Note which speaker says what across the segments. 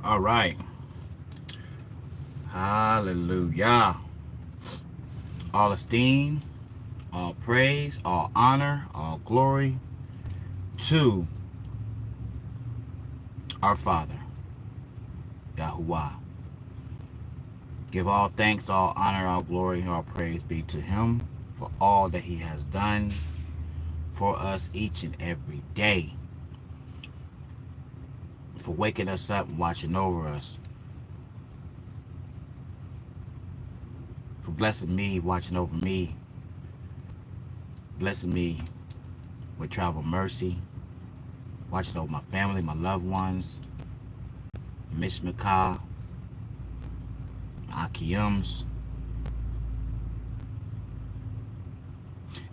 Speaker 1: All right. Hallelujah. All esteem, all praise, all honor, all glory to our Father, Yahuwah. Give all thanks, all honor, all glory, all praise be to Him for all that He has done for us each and every day, for waking us up and watching over us, for blessing me, watching over me, blessing me with travel mercy, watching over my family, my loved ones, Mishmachah, Akiyums,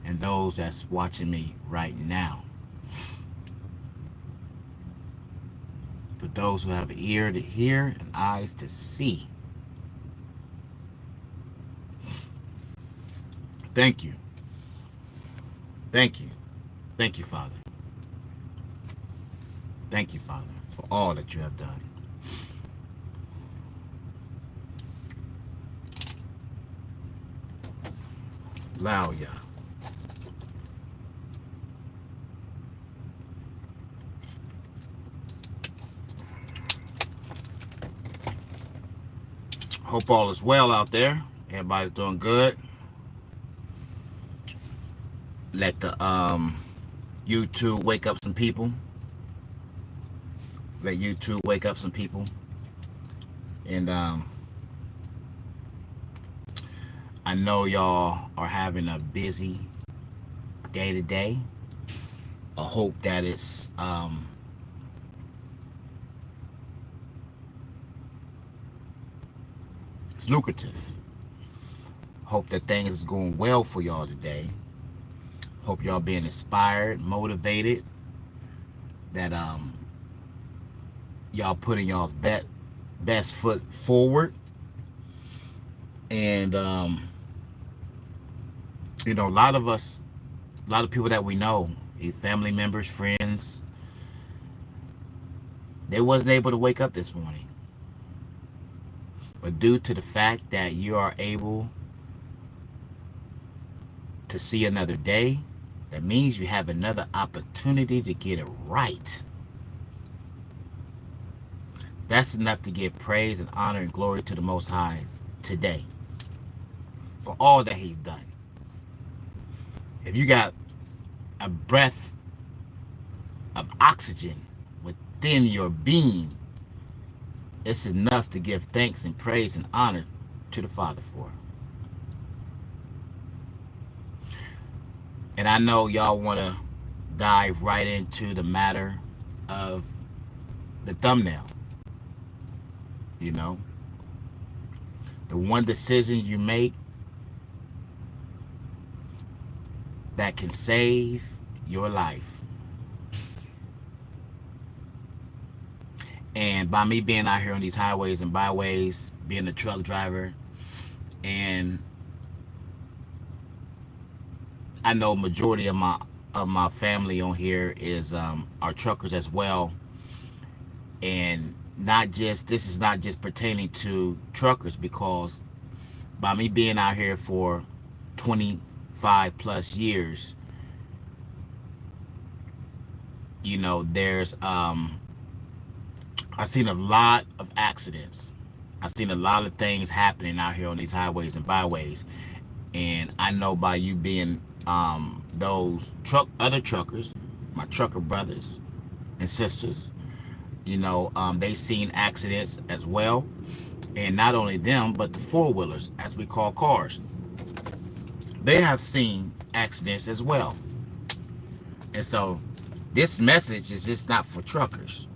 Speaker 1: and those that's watching me right now. For those who have an ear to hear and eyes to see, thank you. Thank you. Thank you, Father. Thank you, Father, for all that you have done. Lao Yah. Hope all is well out there. Everybody's doing good. Let the YouTube wake up some people. Let YouTube wake up some people. And I know y'all are having a busy day today. I hope that it's lucrative. Hope that things is going well for y'all today. Hope y'all being inspired, motivated. That y'all putting y'all's best foot forward. And you know, a lot of people that we know, family members, friends, they wasn't able to wake up this morning. But due to the fact that you are able to see another day, that means you have another opportunity to get it right. That's enough to give praise and honor and glory to the Most High today for all that He's done. If you got a breath of oxygen within your being, it's enough to give thanks and praise and honor to the Father for. And I know y'all want to dive right into the matter of the thumbnail. You know, the one decision you make that can save your life. And by me being out here on these highways and byways, being a truck driver, and I know majority of my family on here is are truckers as well. And this is not just pertaining to truckers, because by me being out here for 25 plus years, you know, there's I've seen a lot of accidents. I've seen a lot of things happening out here on these highways and byways. And I know by you being those other truckers, my trucker brothers and sisters, you know, they seen accidents as well. And not only them, but the four-wheelers, as we call cars, they have seen accidents as well. And so this message is just not for truckers.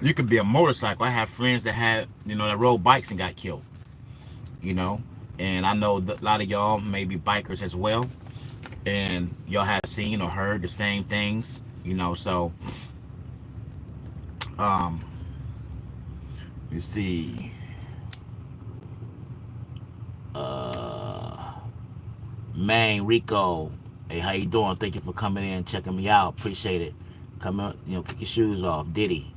Speaker 1: You could be a motorcycle. I have friends that had, you know, that rode bikes and got killed, you know. And I know that a lot of y'all may be bikers as well, and y'all have seen or heard the same things, you know. So you see, man, Rico, hey, how you doing? Thank you for coming in, checking me out. Appreciate it. Come on, you know, kick your shoes off. Diddy,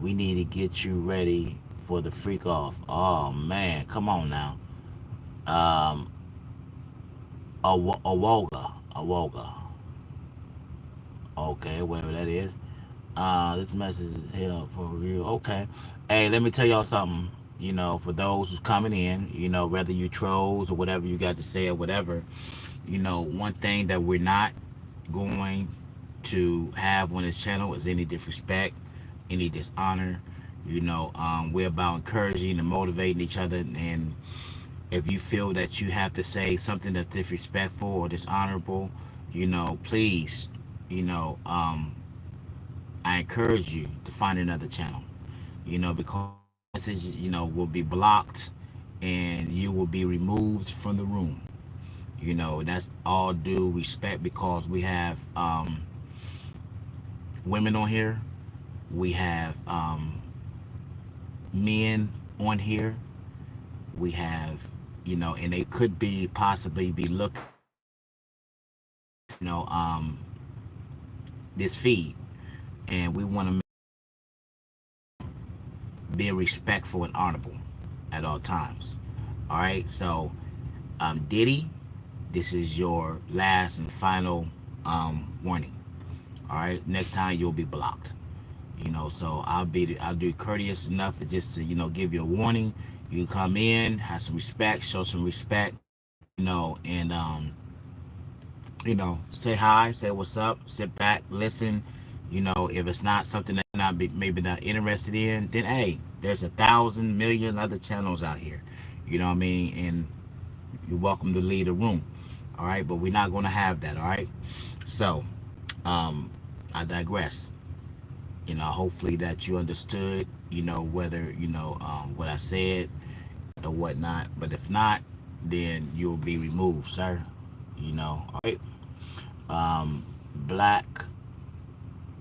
Speaker 1: We need to get you ready for the freak off. Oh man, come on now. Um, Awoga. Okay, whatever that is. This message is here for review. Okay. Hey, let me tell y'all something. For those who's coming in, whether you trolls or whatever you got to say or whatever, one thing that we're not going to have on this channel is any disrespect, any dishonor. We're about encouraging and motivating each other. And if you feel that you have to say something that's disrespectful or dishonorable, please, you know, um, I encourage you to find another channel, because message, will be blocked and you will be removed from the room. That's all due respect because we have women on here, we have men on here, we have, and they could be possibly be looking, you know, um, this feed, and we want to be respectful and honorable at all times. All right, so Diddy, this is your last and final warning. All right, next time you'll be blocked. So I'll do courteous enough to just to give you a warning. You come in, have some respect, show some respect, and say hi, say what's up, sit back, listen. If it's not something that you're not maybe not interested in, then hey, there's 1,000 million other channels out here. You know what I mean? And you're welcome to lead a room. All right, but we're not going to have that. All right. So, I digress. Hopefully that you understood. Whether what I said or whatnot. But if not, then you'll be removed, sir. All right. Black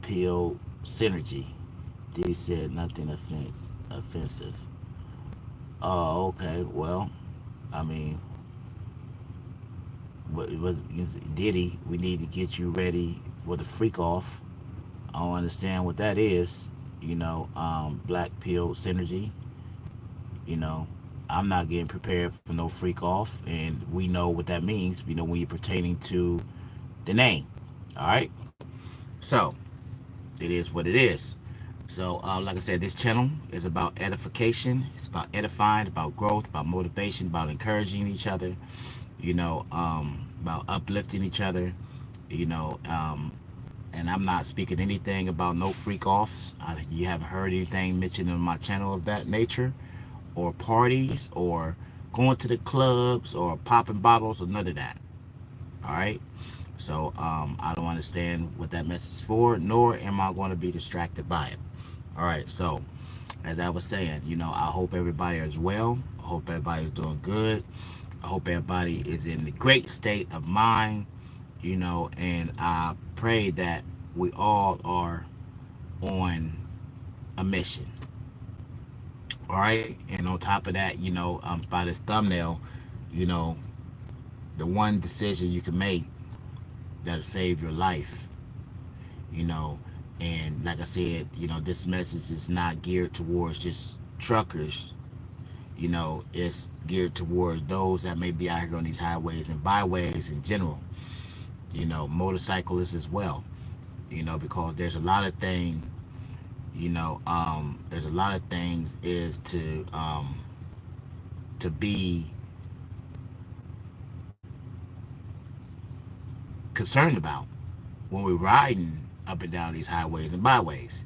Speaker 1: Pill Synergy. They said nothing offensive. Oh, okay. Well, I mean, what Diddy? We need to get you ready for the freak off. I don't understand what that is. Black Pill Synergy. You know, I'm not getting prepared for no freak off, and we know what that means. When you're pertaining to the name. All right. So it is what it is. So, like I said, this channel is about edification. It's about edifying, about growth, about motivation, about encouraging each other. About uplifting each other. You know, and I'm not speaking anything about no freak offs. You haven't heard anything mentioned on my channel of that nature, or parties, or going to the clubs, or popping bottles, or none of that. All right. So I don't understand what that message is for, nor am I going to be distracted by it. All right. So as I was saying, I hope everybody is well. I hope everybody is doing good. I hope everybody is in a great state of mind, and I pray that we all are on a mission. All right. And on top of that, by this thumbnail, you know, the one decision you can make that'll save your life, you know. And like I said, this message is not geared towards just truckers. It's geared towards those that may be out here on these highways and byways in general. Motorcyclists as well. Because there's a lot of things. There's a lot of things is to be concerned about when we're riding up and down these highways and byways.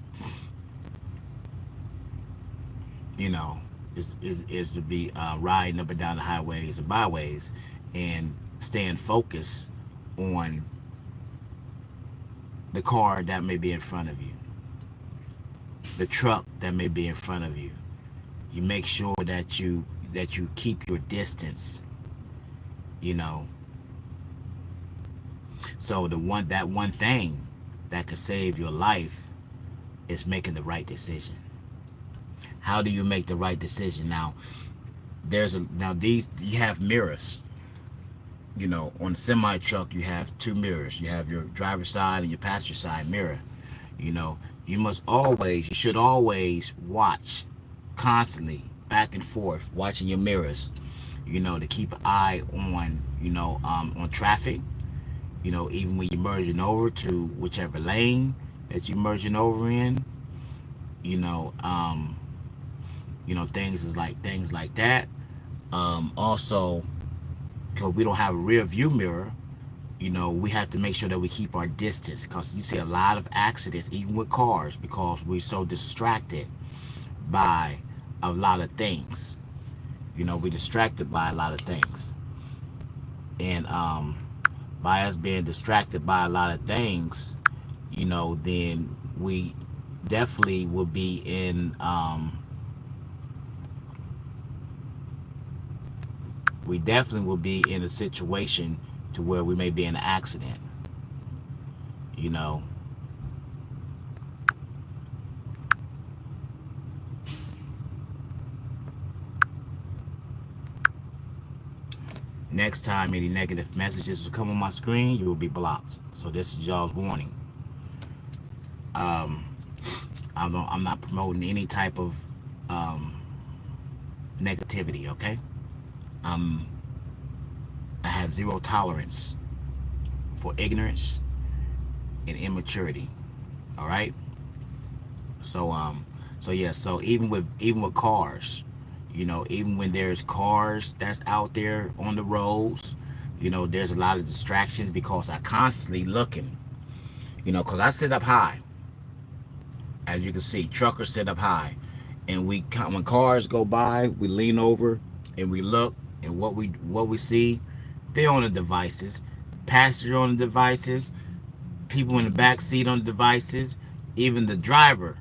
Speaker 1: Is to be riding up and down the highways and byways and staying focused on the car that may be in front of you, the truck that may be in front of you. You make sure that you keep your distance. So that one thing that could save your life is making the right decision. How do you make the right decision? Now, you have mirrors. On the semi truck, you have two mirrors. You have your driver's side and your passenger side mirror. You should always watch constantly back and forth, watching your mirrors, to keep an eye on, on traffic, even when you're merging over to whichever lane that you're merging over in, you know, um, things like that. Also, because we don't have a rear view mirror, we have to make sure that we keep our distance because you see a lot of accidents, even with cars, because we're so distracted by a lot of things. We're distracted by a lot of things. And by us being distracted by a lot of things, then definitely will be in we definitely will be in a situation to where we may be in an accident. You know, next time any negative messages will come on my screen, you will be blocked. So this is y'all's warning. Um, I'm not promoting any type of um, negativity. Okay. Um, I have zero tolerance for ignorance and immaturity. All right. So yeah. So even with cars, even when there's cars that's out there on the roads, there's a lot of distractions because I constantly looking. Because I sit up high, as you can see, truckers sit up high, and when cars go by, we lean over and we look, and what we see, they're on the devices, passenger on the devices, people in the back seat on the devices, even the driver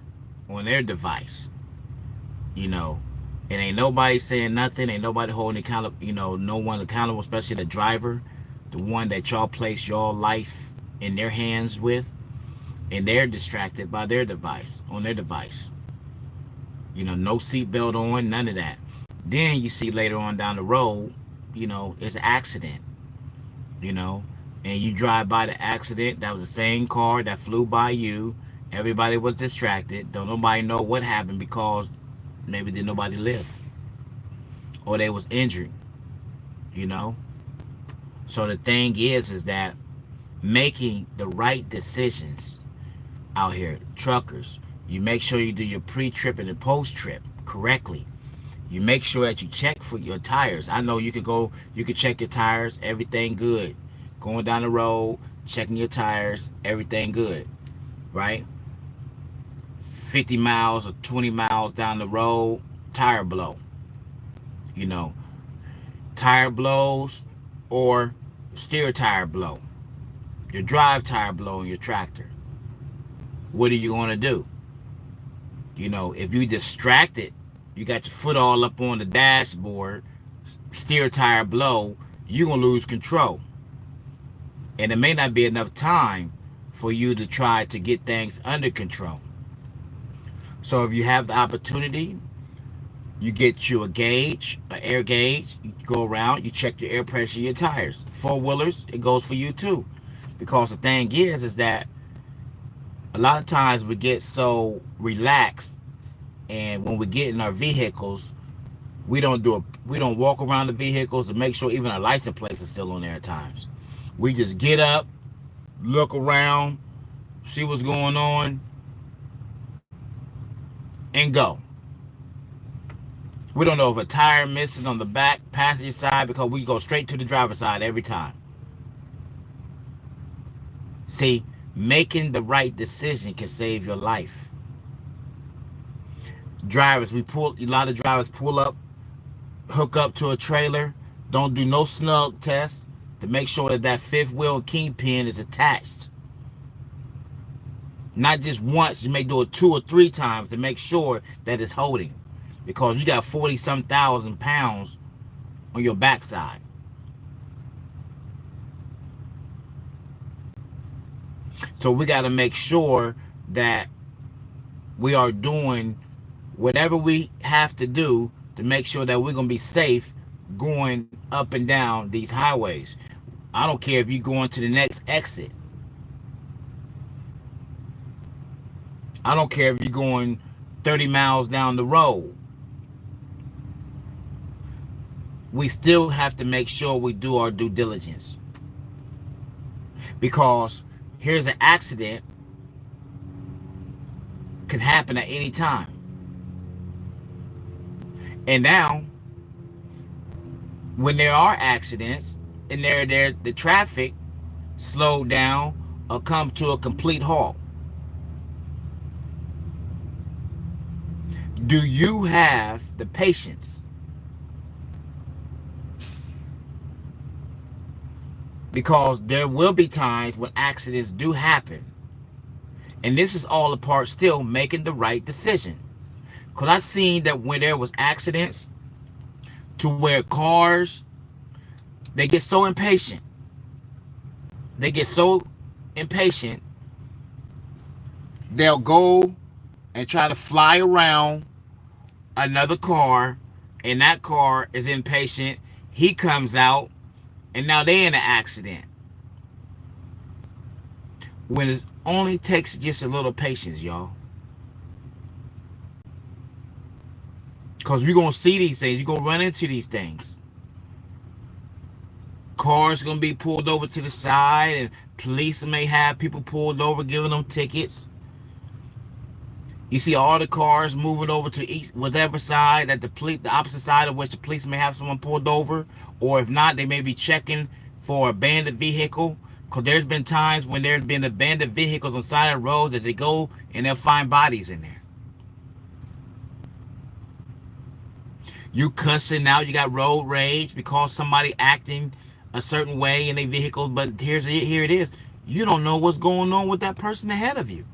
Speaker 1: on their device. You know, and ain't nobody saying nothing, ain't nobody holding accountable. No one accountable, especially the driver, the one that y'all place your life in their hands with, and they're distracted by their device on their device. No seatbelt on, none of that. Then you see later on down the road, it's an accident, you know, and you drive by the accident. That was the same car that flew by you. Everybody was distracted. Don't nobody know what happened because maybe did nobody live or they was injured, you know. So the thing is that making the right decisions out here, truckers, you make sure you do your pre-trip and the post-trip correctly. You make sure that you check for your tires. I know you could check your tires, everything good. Going down the road, checking your tires, everything good, right? 50 miles or 20 miles down the road, tire blow. You know, tire blows or steer tire blow. Your drive tire blow on your tractor. What are you going to do? If you distracted, you got your foot all up on the dashboard, steer tire blow, you're going to lose control. And it may not be enough time for you to try to get things under control. So if you have the opportunity, you get you a gauge, an air gauge, you go around, you check your air pressure in your tires. Four-wheelers, it goes for you too. Because the thing is that a lot of times we get so relaxed, and when we get in our vehicles, we don't walk around the vehicles to make sure even our license plates are still on there at times. We just get up, look around, see what's going on, and go. We don't know if a tire missing on the back passenger side because we go straight to the driver's side every time. See, making the right decision can save your life. A lot of drivers pull up, hook up to a trailer, don't do no snug test to make sure that fifth wheel and kingpin is attached. Not just once, you may do it 2 or 3 times to make sure that it's holding. Because you got 40-some thousand pounds on your backside. So we got to make sure that we are doing whatever we have to do to make sure that we're going to be safe going up and down these highways. I don't care if you're going to the next exit. I don't care if you're going 30 miles down the road. We still have to make sure we do our due diligence. Because here's an accident, could happen at any time. And now, when there are accidents and the traffic slowed down or come to a complete halt, do you have the patience? Because there will be times when accidents do happen. And this is all a part still making the right decision. Because I've seen that when there was accidents to where cars, they get so impatient. They get so impatient, they'll go and try to fly around another car, and that car is impatient. He comes out, and now they're in an accident. When it only takes just a little patience, y'all. Because we're going to see these things. You're going to run into these things. Cars going to be pulled over to the side, and police may have people pulled over giving them tickets. You see all the cars moving over to each, whatever side that the opposite side of which the police may have someone pulled over, or if not, they may be checking for abandoned vehicle. Because there's been times when there's been abandoned vehicles on side of roads that they go and they'll find bodies in there. You cussing now, you got road rage because somebody acting a certain way in a vehicle, but here it is. You don't know what's going on with that person ahead of you.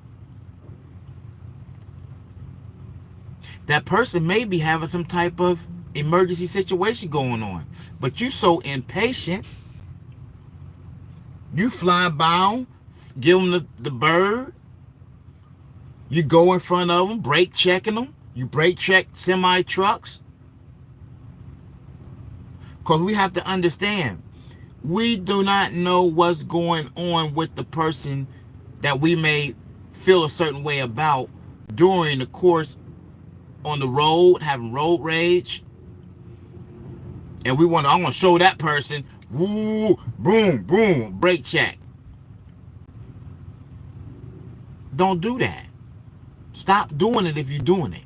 Speaker 1: That person may be having some type of emergency situation going on, but you so impatient. You flying by them, give them the bird. You go in front of them, brake checking them. You brake check semi trucks. Because we have to understand, we do not know what's going on with the person that we may feel a certain way about during the course on the road, having road rage. And I want to show that person, woo, boom, boom, brake check. Don't do that. Stop doing it if you're doing it.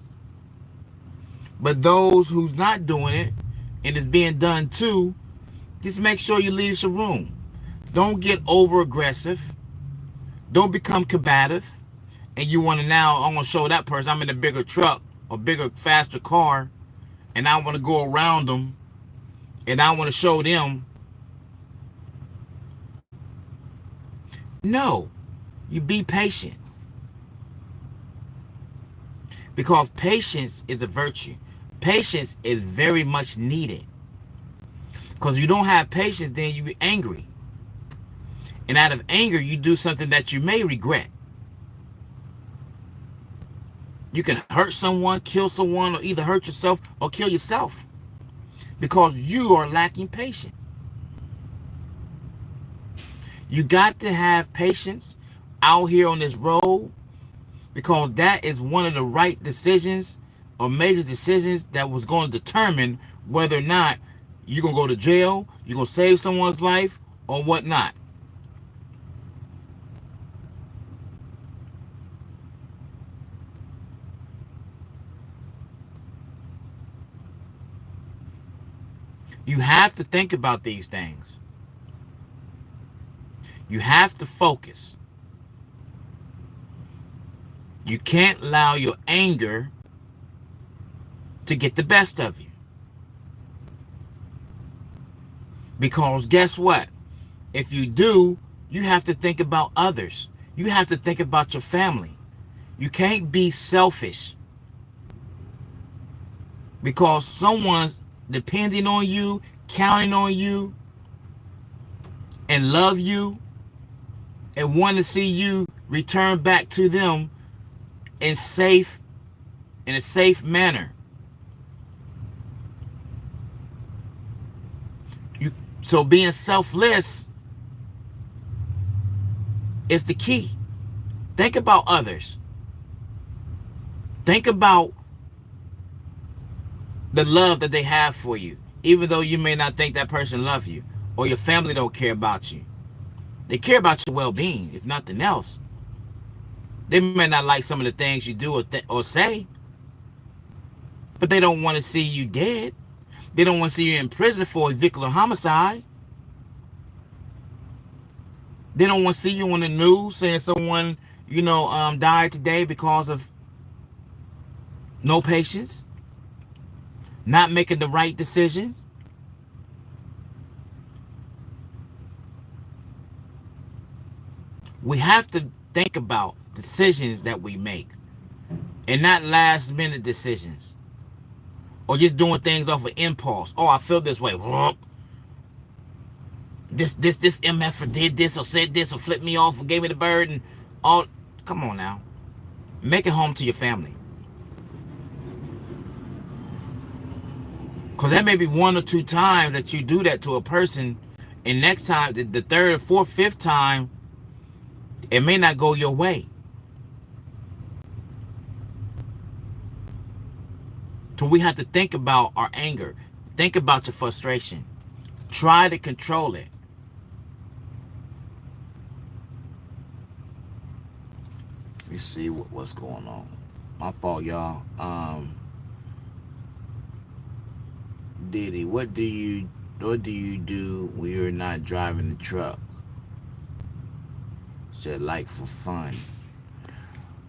Speaker 1: But those who's not doing it, and it's being done too, just make sure you leave some room. Don't get over aggressive. Don't become combative. And you want to now, I'm going to show that person I'm in a bigger truck or bigger, faster car, and I want to go around them, and I want to show them. No, you be patient. Because patience is a virtue. Patience is very much needed. Because you don't have patience, then you be angry. And out of anger, you do something that you may regret. You can hurt someone, kill someone, or either hurt yourself or kill yourself. Because you are lacking patience. You got to have patience out here on this road, because that is one of the right decisions or major decisions that was going to determine whether or not you're going to go to jail, you're going to save someone's life, or whatnot. You have to think about these things. You have to focus. You can't allow your anger to get the best of you. Because guess what? If you do, you have to think about others. You have to think about your family. You can't be selfish. Because someone's depending on you, counting on you, and love you, and want to see you return back to them in a safe manner. So being selfless is the key. Think about others. Think about the love that they have for you, even though you may not think that person loves you, or your family don't care about you. They care about your well-being, if nothing else. They may not like some of the things you do or say, but they don't want to see you dead. They don't want to see you in prison for a vehicular homicide. They don't want to see you on the news saying someone, died today because of no patience, not making the right decision. We have to think about decisions that we make, and not last minute decisions, or just doing things off of impulse. Oh, I feel this way. This MF did this or said this or flipped me off or gave me the bird and all. Come on now, make it home to your family, because that may be 1 or 2 times that you do that to a person, and next time, the third, fourth, fifth time, it may not go your way. So we have to think about our anger. Think about your frustration. Try to control it. Let me see what's going on. My fault, y'all. Diddy, what do you do when you're not driving the truck? Said, like, for fun.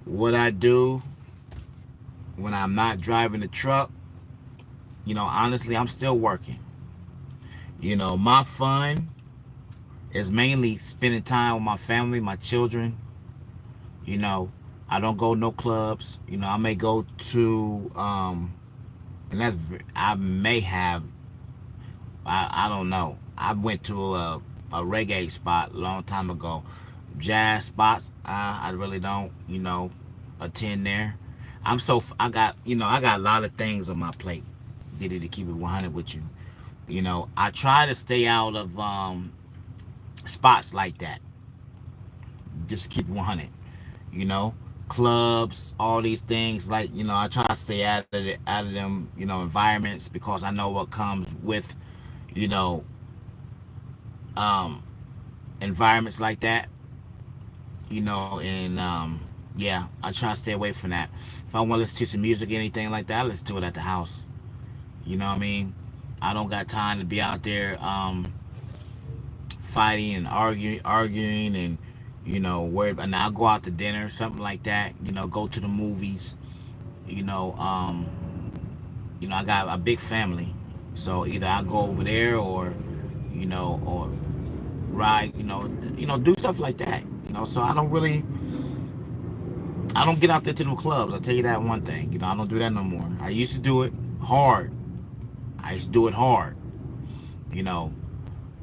Speaker 1: What I do when I'm not driving the truck, honestly, I'm still working. My fun is mainly spending time with my family, my children. I don't go no clubs. I may go to, I may have, I don't know. I went to a reggae spot a long time ago. Jazz spots, I really don't, attend there. I got a lot of things on my plate, Diddy, to keep it 100 with you. I try to stay out of spots like that. Just keep it 100. Clubs, all these things, like, I try to stay out of them, environments, because I know what comes with, environments like that. And yeah, I try to stay away from that. If I want to listen to some music or anything like that, I listen to it at the house. You know what I mean? I don't got time to be out there fighting and arguing and worried about. Now I go out to dinner, something like that. Go to the movies. I got a big family, so either I go over there or or ride. Do stuff like that. So I don't get out there to them clubs. I'll tell you that one thing. I don't do that no more. I used to do it hard.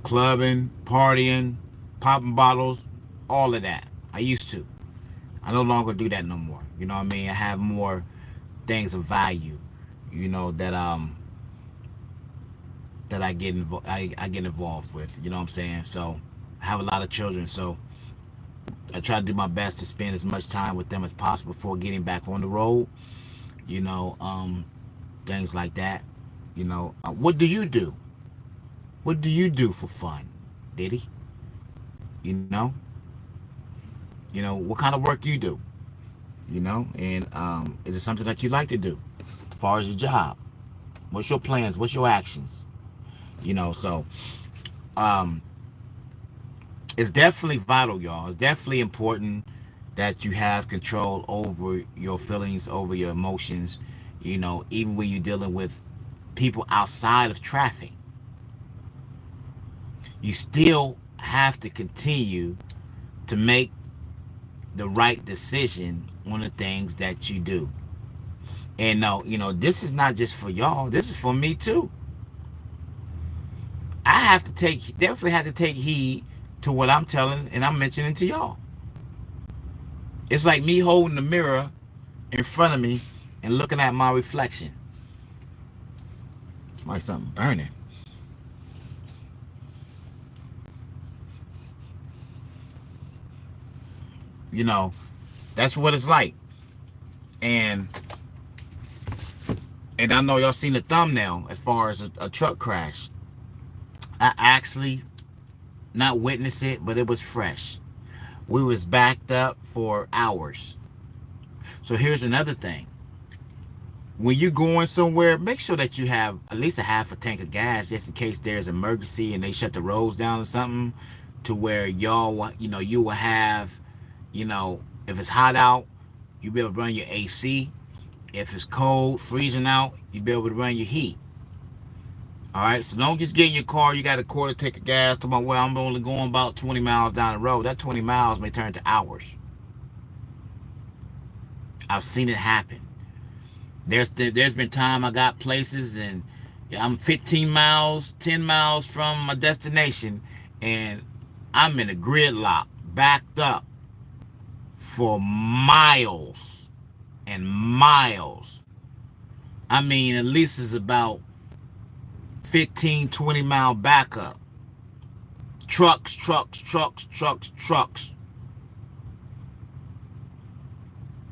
Speaker 1: Clubbing, partying, popping bottles, all of that. I used to. I no longer do that no more. You know what I mean? I have more things of value, that I get involved with. You know what I'm saying? So I have a lot of children, so I try to do my best to spend as much time with them as possible before getting back on the road. Things like that. What do you do? What do you do for fun, Diddy? What kind of work you do? And is it something that you like to do as far as your job? What's your plans? What's your actions? So it's definitely vital, y'all. It's definitely important that you have control over your feelings, over your emotions, even when you're dealing with people outside of traffic. You still have to continue to make the right decision on the things that you do. And no, this is not just for y'all. This is for me too. I definitely have to take heed to what I'm telling and I'm mentioning to y'all. It's like me holding the mirror in front of me and looking at my reflection. It's like something burning. That's what it's like. And And I know y'all seen the thumbnail as far as a truck crash. I actually not witnessed it, but it was fresh. We was backed up for hours. So here's another thing. When you're going somewhere, make sure that you have at least a half a tank of gas just in case there's an emergency and they shut the roads down or something, to where y'all, you will have, if it's hot out, you'll be able to run your AC. If it's cold, freezing out, you'll be able to run your heat. All right, so don't just get in your car. You got a quarter tank of gas. Talking about, well, I'm only going about 20 miles down the road. That 20 miles may turn to hours. I've seen it happen. There's been time I got places and I'm 15 miles, 10 miles from my destination, and I'm in a gridlock, backed up for miles and miles. I mean, at least it's about 15, 20 mile backup. Trucks.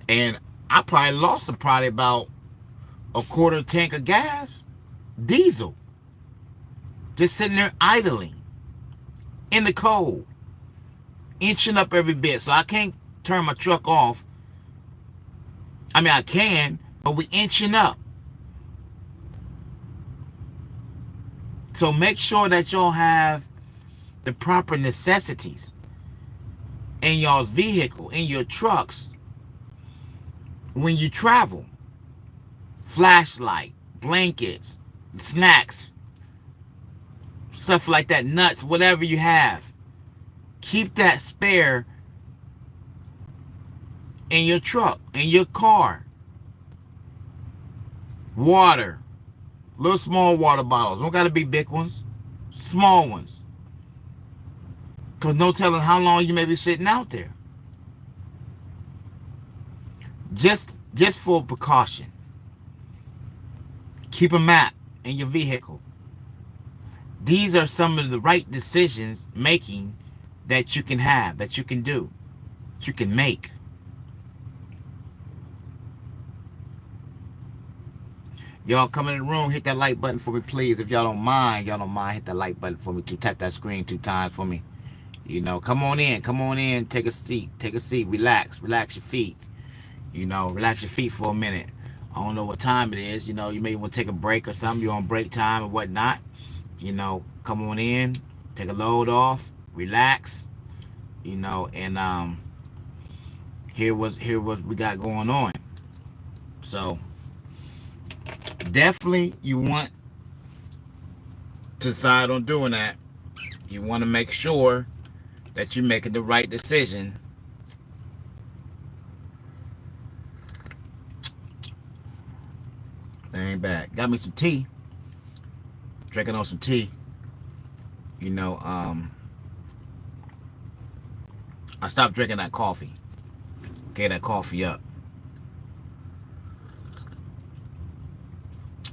Speaker 1: And I probably lost about a quarter tank of gas, diesel, just sitting there idling in the cold, inching up every bit. So I can't turn my truck off. I mean, I can, but we inching up. So make sure that y'all have the proper necessities in y'all's vehicle, in your trucks, when you travel. Flashlight, blankets, snacks, stuff like that, nuts, whatever you have. Keep that spare in your truck, in your car. Water, little small water bottles. Don't gotta be big ones, small ones. Because no telling how long you may be sitting out there. Just for precaution. Keep a map in your vehicle. These are some of the right decisions making that you can have, that you can do, that you can make. Y'all come in the room, hit that like button for me, please. If y'all don't mind, hit that like button for me. Tap that screen 2 times for me. Come on in, take a seat, relax your feet. Relax your feet for a minute. I don't know what time it is. You may want to take a break or something. You're on break time or whatnot. Come on in, take a load off, relax. And here was we got going on. So definitely you want to decide on doing that. You want to make sure that you're making the right decision. Ain't bad. Got me some tea. Drinking on some tea. I stopped drinking that coffee. Gave that coffee up.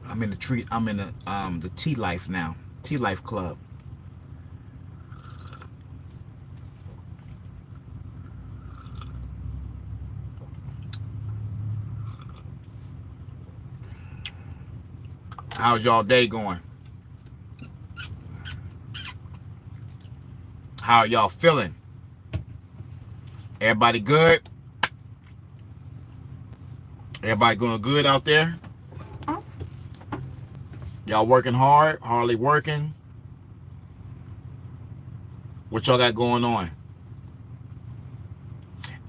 Speaker 1: I'm in the Tea Life now. Tea Life Club. How's y'all day going? How are y'all feeling? Everybody good? Everybody going good out there? Y'all working hard? Hardly working? What y'all got going on?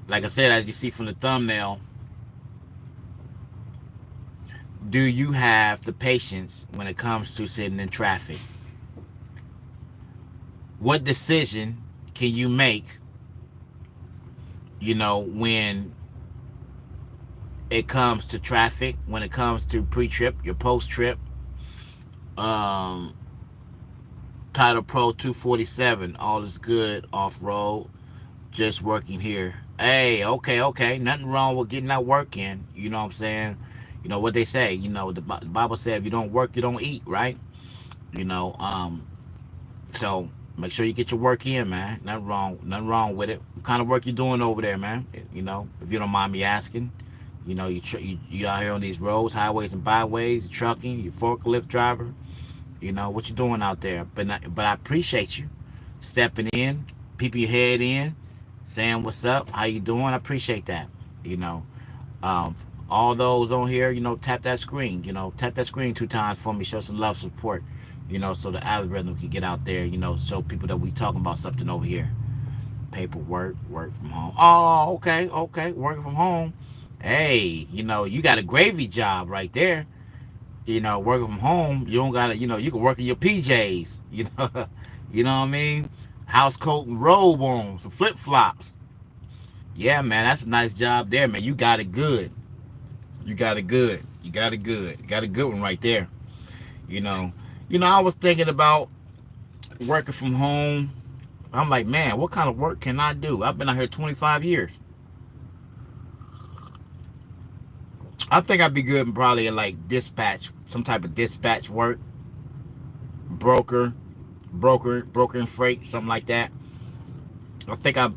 Speaker 1: Like I said, as you see from the thumbnail, do you have the patience when it comes to sitting in traffic? What decision can you make, when it comes to traffic, when it comes to pre-trip, your post-trip, Title Pro 247, all is good, off-road, just working here. Hey, okay, nothing wrong with getting that work in, you know what I'm saying? You know what they say, the Bible said if you don't work, you don't eat, right? So make sure you get your work in, man. Nothing wrong with it. What kind of work you doing over there, man? If you don't mind me asking. You know, you out here on these roads, highways, and byways, trucking, you forklift driver. You know what you're doing out there. But I appreciate you stepping in, peeping your head in, saying what's up, how you doing. I appreciate that. You know, um, all those on here, you know, tap that screen. You know, tap that screen 2 times for me. Show some love, support. You know, so the algorithm can get out there. You know, show people that we talking about something over here. Paperwork, work from home. Oh, okay, okay, working from home. Hey, you know, you got a gravy job right there. You know, working from home, you don't gotta, you know, you can work in your PJs. You know, you know what I mean? House coat and robe on, some flip flops. Yeah, man, that's a nice job there, man. You got it good. You got it good. You got it good. You got a good one right there. You know, I was thinking about working from home. I'm like, man, what kind of work can I do? I've been out here 25 years. I think I'd be good in probably like dispatch, some type of dispatch work, broker, brokering freight, something like that. I think I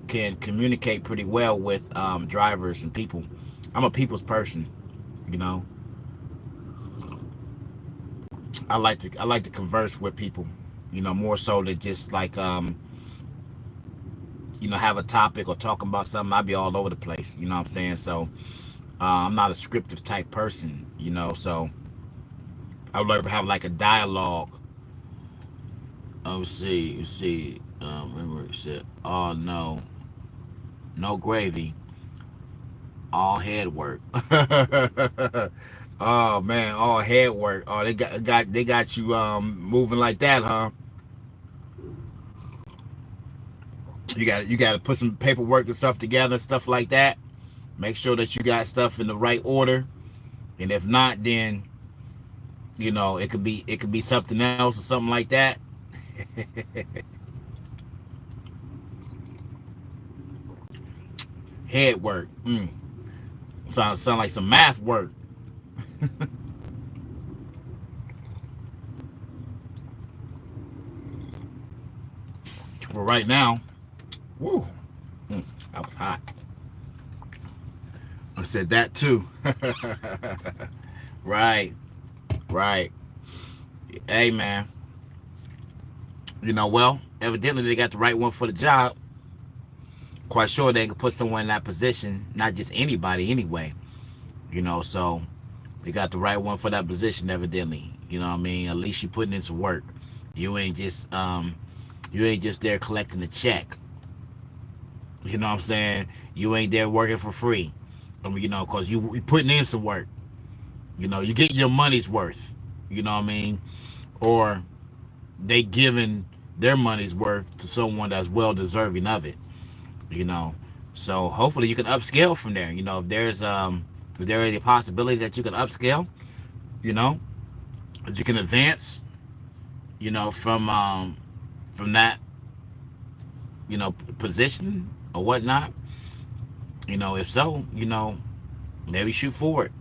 Speaker 1: can communicate pretty well with drivers and people. I'm a people's person, you know. I like to converse with people, you know, more so than just like you know, have a topic or talking about something. I'd be all over the place, you know what I'm saying? So I'm not a scriptive type person, you know. So I would like to have like a dialogue. Let's see. Remember it said, oh no, no gravy, all head work. Oh man, all head work. Oh, they got you moving like that, huh? You got to put some paperwork and stuff together, stuff like that. Make sure that you got stuff in the right order, and if not, then you know it could be something else or something like that. Head work. Sound like some math work. But right now, woo, that was hot. I said that too. Right, right. Hey man, you know, well, evidently they got the right one for the job. Quite sure they can put someone in that position, not just anybody anyway. You know, so they got the right one for that position evidently. You know what I mean? At least you putting in some work. You ain't just you ain't just there collecting the check. You know what I'm saying? You ain't there working for free. I mean, you know, cause you putting in some work. You know, you get your money's worth. You know what I mean? Or they giving their money's worth to someone that's well deserving of it. You know, so hopefully you can upscale from there. You know, if there are any possibilities that you can upscale, you know, that you can advance, you know, from that, you know, position or whatnot. You know, if so, you know, maybe shoot for it.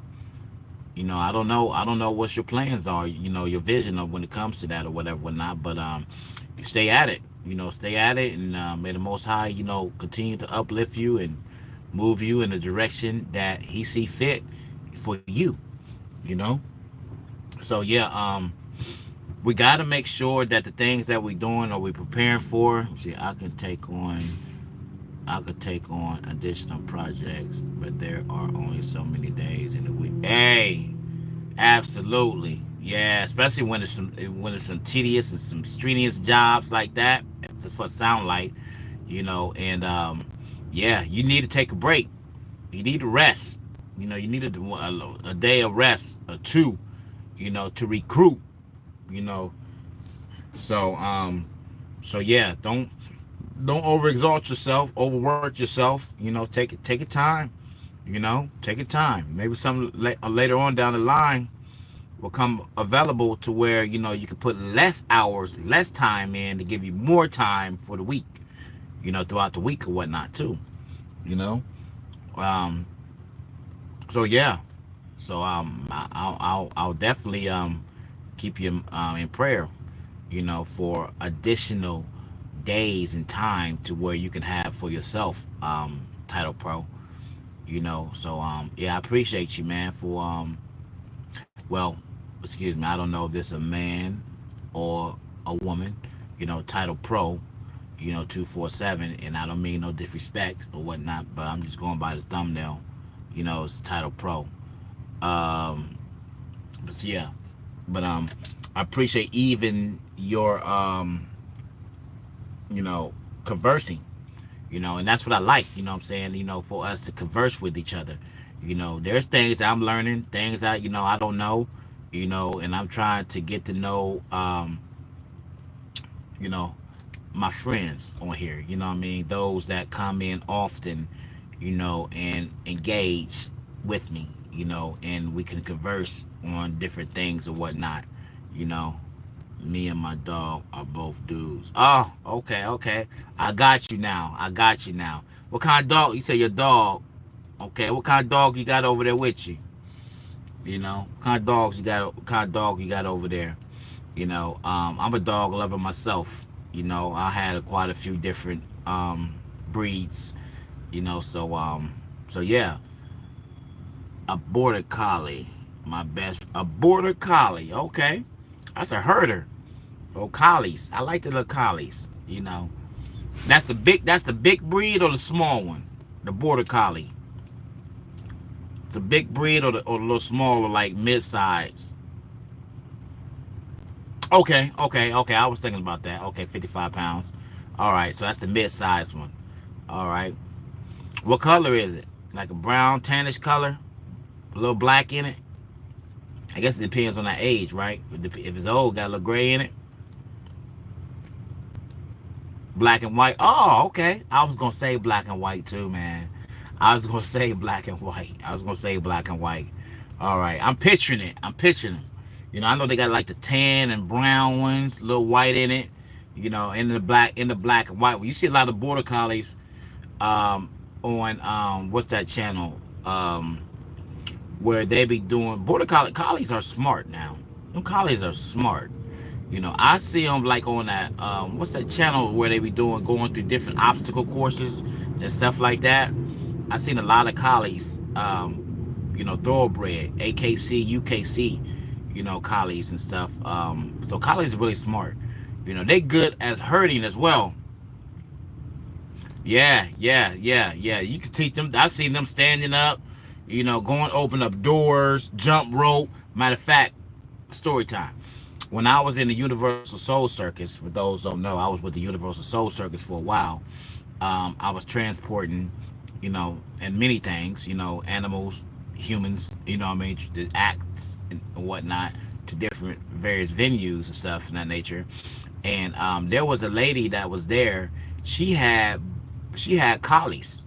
Speaker 1: You know, I don't know what your plans are, you know, your vision of when it comes to that or whatever, whatnot. But you stay at it, you know, stay at it, and may the Most High, you know, continue to uplift you and move you in the direction that He see fit for you. You know, so yeah, we got to make sure that the things that we're doing or we preparing for. See, I could take on additional projects, but there are only so many days in the week. Hey, absolutely. Yeah, especially when it's some tedious and some strenuous jobs like that. That's what it sound like, you know. And yeah, you need to take a break. You need to rest. You know, you need a day of rest or two. You know, to recruit. You know, so yeah, don't overexalt yourself, overwork yourself. You know, take your time. You know, take your time. Maybe some later on down the line will come available to where you know you can put less hours, less time in to give you more time for the week. You know, throughout the week or whatnot too. You know, um, so yeah, so I'll definitely keep you in prayer. You know, for additional days and time to where you can have for yourself, Title Pro. you know. So yeah, I appreciate you, man, for well, excuse me, I don't know if this is a man or a woman, you know, title pro, you know, 247, and I don't mean no disrespect or whatnot, but I'm just going by the thumbnail, you know, it's title pro. Um, but yeah, but I appreciate even your you know, conversing, you know, and that's what I like, you know what I'm saying, you know, for us to converse with each other. You know, there's things I'm learning, things I, you know, I don't know, you know, and I'm trying to get to know, you know, my friends on here, you know what I mean? Those that come in often, you know, and engage with me, you know, and we can converse on different things or whatnot, you know. Me and my dog are both dudes. Oh, okay, okay. I got you now. I got you now. What kind of dog? You say your dog. Okay, what kind of dog you got over there with you? You know, what kind of dogs you got? What kind of dog you got over there? You know, I'm a dog lover myself. You know, I had quite a few different breeds. You know, so yeah, a border collie, my best, a border collie. Okay, that's a herder. Oh, collies. I like the little collies. You know, that's the big breed or the small one, the border collie. It's a big breed or the little smaller like mid size. Okay, okay, okay. I was thinking about that. Okay, 55 pounds. All right, so that's the mid-sized one. All right. What color is it? Like a brown, tannish color? A little black in it? I guess it depends on that age, right? If it's old, got a little gray in it. Black and white. Oh, okay. I was going to say black and white too, man. I was going to say black and white. I was going to say black and white. All right. I'm picturing it. I'm picturing it. You know, I know they got like the tan and brown ones, a little white in it. You know, in the black and white. You see a lot of border collies on what's that channel? Where they be doing collies are smart now. Them collies are smart. You know, I see them like on that what's that channel where they be going through different obstacle courses and stuff like that. I seen a lot of collies, you know, thoroughbred, AKC, UKC, you know, collies and stuff. So collies are really smart. You know, they good at herding as well. Yeah, yeah, yeah, yeah. You can teach them. I've seen them standing up, you know, going open up doors, jump rope. Matter of fact, story time. When I was in the Universal Soul Circus, for those who don't know, I was with the Universal Soul Circus for a while. I was transporting, you know, and many things, you know, animals, humans, you know what I mean, the acts and whatnot to different various venues and stuff in that nature. And there was a lady that was there. She had she had collies,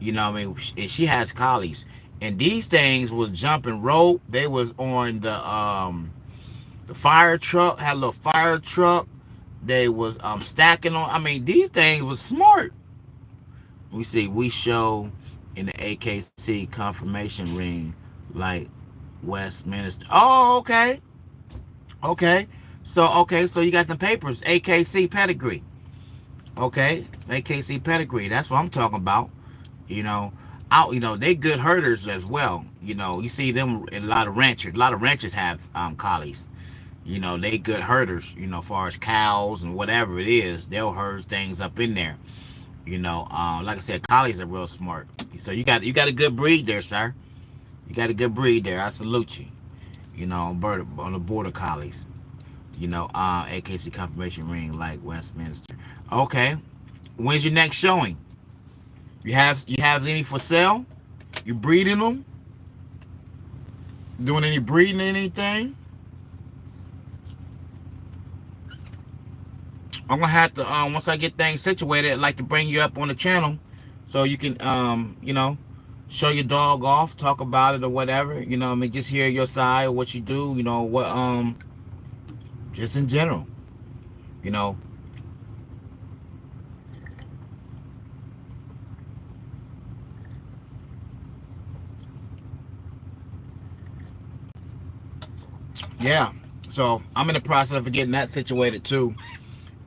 Speaker 1: you know what I mean, and she has collies, and these things was jumping rope. They was on the fire truck, had a little fire truck. They was stacking on. I mean, these things was smart. We see we show in the AKC confirmation ring like Westminster. Oh, okay. Okay. So you got the papers, AKC pedigree. Okay. AKC pedigree. That's what I'm talking about. You know, out, you know, they good herders as well. You know, you see them in a lot of ranchers. A lot of ranchers have collies. You know, they good herders, you know, as far as cows and whatever it is, they'll herd things up in there. You know, like I said, collies are real smart. So you got a good breed there, sir. You got a good breed there. I salute you. You know, on the border collies. You know, AKC confirmation ring like Westminster. Okay. When's your next showing? You have any for sale? You breeding them? Doing any breeding or anything? I'm gonna have to once I get things situated, I'd like to bring you up on the channel so you can you know, show your dog off, talk about it or whatever. You know, I mean, just hear your side, what you do, you know, what just in general, you know. Yeah. So I'm in the process of getting that situated too.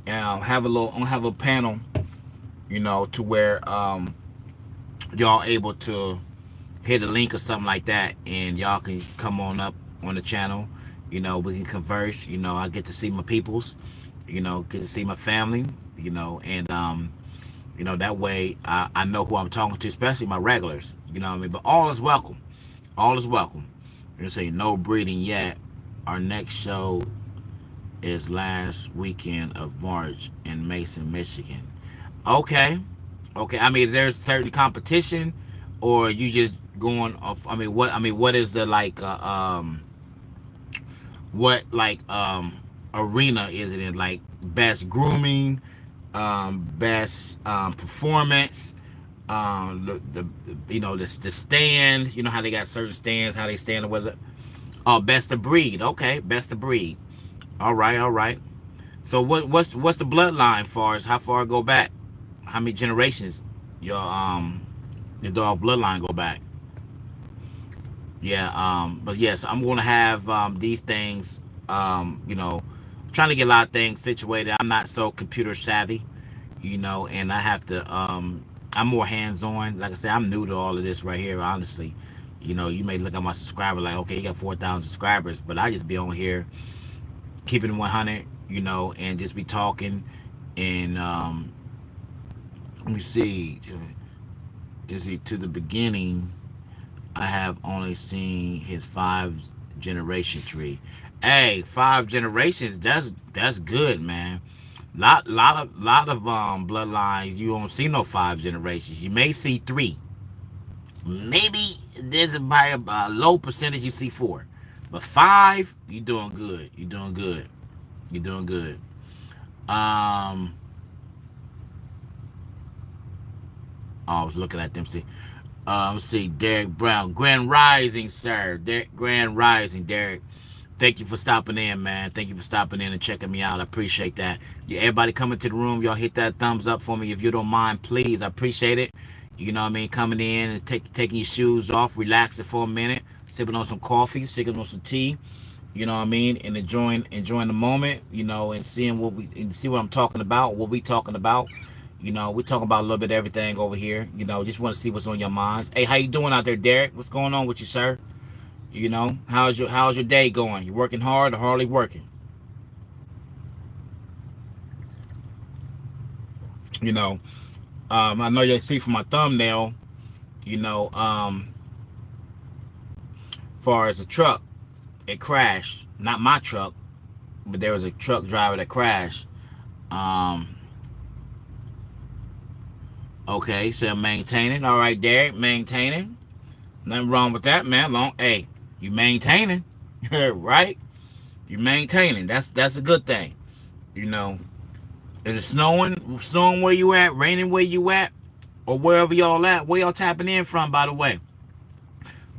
Speaker 1: Have a panel, you know, to where y'all able to hit a link or something like that, and y'all can come on up on the channel. We can converse. I get to see my peoples. Get to see my family. And that way I know who I'm talking to, especially my regulars. You know what I mean? But all is welcome. All is welcome. You're gonna say no breeding yet. Our next show is last weekend of March in Mason, Michigan. Okay. Okay. I mean, there's certain competition, or you just going off. What is the what arena is it in? Like best grooming, best performance, the stand. You know how they got certain stands, how they stand with it. Oh, best of breed. Okay, best of breed. All right, all right. So what's the bloodline for us? How far it go back? How many generations your dog bloodline go back? Yeah, but yes, I'm gonna have these things, trying to get a lot of things situated. I'm not so computer savvy, and I have to I'm more hands on. Like I said, I'm new to all of this right here, honestly. You may look at my subscriber like, okay, you got 4,000 subscribers, but I just be on here keeping it 100, and just be talking. And let me see, to the beginning, I have only seen his 5 generation tree. Hey, 5 generations, that's good, man. Lot of bloodlines, you won't see no 5 generations. You may see 3. Maybe there's a low percentage you see 4. But 5, you're doing good. You're doing good. You're doing good. I was looking at them. See, Derek Brown, Grand Rising, sir. Grand Rising, Derek. Thank you for stopping in, man. Thank you for stopping in and checking me out. I appreciate that. Yeah, everybody coming to the room, y'all hit that thumbs up for me if you don't mind, please. I appreciate it. You know what I mean? Coming in and taking your shoes off, relaxing for a minute, sipping on some coffee, sipping on some tea. You know what I mean? And enjoying the moment. And seeing see what I'm talking about, what we talking about. We talking about a little bit of everything over here. Just want to see what's on your minds. Hey, how you doing out there, Derek? What's going on with you, sir? How's your day going? You working hard or hardly working? I know you see from my thumbnail, far as the truck, it crashed. Not my truck, but there was a truck driver that crashed. Okay, so maintaining. All right, Derek, maintaining. Nothing wrong with that, man. Hey, you maintaining, right? You maintaining. That's a good thing. Is it snowing? Snowing where you at? Raining where you at? Or wherever y'all at? Where y'all tapping in from, by the way?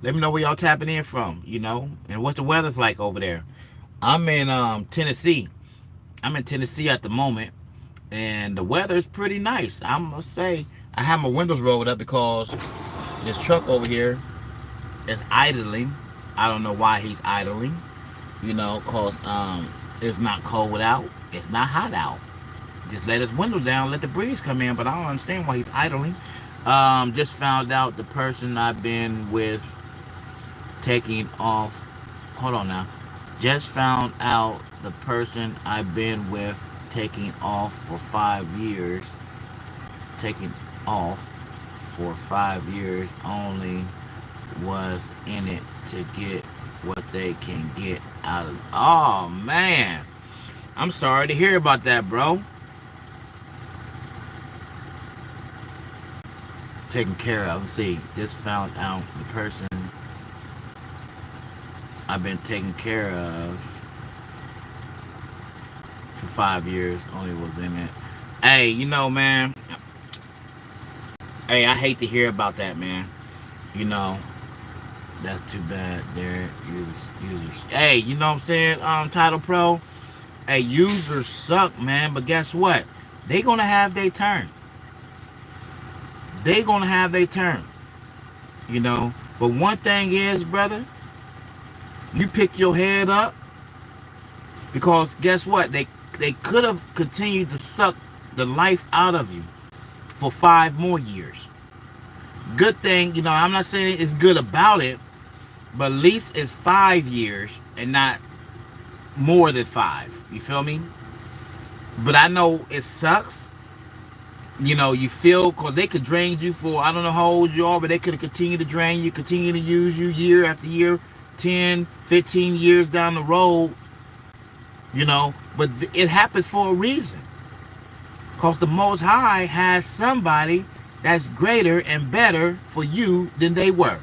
Speaker 1: Let me know where y'all tapping in from, and what's the weather's like over there. I'm in Tennessee. I'm in Tennessee at the moment, and the weather is pretty nice. I must say, I have my windows rolled up because this truck over here is idling. I don't know why he's idling, because it's not cold out. It's not hot out. Just let his window down, let the breeze come in, but I don't understand why he's idling. Just found out the person I've been with taking off. Hold on now. Just found out the person I've been with taking off for 5 years. Taking off for 5 years only was in it to get what they can get out of. Oh man, I'm sorry to hear about that, bro. Taken care of. Let's see, just found out the person I've been taking care of for 5 years only was in it. Hey, man. Hey, I hate to hear about that, man. That's too bad. There, users. Hey, you know what I'm saying? Title Pro. Hey, users suck, man. But guess what? They gonna have their turn. They gonna have their turn. But one thing is, brother, you pick your head up, because guess what? They could have continued to suck the life out of you for 5 more years. Good thing, I'm not saying it's good about it, but at least it's 5 years and not more than 5. You feel me? But I know it sucks. You feel, because they could drain you for, I don't know how old you are, but they could continue to drain you, continue to use you year after year, 10, 15 years down the road, but it happens for a reason. Because the Most High has somebody that's greater and better for you than they were.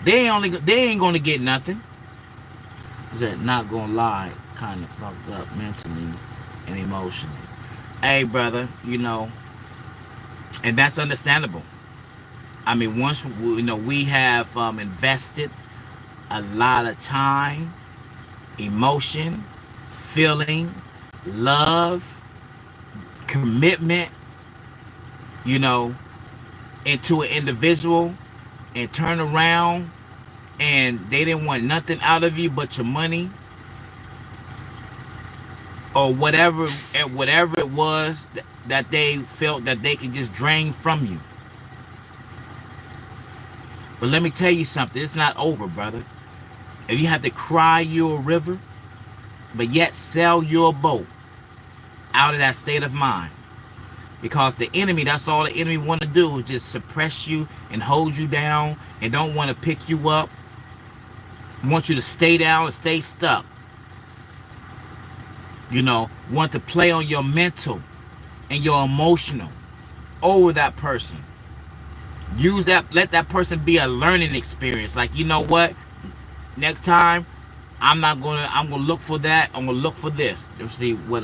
Speaker 1: They ain't gonna get nothing. Is that not gonna lie? Kind of fucked up mentally and emotionally. Hey, brother, and that's understandable. I mean, once we have invested a lot of time, emotion, feeling, love, commitment, into an individual, and turn around and they didn't want nothing out of you but your money or whatever it was that they felt that they could just drain from you. But let me tell you something, it's not over, brother. If you have to cry you a river, but yet sell your boat out of that state of mind, because the enemy, that's all the enemy want to do, is just suppress you and hold you down and don't want to pick you up, want you to stay down and stay stuck, want to play on your mental and your emotional over that person. Use that, let that person be a learning experience. Like, you know what, next time I'm gonna look for that. I'm gonna look for this. Let's see what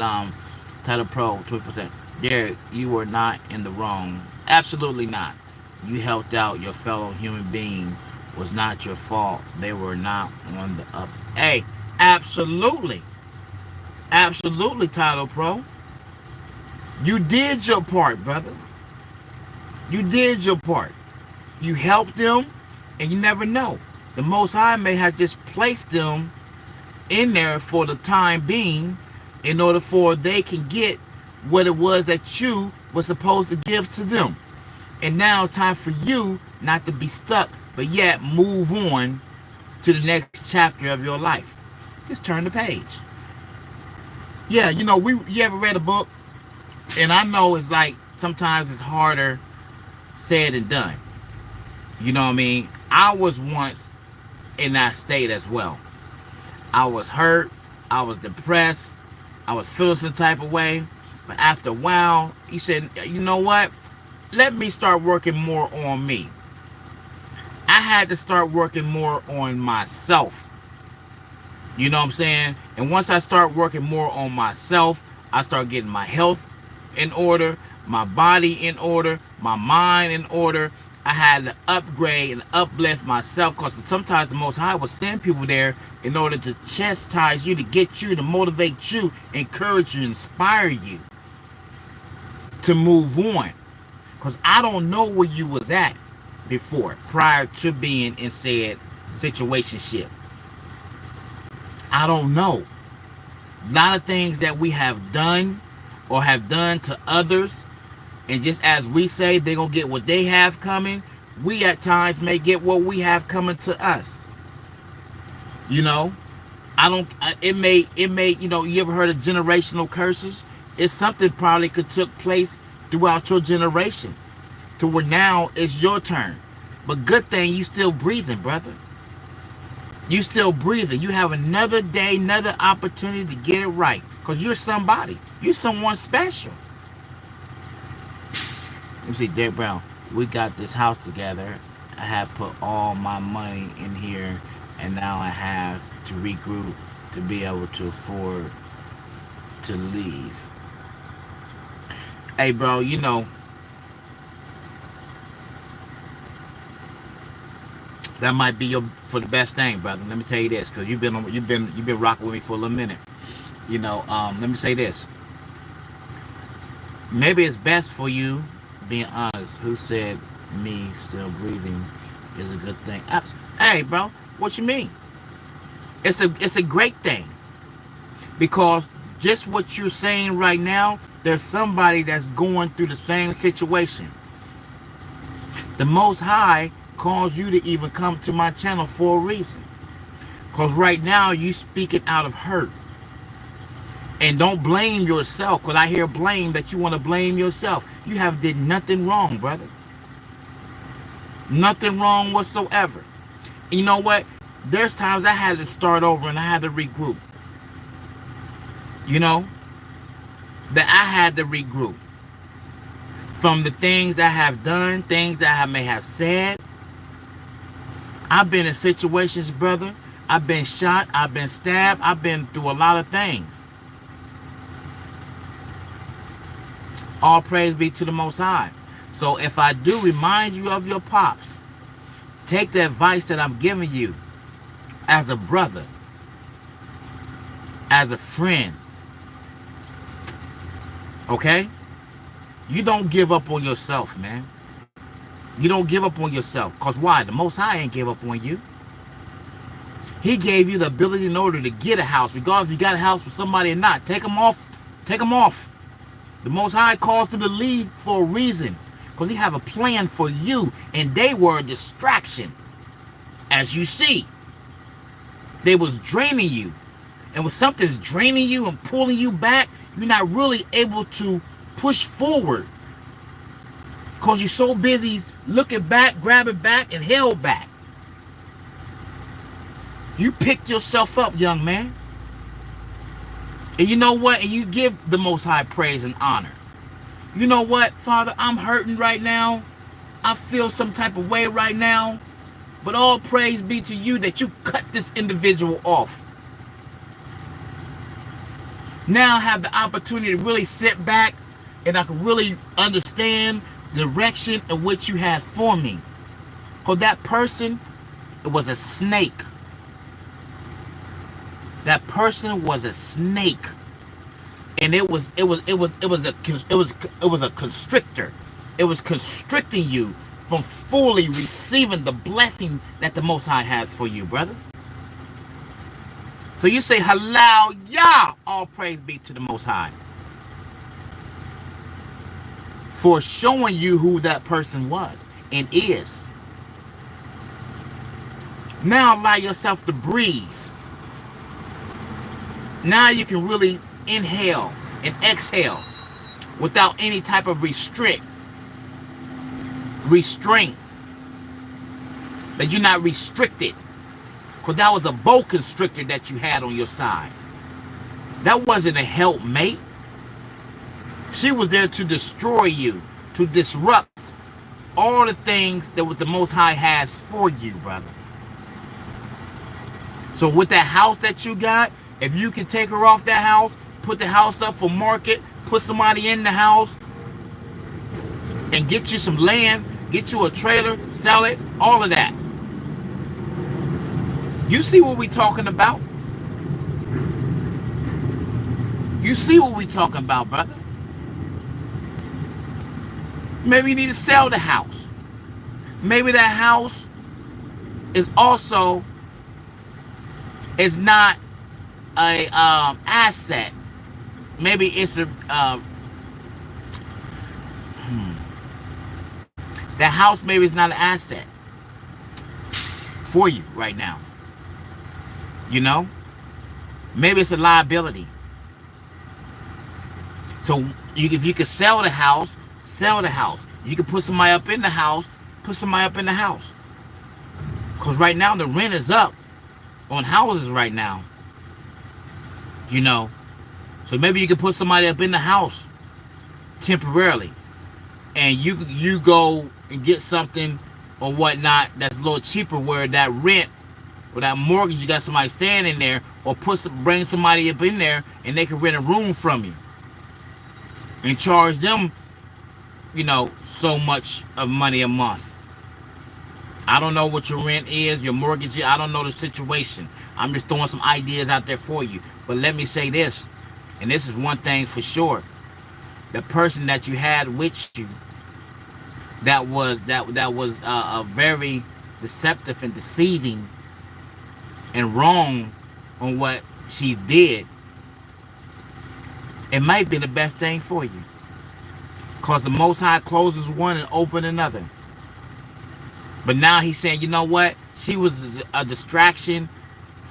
Speaker 1: Title Pro 20%. Derek, you were not in the wrong. Absolutely not. You helped out your fellow human being. Was not your fault. They were not on the up. Hey, absolutely. Absolutely, Title Pro. You did your part, brother. You did your part. You helped them, and you never know. The Most High may have just placed them in there for the time being in order for they can get what it was that you were supposed to give to them. And now it's time for you not to be stuck, but yet move on to the next chapter of your life. Just turn the page. Yeah, you ever read a book? And I know it's like sometimes it's harder said than done. You know what I mean? I was once in that state as well. I was hurt. I was depressed. I was feeling some type of way. But after a while, he said, you know what? Let me start working more on me. I had to start working more on myself. You know what I'm saying? And once I start working more on myself, I start getting my health in order, my body in order, my mind in order. I had to upgrade and uplift myself, because sometimes the Most High will send people there in order to chastise you, to get you, to motivate you, encourage you, inspire you to move on. Because I don't know where you was at before, prior to being in said situationship. I don't know. A lot of things that we have done or have done to others, and just as we say they're going to get what they have coming, we at times may get what we have coming to us. It may, you ever heard of generational curses? It's something probably could took place throughout your generation to where now it's your turn. But good thing you still breathing, brother. You still breathing. You have another day, another opportunity to get it right, because you're somebody. You're someone special. Let me see, Derek Brown. We got this house together. I have put all my money in here, and now I have to regroup to be able to afford to leave. Hey, bro, that might be for the best thing, brother. Let me tell you this, because you've been rocking with me for a little minute. Let me say this. Maybe it's best for you being honest. Who said me still breathing is a good thing? Hey, bro, what you mean? It's a great thing, because just what you're saying right now, there's somebody that's going through the same situation. The Most High calls you to even come to my channel for a reason. Because right now you speaking out of hurt. And don't blame yourself, because I hear blame that you want to blame yourself. You have did nothing wrong, brother. Nothing wrong whatsoever. You know what? There's times I had to start over and I had to regroup. You know? That I had to regroup. From the things I have done, things that I may have said. I've been in situations, brother. I've been shot. I've been stabbed. I've been through a lot of things. All praise be to the Most High. So if I do remind you of your pops, take the advice that I'm giving you as a brother, as a friend. Okay? You don't give up on yourself, man. You don't give up on yourself. Because why? The Most High ain't give up on you. He gave you the ability in order to get a house, regardless if you got a house with somebody or not. Take them off. Take them off. The Most High calls them to leave for a reason. Because he have a plan for you. And they were a distraction. As you see. They was draining you. And when something's draining you and pulling you back, you're not really able to push forward. Because you're so busy looking back, grabbing back, and held back. You picked yourself up, young man. And you know what? And you give the Most High praise and honor. You know what, Father? I'm hurting right now. I feel some type of way right now. But all praise be to you that you cut this individual off. Now I have the opportunity to really sit back and I can really understand the direction in which you have for me. Because that person, it was a snake. That person was a snake, and it was a constrictor. It was constricting you from fully receiving the blessing that the Most High has for you, brother. So you say, halal, Yah, all praise be to the Most High, for showing you who that person was and is. Now allow yourself to breathe. Now you can really inhale and exhale without any type of restraint. That you're not restricted. Because that was a boa constrictor that you had on your side. That wasn't a helpmate. She was there to destroy you, to disrupt all the things that what the Most High has for you, brother. So with that house that you got, if you can take her off that house, put the house up for market, put somebody in the house, and get you some land, get you a trailer, sell it, all of that. You see what we talking about? You see what we talking about, brother? Maybe you need to sell the house. Maybe that house is also not a asset. Maybe it's a that house maybe is not an asset for you right now. You know, maybe it's a liability. So if you could sell the house, sell the house. You can put somebody up in the house, put somebody up in the house. Because right now the rent is up on houses right now. You know, so maybe you can put somebody up in the house temporarily, and you go and get something or whatnot that's a little cheaper, where that rent or that mortgage, you got somebody staying in there, or bring somebody up in there and they can rent a room from you and charge them, you know, so much of money a month. I don't know what your rent is, your mortgage is. I don't know the situation. I'm just throwing some ideas out there for you. But let me say this, and this is one thing for sure. The person that you had with you that was a very deceptive and deceiving and wrong on what she did, it might be the best thing for you. Because the Most High closes one and opens another. But now he's saying, you know what? She was a distraction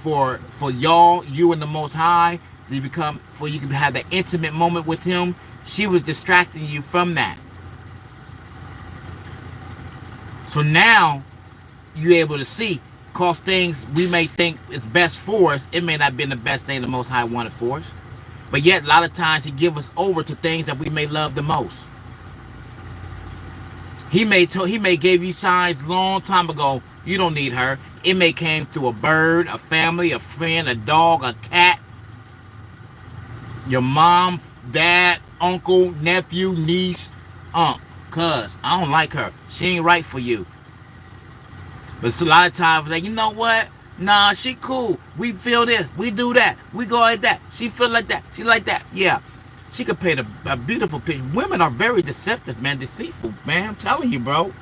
Speaker 1: for y'all, you and the Most High, to become, for you to have that intimate moment with him. She was distracting you from that. So now you're able to see, cause things we may think is best for us, it may not have been the best thing the Most High wanted for us. But yet a lot of times he give us over to things that we may love the most. He may give you signs long time ago. You don't need her. It may came through a bird, a family, a friend, a dog, a cat, your mom, dad, uncle, nephew, niece, aunt, cuz I don't like her. She ain't right for you. But it's a lot of times like, you know what? Nah, she cool. We feel this. We do that. We go like that. She feel like that. She like that. Yeah. She could paint a beautiful picture. Women are very deceptive, man. Deceitful, man. I'm telling you, bro.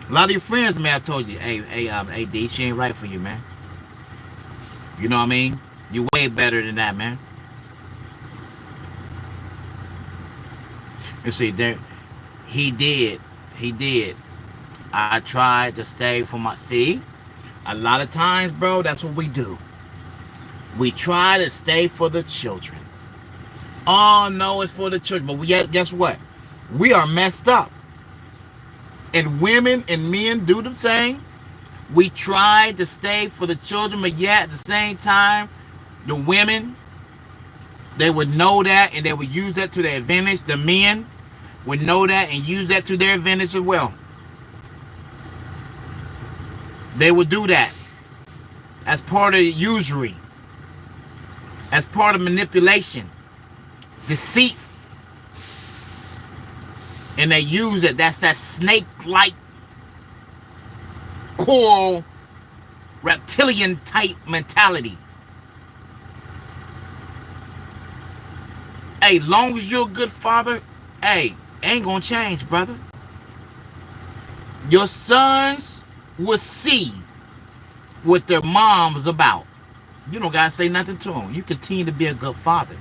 Speaker 1: A lot of your friends may have told you, hey, D, she ain't right for you, man. You know what I mean? You're way better than that, man. You see, there, he did. I tried to stay for my, see? A lot of times, bro, that's what we do. We try to stay for the children. Oh, no, it's for the children. But guess what? We are messed up. And women and men do the same. We try to stay for the children, but yet at the same time, the women, they would know that and they would use that to their advantage. The men would know that and use that to their advantage as well. They would do that as part of usury, as part of manipulation, deceit. And they use it. That's that snake-like, coral, reptilian type mentality. Hey, long as you're a good father, hey, ain't gonna change, brother. Your sons will see what their mom's about. You don't gotta say nothing to them. You continue to be a good father.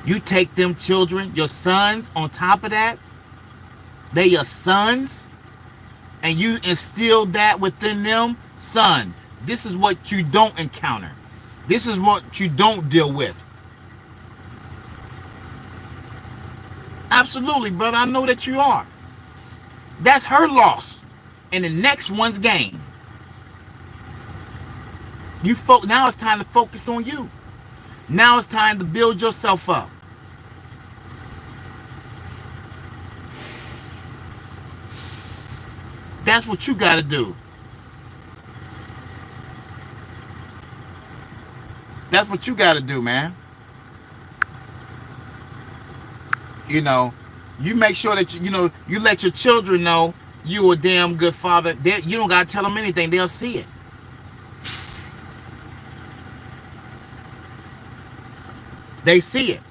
Speaker 1: You take them children, your sons, on top of that, they your sons, and you instill that within them. Son, this is what you don't encounter. This is what you don't deal with. Absolutely, brother. I know that you are. That's her loss, and the next one's gain. Now it's time to focus on you. Now it's time to build yourself up. That's what you got to do. That's what you got to do, man. You know, you make sure that, you let your children know you a damn good father. You don't got to tell them anything. They'll see it. They see it.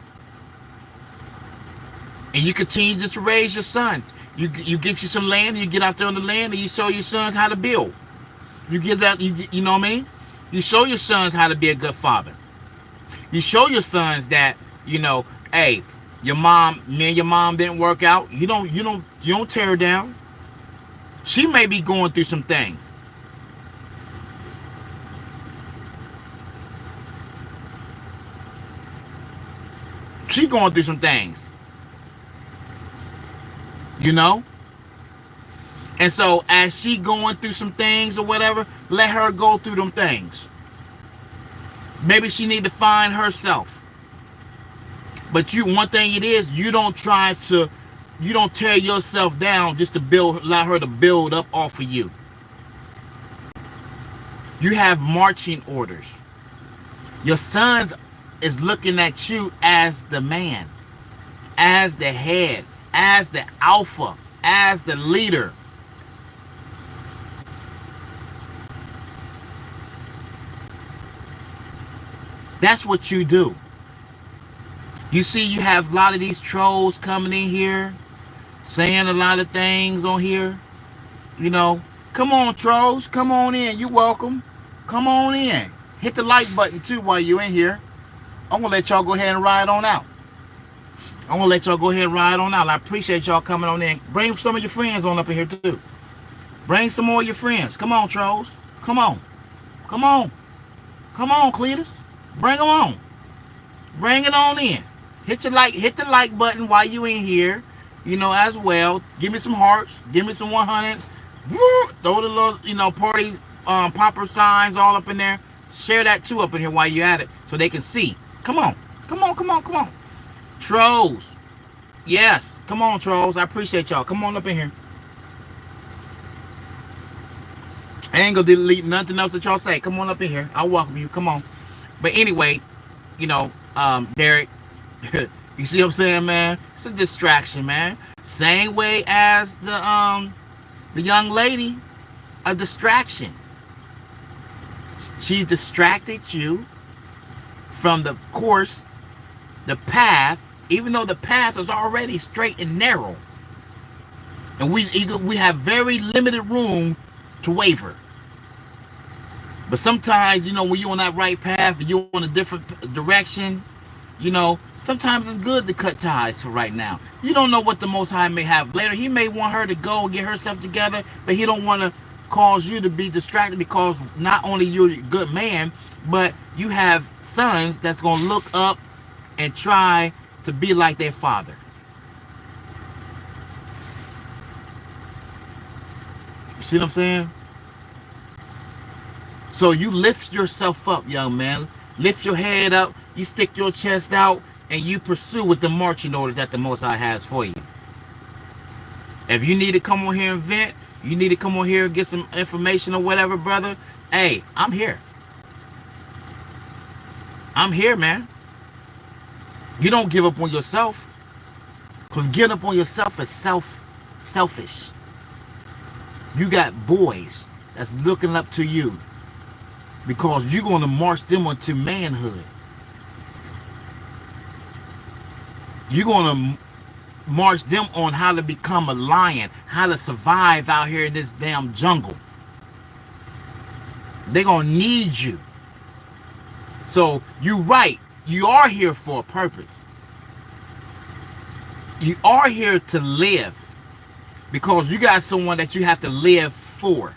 Speaker 1: And you continue just to raise your sons. You get you some land, you get out there on the land, and you show your sons how to build. You give that, you know what I mean? You show your sons how to be a good father. You show your sons that, hey, me and your mom didn't work out. You don't tear her down. She may be going through some things. She going through some things. And so as she going through some things or whatever, let her go through them things. Maybe she need to find herself. But one thing it is, you don't tear yourself down just to allow her to build up off of you. You have marching orders. Your sons is looking at you as the man, as the head, as the alpha, as the leader. That's what you do. You see, you have a lot of these trolls coming in here, saying a lot of things on here. Come on, trolls, come on in. You're welcome. Come on in. Hit the like button too while you're in here. I'm gonna let y'all go ahead and ride on out. I'm gonna let y'all go ahead and ride on out. I appreciate y'all coming on in. Bring some of your friends on up in here too. Bring some more of your friends. Come on, trolls. Come on. Come on. Come on, Cletus. Bring them on. Bring it on in. Hit the like button while you in here, you know, as well. Give me some hearts. Give me some 100s. Throw the little, you know, party popper signs all up in there. Share that too up in here while you at it so they can see. Come on. Come on, come on, come on. Trolls. Yes. Come on, trolls. I appreciate y'all. Come on up in here. I ain't gonna delete nothing else that y'all say. Come on up in here. I'll welcome you. Come on. But anyway, you know, Derek, you see what I'm saying, man? It's a distraction, man. Same way as the young lady, a distraction. She distracted you from the course, the path, even though the path is already straight and narrow. And we have very limited room to waver. But sometimes, you know, when you're on that right path, you're on a different direction, you know, sometimes it's good to cut ties for right now. You don't know what the Most High may have later. He may want her to go and get herself together, but he don't want to cause you to be distracted, because not only you're a good man, but you have sons that's going to look up and try to be like their father. You see what I'm saying? So you lift yourself up, young man. Lift your head up, you stick your chest out, and you pursue with the marching orders that the Most High has for you. If you need to come on here and vent, you need to come on here and get some information or whatever, brother, hey, I'm here. I'm here, man. You don't give up on yourself, because giving up on yourself is selfish. You got boys that's looking up to you, because you're going to march them into manhood. You're going to march them on how to become a lion, how to survive out here in this damn jungle. They're going to need you. So you're right. You are here for a purpose. You are here to live, because you got someone that you have to live for.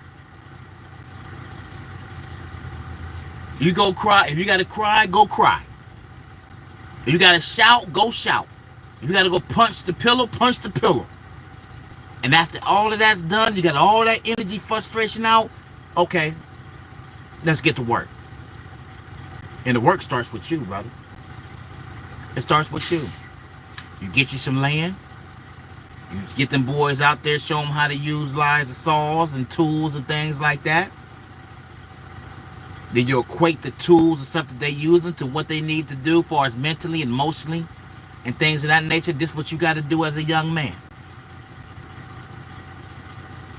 Speaker 1: You go cry. If you got to cry, go cry. If you got to shout, go shout. If you got to go punch the pillow, punch the pillow. And after all of that's done, you got all that energy, frustration out. Okay, let's get to work. And the work starts with you, brother. It starts with you. You get you some land. You get them boys out there, show them how to utilize the saws and tools and things like that. Then you equate the tools and stuff that they're using to what they need to do for us mentally and emotionally and things of that nature. This is what you got to do as a young man.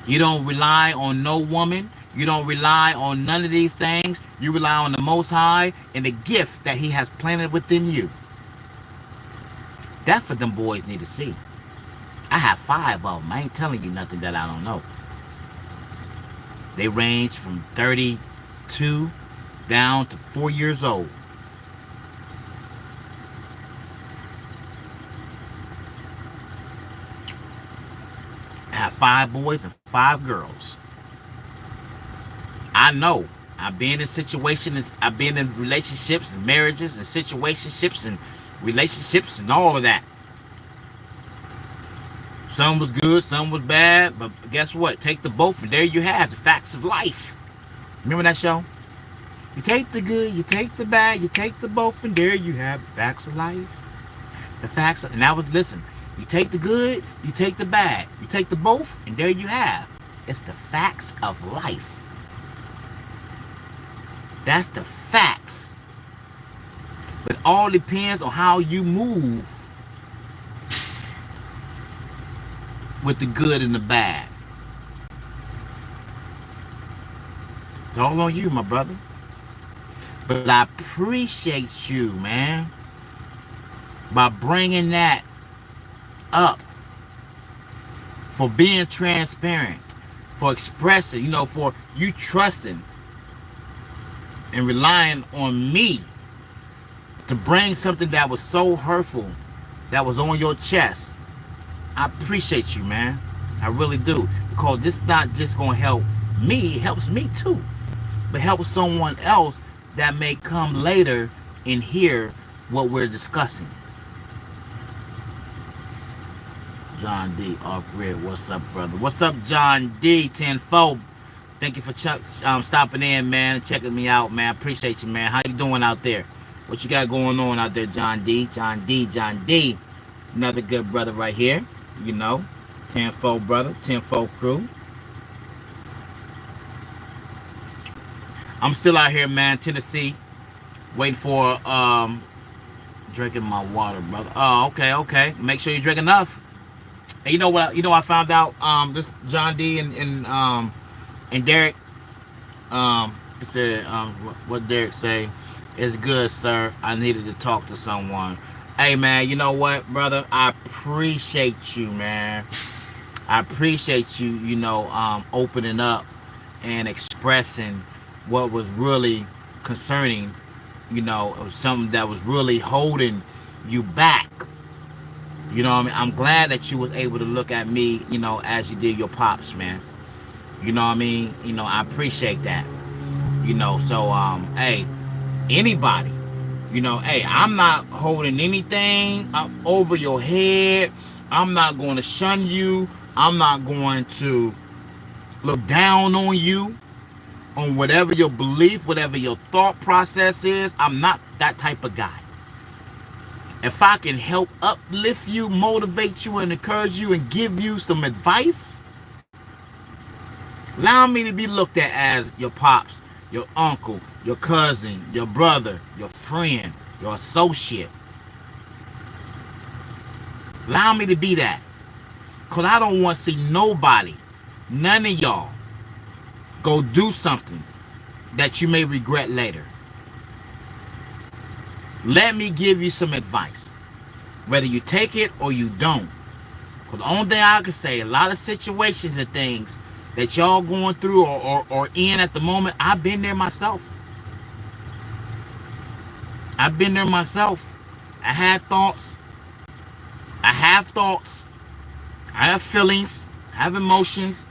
Speaker 1: You don't rely on no woman. You don't rely on none of these things. You rely on the Most High and the gift that he has planted within you. That's what them boys need to see. I have 5 of them. I ain't telling you nothing that I don't know. They range from 32 down to 4 years old. I have 5 boys and 5 girls. I know. I've been in situations, I've been in relationships and marriages and situationships and relationships and all of that. Some was good, some was bad, but guess what? Take the both, and there you have the facts of life. Remember that show? You take the good, you take the bad, you take the both, and there you have the facts of life. The facts of, and I was, listen, you take the good, you take the bad, you take the both, and there you have. It's the facts of life. That's the facts. But all depends on how you move with the good and the bad. It's all on you, my brother. But I appreciate you, man, by bringing that up, for being transparent, for expressing, you know, for you trusting and relying on me to bring something that was so hurtful that was on your chest. I appreciate you, man. I really do. Because this not just going to help me, it helps me too. But help someone else that may come later and hear what we're discussing. John D. Off grid. What's up, brother? What's up, John D. Tenfold? Thank you for stopping in, man, and checking me out, man. Appreciate you, man. How you doing out there? What you got going on out there, John D? John D. John D. Another good brother right here. You know, Tenfold brother, Tenfold crew. I'm still out here, man, Tennessee, waiting for drinking my water, brother. Oh, okay. Make sure you drink enough. And you know what? You know, I found out this John D and Derek. It said what Derek say is good, sir. I needed to talk to someone. Hey, man, you know what, brother? I appreciate you, man. I appreciate you, you know, opening up and expressing what was really concerning, you know, it was something that was really holding you back. You know what I mean? I'm glad that you was able to look at me, you know, as you did your pops, man. You know what I mean? You know, I appreciate that. You know, so, hey, anybody, you know, hey, I'm not holding anything up over your head. I'm not going to shun you. I'm not going to look down on you, on whatever your belief, whatever your thought process is. I'm not that type of guy. If I can help uplift you, motivate you, and encourage you, and give you some advice, allow me to be looked at as your pops, your uncle, your cousin, your brother, your friend, your associate. Allow me to be that. Because I don't want to see nobody, none of y'all, go do something that you may regret later. Let me give you some advice, whether you take it or you don't. Because the only thing I can say, a lot of situations and things that y'all going through or in at the moment, I've been there myself. I've been there myself. I had thoughts. I have thoughts. I have feelings. I have emotions.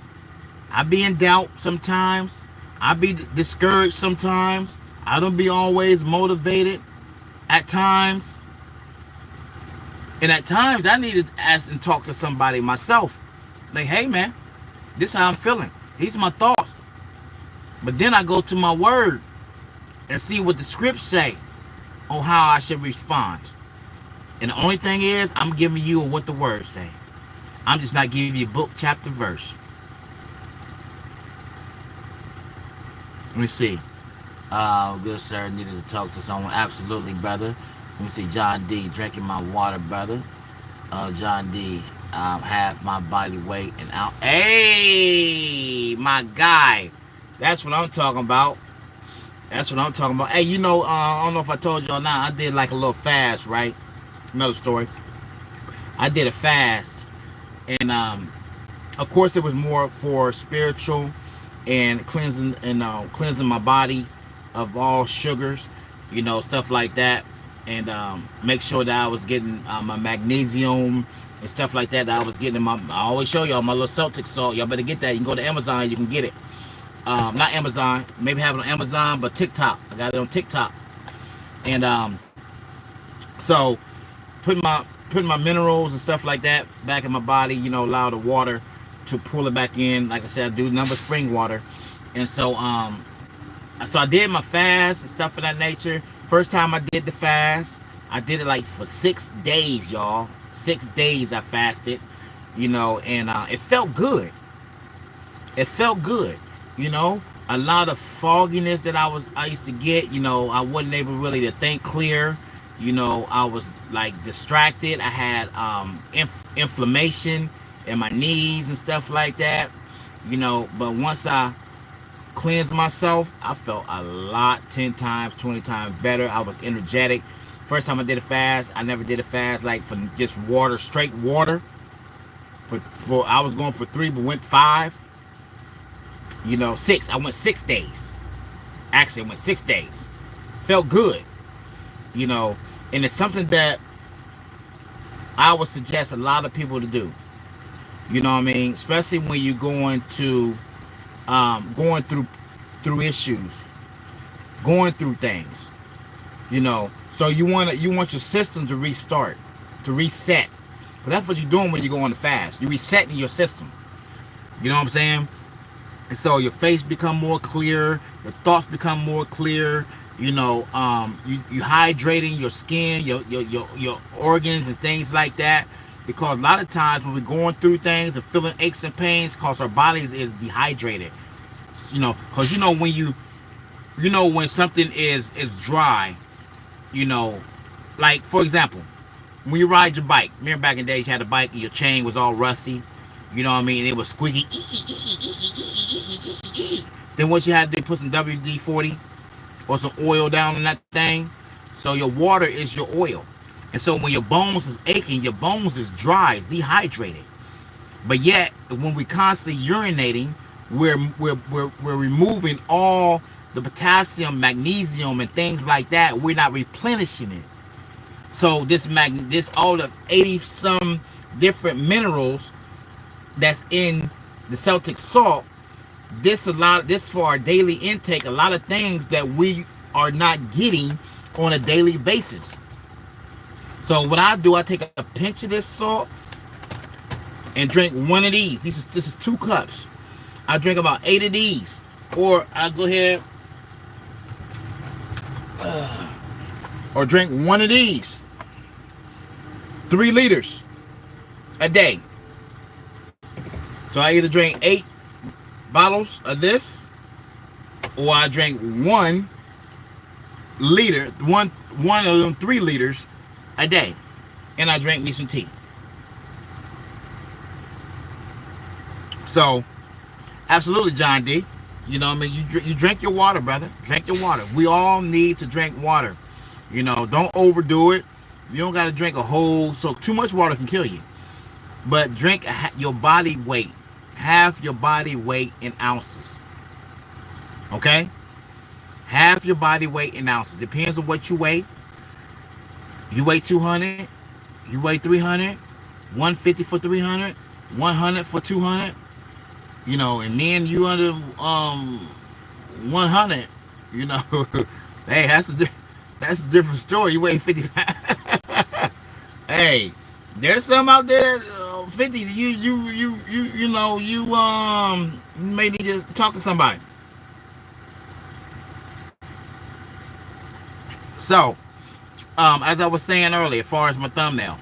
Speaker 1: I be in doubt sometimes. I be discouraged sometimes. I don't be always motivated at times. And at times I need to ask and talk to somebody myself. Like, hey man, this is how I'm feeling. These are my thoughts. But then I go to my word and see what the scripts say on how I should respond. And the only thing is, I'm giving you what the words say. I'm just not giving you book, chapter, verse. Let me see. Good sir, needed to talk to someone. Absolutely, brother. Let me see. John D, drinking my water, brother. John D, half my body weight and out. Hey, my guy. That's what I'm talking about. That's what I'm talking about. Hey, you know, I don't know if I told you or not. I did like a little fast, right? Another story. I did a fast, and of course, it was more for spiritual and cleansing cleansing my body of all sugars, you know, stuff like that, and make sure that I was getting my magnesium and stuff like that. That I was getting I always show y'all my little Celtic salt. Y'all better get that. You can go to Amazon, you can get it. Not Amazon, maybe have it on Amazon, but TikTok. I got it on TikTok, and so putting my minerals and stuff like that back in my body, you know, allow the water to pull it back in. Like I said, I do number spring water, and so I did my fast and stuff of that nature. First time I did the fast, I did it like for 6 days, y'all. 6 days I fasted, you know, and it felt good. It felt good, you know. A lot of fogginess that I used to get, you know, I wasn't able really to think clear. You know, I was like distracted. I had inflammation in my knees and stuff like that, you know. But once I cleansed myself, I felt a lot, 10 times, 20 times better. I was energetic. First time I did a fast, I never did a fast like for just water, straight water. For I was going for 3, but went 5. You know, 6. I went 6 days. Actually, I went 6 days. Felt good. You know, and it's something that I would suggest a lot of people to do. You know what I mean? Especially when you're going to going through issues, going through things. You know, so you want your system to restart, to reset. But that's what you're doing when you go on the fast. You're resetting your system. You know what I'm saying? And so your face become more clear, your thoughts become more clear. You know, you hydrating your skin, your organs and things like that. Because a lot of times when we're going through things and feeling aches and pains, because our bodies is dehydrated. You know, because when something is dry, you know, like for example, when you ride your bike, remember back in the days you had a bike and your chain was all rusty, you know what I mean, and it was squeaky. Then what you had to do, put some WD-40 or some oil down on that thing. So your water is your oil. And so when your bones is aching, your bones is dry, it's dehydrated. But yet, when we constantly urinating, we're removing all the potassium, magnesium, and things like that. We're not replenishing it. So this all the 80 some different minerals that's in the Celtic salt. This for our daily intake. A lot of things that we are not getting on a daily basis. So what I do, I take a pinch of this salt and drink one of these. This is 2 cups. I drink about 8 of these, or I go ahead or drink one of these. 3 liters a day. So I either drink 8 bottles of this, or I drink 1 liter, one of them 3 liters a day, and I drink me some tea. So, absolutely, John D. You know what I mean? You drink your water, brother. Drink your water. We all need to drink water. You know, don't overdo it. You don't got to drink a whole, so too much water can kill you. But drink your body weight. Half your body weight in ounces. Okay? Half your body weight in ounces. Depends on what you weigh. You weigh 200. You weigh 300. 150 for 300. 100 for 200. You know, and then you under 100. You know, hey, that's a different story. You weigh 50. Hey, there's some out there 50. You know, you may need to talk to somebody. So, as I was saying earlier, as far as my thumbnail,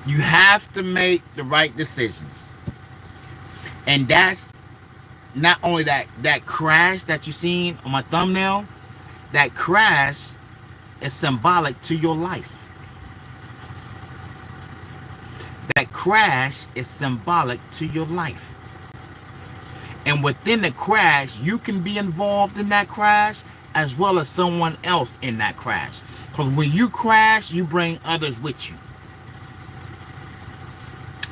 Speaker 1: you have to make the right decisions. And that's not only that crash that you seen on my thumbnail, that crash is symbolic to your life. That crash is symbolic to your life. And within the crash, you can be involved in that crash as well as someone else in that crash. Because when you crash, you bring others with you.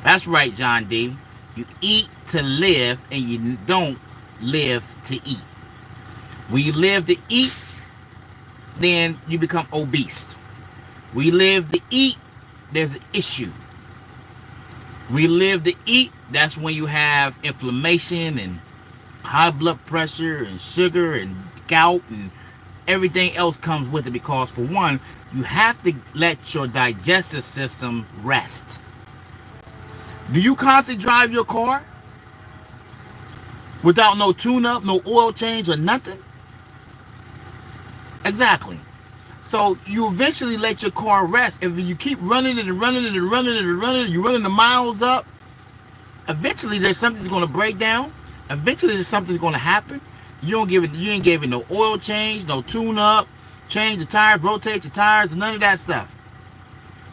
Speaker 1: That's right, John D. You eat to live and you don't live to eat. When you live to eat, then you become obese. When you live to eat, there's an issue. When you live to eat, that's when you have inflammation and high blood pressure and sugar and gout and everything else comes with it, because for one, you have to let your digestive system rest. Do you constantly drive your car without no tune-up, no oil change or nothing? Exactly. So you eventually let your car rest. If you keep running and running and running and running, you're running the miles up, eventually there's something that's going to break down. Eventually there's something that's going to happen. You ain't giving no oil change, no tune-up, change the tires, rotate your tires, none of that stuff.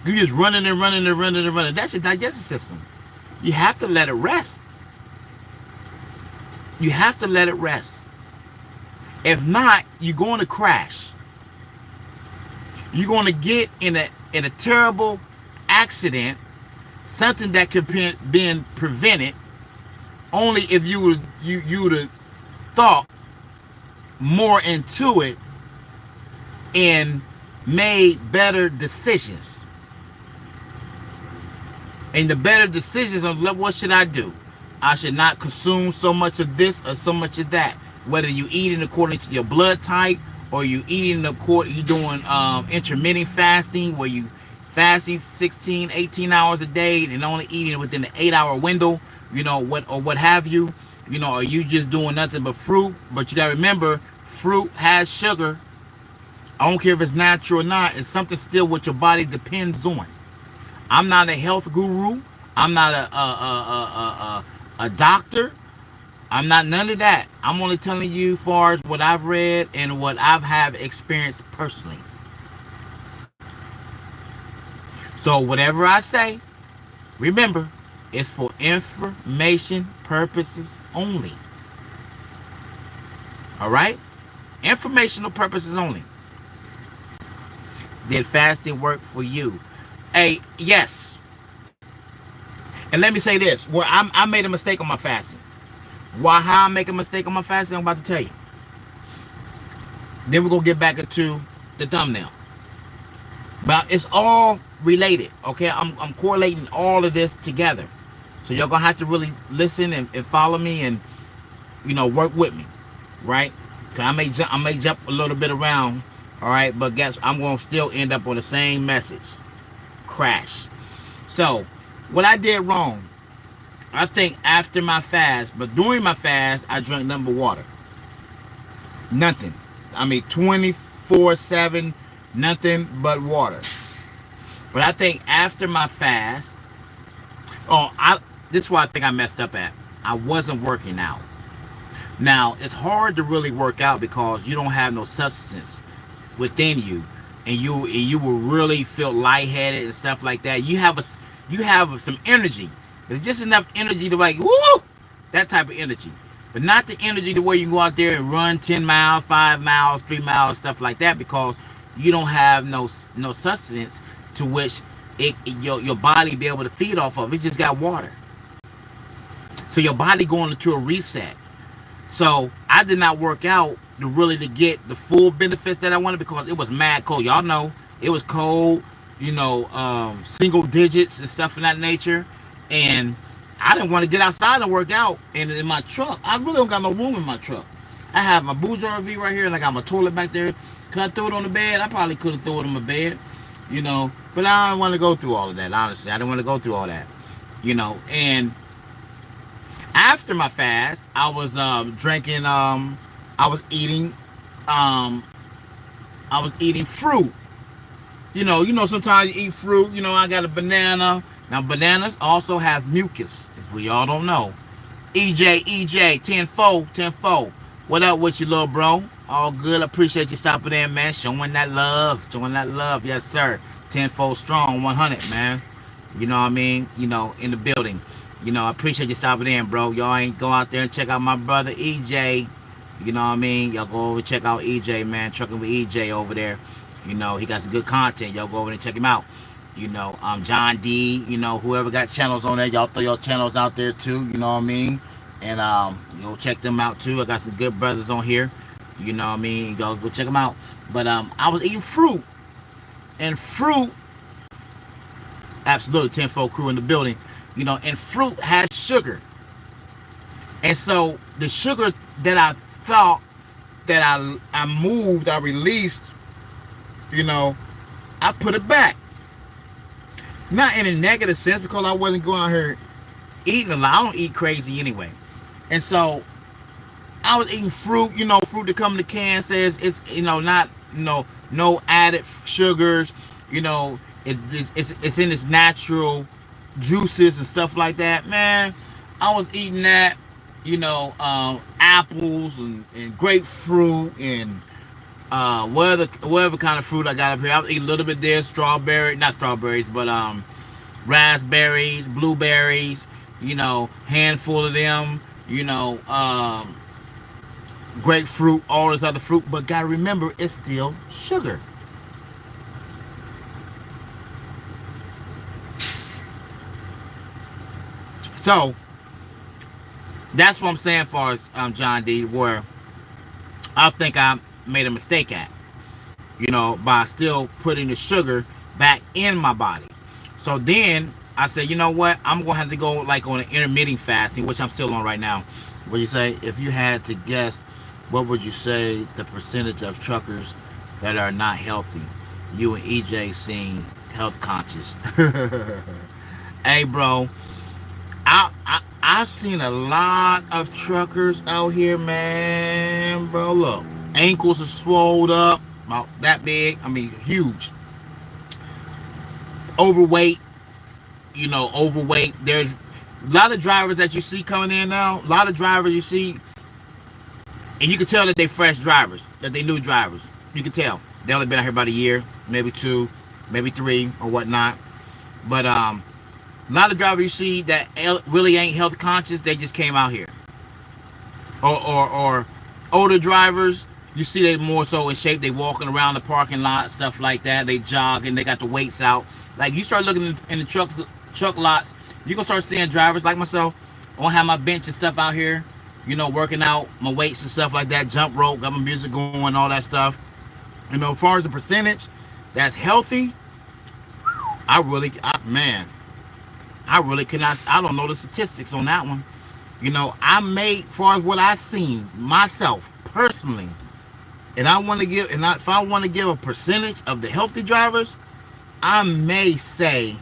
Speaker 1: You're just running and running and running and running. That's your digestive system. You have to let it rest. You have to let it rest. If not, you're going to crash. You're going to get in a terrible accident, something that could have been prevented only if you would have thought more into it and made better decisions. And the better decisions on what should I do. I should not consume so much of this or so much of that. Whether you eating according to your blood type, or you eating you doing intermittent fasting, where you fasting 16, 18 hours a day and only eating within the 8-hour window, what have you, or you just doing nothing but fruit. But you gotta remember, fruit has sugar. I don't care if it's natural or not. It's something still what your body depends on. I'm not a health guru. I'm not a doctor. I'm not none of that. I'm only telling you as far as what I've read and what I've have experienced personally. So whatever I say, remember, it's for information purposes only. All right? Informational purposes only. Did fasting work for you? Hey, yes. And let me say this. Well, I made a mistake on my fasting. How I make a mistake on my fasting, I'm about to tell you. Then we're going to get back into the thumbnail. But it's all related, okay? I'm correlating all of this together. So y'all going to have to really listen and follow me and, work with me, right? Because I may jump a little bit around, all right? But guess I'm going to still end up on the same message. Crash. So, what I did wrong, I think after my fast, but during my fast, I drank nothing but water. Nothing. I mean, 24/7, nothing but water. But I think after my fast, this is why I think I messed up at. I wasn't working out. Now, it's hard to really work out because you don't have no substance within you, and you will really feel lightheaded and stuff like that. You have some energy. It's just enough energy to like, woo, that type of energy. But not the energy to where you can go out there and run 10 miles, 5 miles, 3 miles, stuff like that, because you don't have no substance to which your body be able to feed off of. It just got water. So your body going into a reset. So I did not work out to get the full benefits that I wanted, because it was mad cold. Y'all know it was cold, single digits and stuff of that nature. And I didn't want to get outside and work out. And in my truck, I really don't got no room in my truck. I have my Boozer RV right here, and I got my toilet back there. Could I throw it on the bed? I probably could have thrown it on my bed, but I don't want to go through all of that, honestly. I didn't want to go through all that, and after my fast, I was drinking, I was eating fruit. Sometimes you eat fruit. I got a banana. Now, bananas also has mucus, if we all don't know. EJ, 10-4. What up with you, little bro? All good. Appreciate you stopping in, man. Showing that love. Yes, sir. 10-4 strong, 100, man. You know what I mean? In the building. I appreciate you stopping in, bro. Y'all ain't go out there and check out my brother, EJ. You know what I mean? Y'all go over and check out EJ, man. Trucking with EJ over there. He got some good content. Y'all go over and check him out. John D, whoever got channels on there, y'all throw your channels out there too, you know what I mean? And check them out too. I got some good brothers on here, you know what I mean? Y'all go check them out. But I was eating fruit, and fruit, absolutely 10-4 crew in the building, and fruit has sugar. And so the sugar that I thought that I released, I put it back. Not in a negative sense, because I wasn't going out here eating a lot. I don't eat crazy anyway. And so I was eating fruit, fruit that come in the can says it's, not, no added sugars, it's in its natural juices and stuff like that. Man, I was eating that, apples and grapefruit and whatever kind of fruit I got up here. I was eating a little bit there, not strawberries, but raspberries, blueberries, handful of them, grapefruit, all this other fruit. But gotta remember, it's still sugar. So that's what I'm saying as far as John D, where I think I made a mistake at, by still putting the sugar back in my body. So then I said, you know what? I'm gonna have to go like on an intermittent fasting, which I'm still on right now. What you say? If you had to guess, what would you say the percentage of truckers that are not healthy? You and EJ seem health conscious. Hey, bro, I've seen a lot of truckers out here, man. Bro, look, ankles are swelled up, about that big. I mean, huge. Overweight, overweight. There's a lot of drivers that you see coming in now. A lot of drivers you see, and you can tell that they fresh drivers, that they new drivers. You can tell they only been out here about a year, maybe 2, maybe 3, or whatnot. But a lot of drivers you see that really ain't health conscious. They just came out here. Or older drivers, you see they more so in shape. They walking around the parking lot, stuff like that. They jogging. They got the weights out. Like you start looking in the truck lots, you gonna start seeing drivers like myself. I gonna have my bench and stuff out here, working out my weights and stuff like that. Jump rope, got my music going, all that stuff. As far as the percentage that's healthy, I really cannot. I don't know the statistics on that one. I made, as far as what I've seen myself personally, and if I want to give a percentage of the healthy drivers, I may say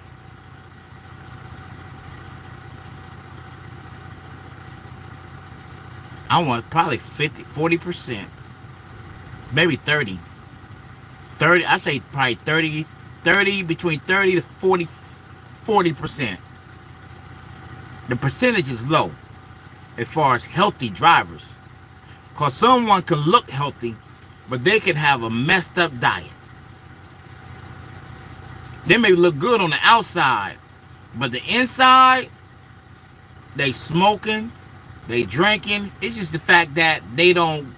Speaker 1: I want probably 40%, maybe 30. I say probably 30, between 30 to 40%. The percentage is low as far as healthy drivers. Because someone can look healthy, but they can have a messed up diet. They may look good on the outside, but the inside, they smoking, they drinking. It's just the fact that they don't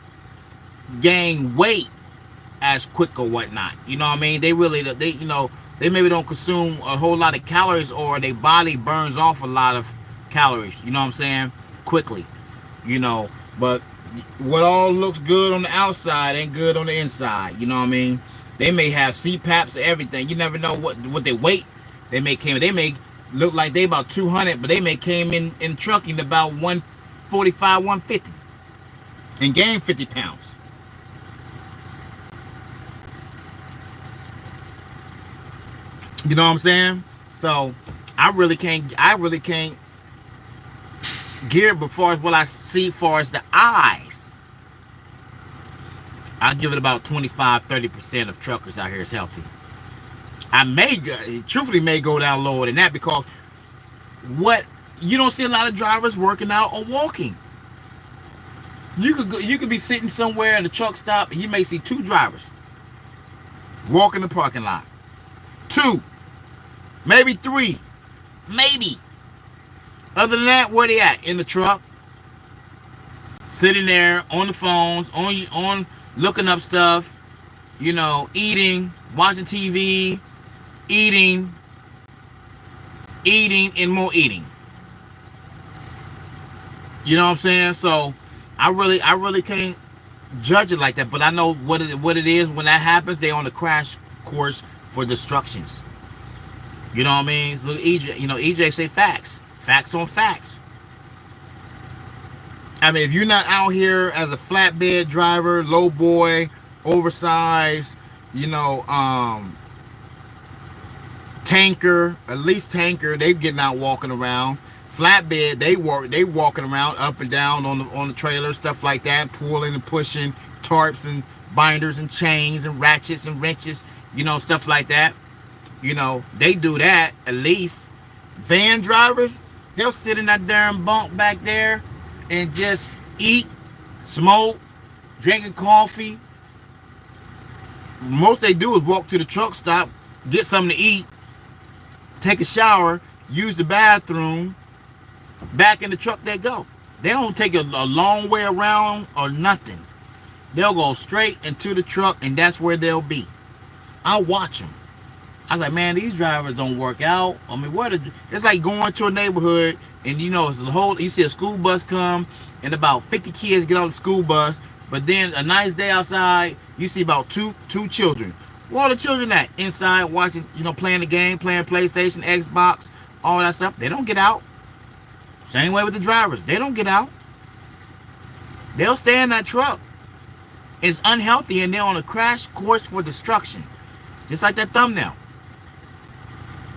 Speaker 1: gain weight as quick or whatnot. You know what I mean? They maybe don't consume a whole lot of calories, or their body burns off a lot of calories. You know what I'm saying? Quickly. But what all looks good on the outside ain't good on the inside. You know what I mean? They may have CPAPs or everything. You never know what they weight. They may look like they about 200, but they may came in trucking about 145, 150 and gained 50 pounds. You know what I'm saying? So I really can't gear as far as what I see as far as the eyes. I give it about 25-30% of truckers out here is healthy. I truthfully may go down lower than that, because you don't see a lot of drivers working out or walking. You could be sitting somewhere in the truck stop and you may see 2 drivers walking the parking lot. 2, maybe 3, maybe. Other than that, where they at? In the truck, sitting there on the phones, on looking up stuff, eating, watching TV, eating, and more eating. You know what I'm saying? So I really can't judge it like that. But I know what it is. When that happens, they on the crash course for destructions. You know what I mean? So EJ say facts on facts. I mean, if you're not out here as a flatbed driver, low boy, oversized, tanker, at least tanker, they getting out walking around. Flatbed, they walking around up and down on the trailer, stuff like that, pulling and pushing tarps and binders and chains and ratchets and wrenches, stuff like that. They do that at least. Van drivers, they'll sit in that darn bunk back there and just eat, smoke, drinking coffee. Most they do is walk to the truck stop, get something to eat, take a shower, use the bathroom, back in the truck they go. They don't take a long way around or nothing. They'll go straight into the truck, and that's where they'll be. I watch them. I was like, man, these drivers don't work out. I mean, it's like going to a neighborhood and you see a school bus come and about 50 kids get on the school bus, but then a nice day outside, you see about two children. Where are the children at? Inside watching, playing the game, playing PlayStation, Xbox, all that stuff. They don't get out. Same way with the drivers. They don't get out. They'll stay in that truck. It's unhealthy, and they're on a crash course for destruction. Just like that thumbnail.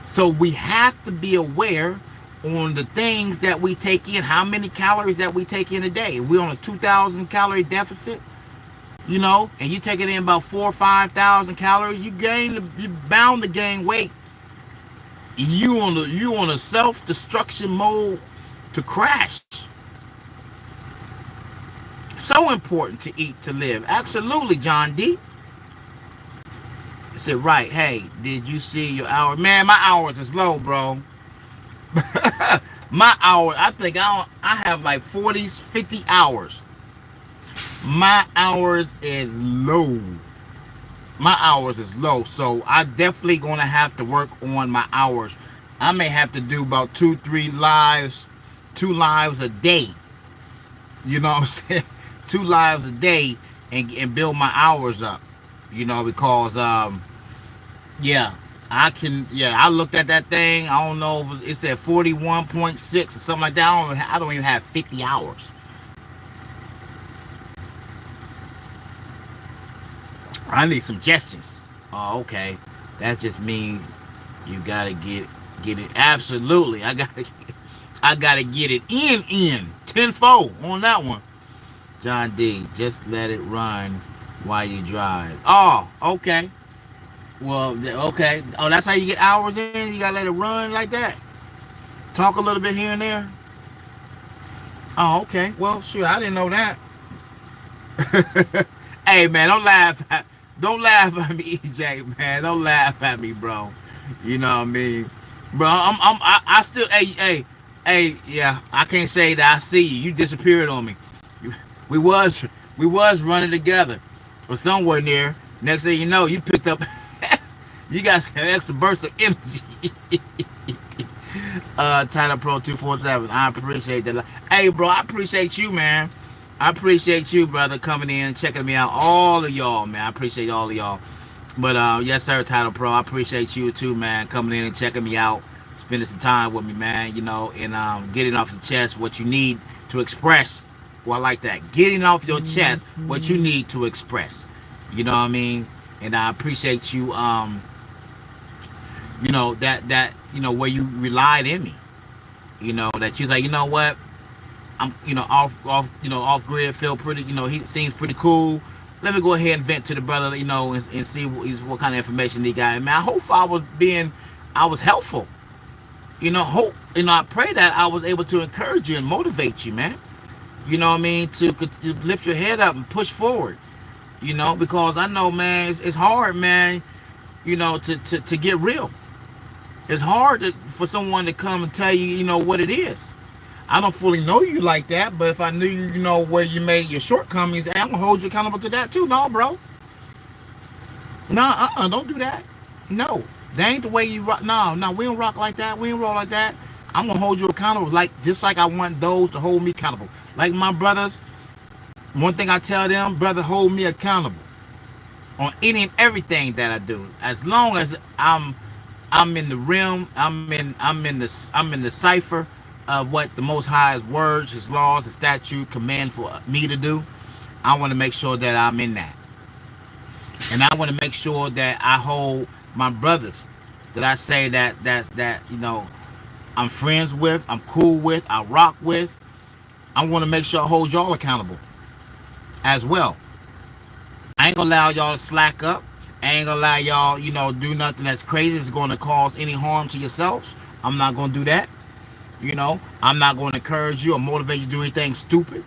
Speaker 1: So we have to be aware on the things that we take in, how many calories that we take in a day. If we're on a 2,000 calorie deficit, you know, and you take it in about 4,000 or 5,000 calories, you're bound to gain weight. You on a self-destruction mode to crash. So important to eat to live. Absolutely, John D. I said, right, hey, did you see your hour? Man, my hours is low, bro. My hour, I think I have like 40, 50 hours. My hours is low. My hours is low. So I definitely gonna have to work on my hours. I may have to do about 2 lives a day. You know what I'm saying? 2 lives a day and build my hours up. You know, because yeah, I looked at that thing. I don't know if it said 41.6 or something like that. I don't even have 50 hours. I need suggestions. Oh, okay. That just means you gotta get it. Absolutely. I gotta get it in tenfold on that one. John D, just let it run while you drive. Oh, okay. Well, okay. Oh, that's how you get hours in? You gotta let it run like that? Talk a little bit here and there? Oh, okay. Well, sure, I didn't know that. Hey, man, don't laugh at me, EJ, man. Don't laugh at me, bro. You know what I mean? Bro, I still, hey, yeah, I can't say that I see you. You disappeared on me. We was running together or somewhere near. Next thing you know, you picked up, you got some extra burst of energy. Title Pro 247. I appreciate that. Hey, bro, I appreciate you, man. I appreciate you, brother, coming in and checking me out. All of y'all, man. I appreciate all of y'all. But yes, sir, Title Pro. I appreciate you too, man, coming in and checking me out, spending some time with me, man. You know, and getting off your chest what you need to express. Well, I like that. Getting off your chest what you need to express. You know what I mean? And I appreciate you. You know that you know where you relied in me. You know that you're like, you know what? I'm, you know, off grid, feel pretty, you know, he seems pretty cool. Let me go ahead and vent to the brother, you know, and see what kind of information he got. And man, I hope I was helpful. You know, I pray that I was able to encourage you and motivate you, man. You know what I mean? To lift your head up and push forward. You know, because I know, man, it's hard, man, you know, to get real. It's hard for someone to come and tell you, you know, what it is. I don't fully know you like that, but if I knew you, you know, where you made your shortcomings, I'm gonna hold you accountable to that too. No, bro. No, don't do that. No, that ain't the way you rock. No, we don't rock like that. We don't roll like that. I'm gonna hold you accountable, just like I want those to hold me accountable. Like my brothers, one thing I tell them, brother, hold me accountable on any and everything that I do. As long as I'm in the realm, I'm in the cipher of what the Most High's words, His laws, His statute command for me to do. I want to make sure that I'm in that, and I want to make sure that I hold my brothers that I say that you know I'm friends with, I'm cool with, I rock with. I want to make sure I hold y'all accountable as well. I ain't gonna allow y'all to slack up. I ain't gonna allow y'all, you know, do nothing that's crazy. It's going to cause any harm to yourselves. I'm not gonna do that. You know, I'm not going to encourage you or motivate you to do anything stupid.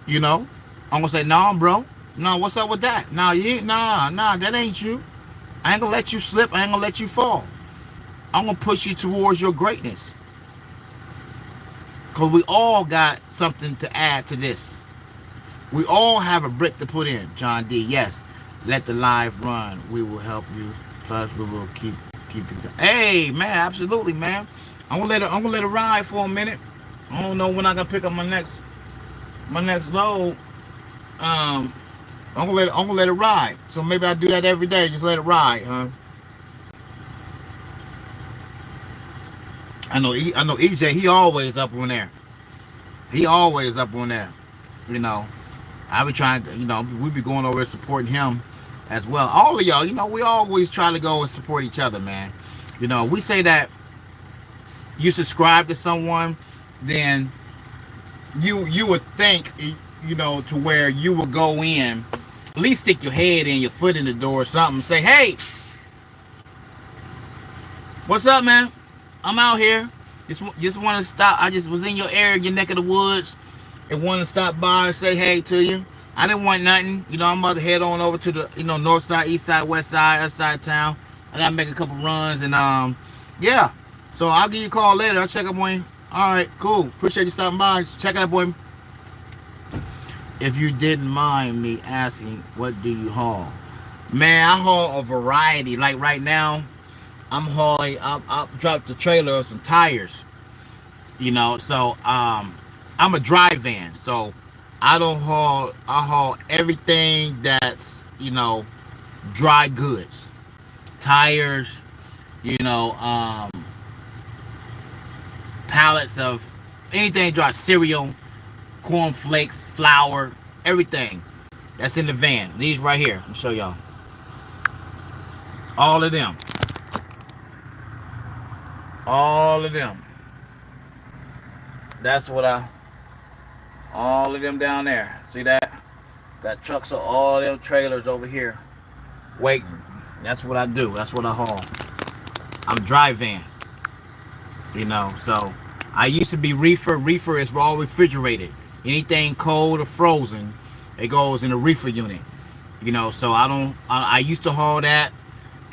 Speaker 1: You know, I'm gonna say, nah, bro. Nah, what's up with that? Nah, that ain't you. I ain't gonna let you slip. I ain't gonna let you fall. I'm gonna push you towards your greatness. Because we all got something to add to this. We all have a brick to put in, John D. Yes, let the live run. We will help you. Plus, we will keep you. Hey, man, absolutely, man. I'm gonna let it ride for a minute. I don't know when I'm gonna pick up my next load. I'm gonna let it ride. So maybe I do that every day. Just let it ride, huh? I know EJ. He always up on there. He always up on there. You know, I be trying to. We be going over and supporting him as well. All of y'all. We always try to go and support each other, man. We say that you subscribe to someone, then you would think, to where you would go in, at least stick your head in, your foot in the door or something, say, hey, what's up, man? I'm out here. Just want to stop. I just was in your area, your neck of the woods, and wanted to stop by and say hey to you. I didn't want nothing. I'm about to head on over to the, north side, east side, west side, other side of town. I gotta make a couple runs and yeah. So I'll give you a call later. I'll check up on you. All right, cool. Appreciate you stopping by. Check out, boy. If you didn't mind me asking, what do you haul? Man, I haul a variety. Like right now, I'm hauling. I dropped the trailer of some tires. So I'm a dry van. So I don't haul. I haul everything that's dry goods, tires. Pallets of anything dry, cereal, cornflakes, flour, everything that's in the van. These right here. I'll show y'all. All of them. All of them. That's what all of them down there. See that? Got trucks of all them trailers over here waiting. That's what I do. That's what I haul. I'm dry van. So I used to be reefer. Reefer is all refrigerated. Anything cold or frozen, it goes in the reefer unit. So I used to haul that.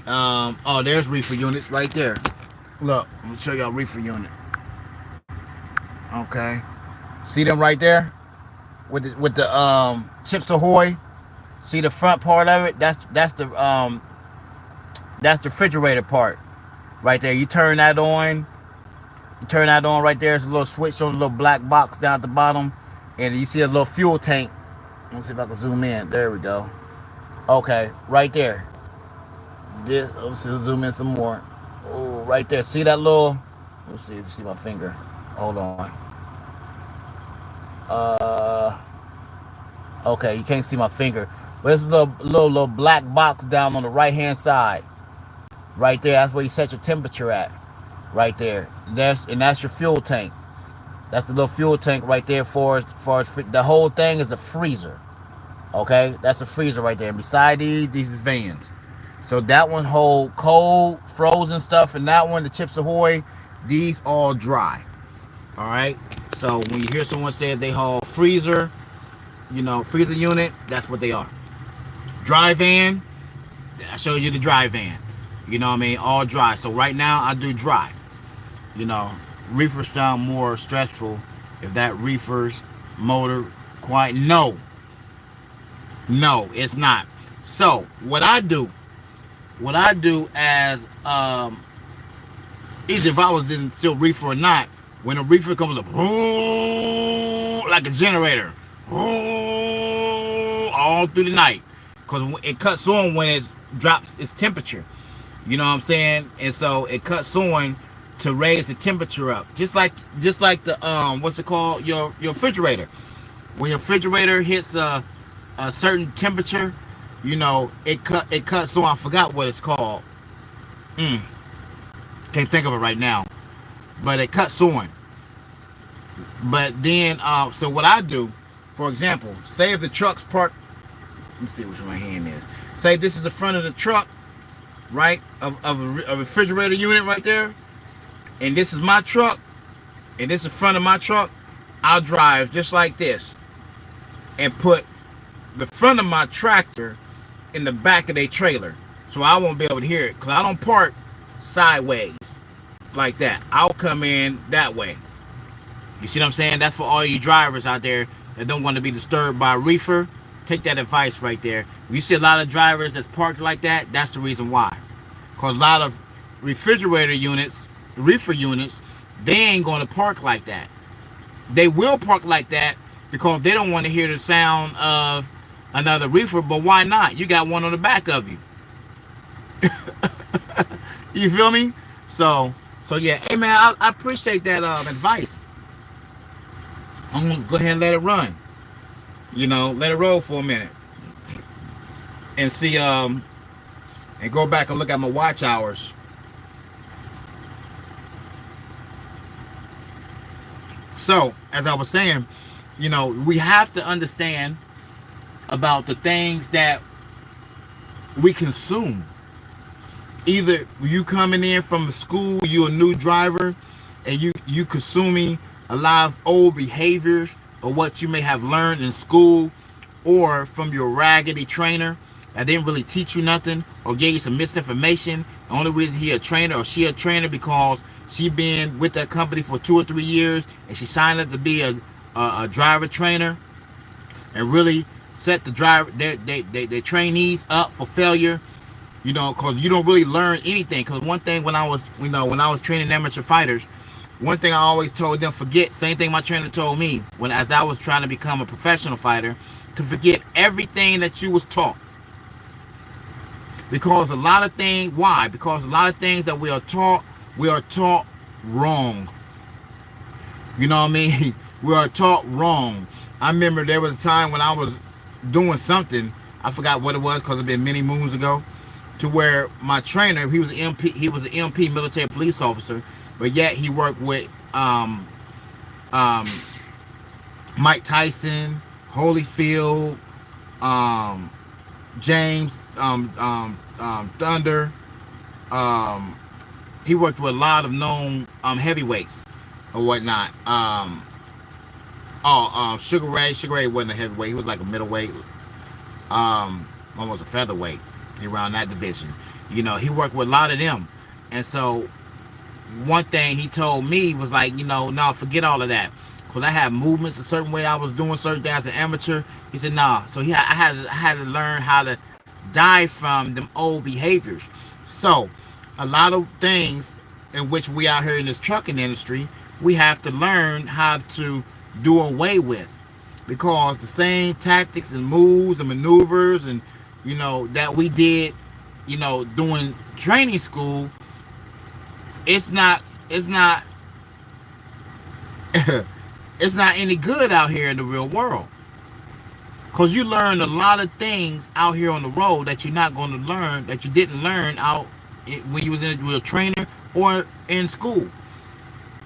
Speaker 1: Oh, there's reefer units right there. Look, I'm gonna show y'all reefer unit. Okay, see them right there with the Chips Ahoy. See the front part of it? That's the refrigerator part right there. You turn that on. You turn that on right there. There's a little switch on the little black box down at the bottom, and you see a little fuel tank. Let me see if I can zoom in. There we go. Okay, right there. Let's zoom in some more. Oh, right there. See that little? Let's see if you see my finger. Hold on. Okay, you can't see my finger. But there's a little black box down on the right hand side. Right there. That's where you set your temperature at. Right there. That's your fuel tank. That's the little fuel tank right there for the whole thing is a freezer. Okay, that's a freezer right there. And beside these is vans. So that one hold cold, frozen stuff, and that one, the Chips Ahoy, these all dry. All right. So when you hear someone say they haul freezer, freezer unit, that's what they are. Dry van. I showed you the dry van. All dry. So right now I do dry. Reefer sound more stressful. If that reefer's motor quiet, no, it's not. So what I do as either if I was in still reefer or not, when a reefer comes up like a generator all through the night, because it cuts on when it drops its temperature. You know what I'm saying? And so it cuts on to raise the temperature up, just like the what's it called, your refrigerator. When your refrigerator hits a certain temperature, it cuts on. I forgot what it's called. Can't think of it right now, but it cuts on. But then so what I do, for example, say if the truck's parked, let me see which my hand is. Say this is the front of the truck, right, of a refrigerator unit right there, and this is my truck, and this is the front of my truck. I'll drive just like this and put the front of my tractor in the back of their trailer, so I won't be able to hear it, because I don't park sideways like that. I'll come in that way. You see what I'm saying? That's for all you drivers out there that don't want to be disturbed by a reefer. Take that advice right there. If you see a lot of drivers that's parked like that, that's the reason why. Because a lot of refrigerator units, reefer units, they ain't going to park like that. They will park like that because they don't want to hear the sound of another reefer, but why not? You got one on the back of you. You feel me? So So yeah, hey man, I appreciate that advice. I'm gonna go ahead and let it run. Let it roll for a minute and see and go back and look at my watch hours. So as I was saying, we have to understand about the things that we consume. Either you coming in from school, you're a new driver, and you consuming a lot of old behaviors or what you may have learned in school, or from your raggedy trainer that didn't really teach you nothing or gave you some misinformation. The only reason he a trainer or she a trainer because she been with that company for 2 or 3 years and she signed up to be a driver trainer and really set the driver their trainees up for failure. Because you don't really learn anything. Because one thing when I was training amateur fighters, one thing I always told them, forget, same thing my trainer told me as I was trying to become a professional fighter, to forget everything that you was taught. Because a lot of things, why? Because a lot of things that we are taught wrong. You know what I mean? We are taught wrong. I remember there was a time when I was doing something, I forgot what it was because it been many moons ago, to where my trainer, he was an MP, military police officer, but yet he worked with Mike Tyson, Holyfield, James Thunder. He worked with a lot of known heavyweights or whatnot. Sugar Ray wasn't a heavyweight. He was like a middleweight, almost a featherweight. He around that division. He worked with a lot of them. And so one thing he told me was like, no, forget all of that. Because I had movements a certain way. I was doing certain things as an amateur. He said, nah. So I had to learn how to die from them old behaviors. So a lot of things in which we out here in this trucking industry, we have to learn how to do away with. Because the same tactics and moves and maneuvers and that we did, doing training school, it's not it's not any good out here in the real world. Because you learn a lot of things out here on the road that you're not going to learn, that you didn't learn out when you was in a trainer or in school.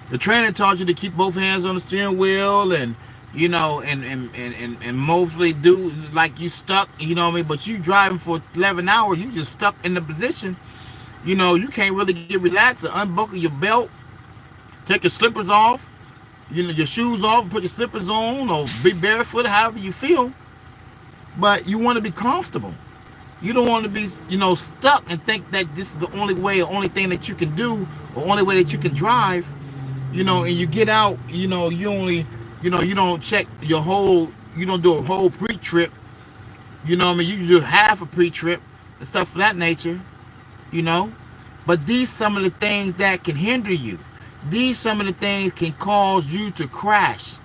Speaker 1: The trainer taught you to keep both hands on the steering wheel and and mostly do like you stuck, but you driving for 11 hours, you just stuck in the position. You can't really get relaxed or unbuckle your belt, take your slippers off, your shoes off, put your slippers on, or be barefoot, however you feel. But you want to be comfortable. You don't want to be, stuck and think that this is the only way or only thing that you can do or only way that you can drive, and you get out, you only, you don't check your whole, you don't do a whole pre-trip, you do half a pre-trip and stuff of that nature, But these some of the things that can hinder you. These some of the things can cause you to crash.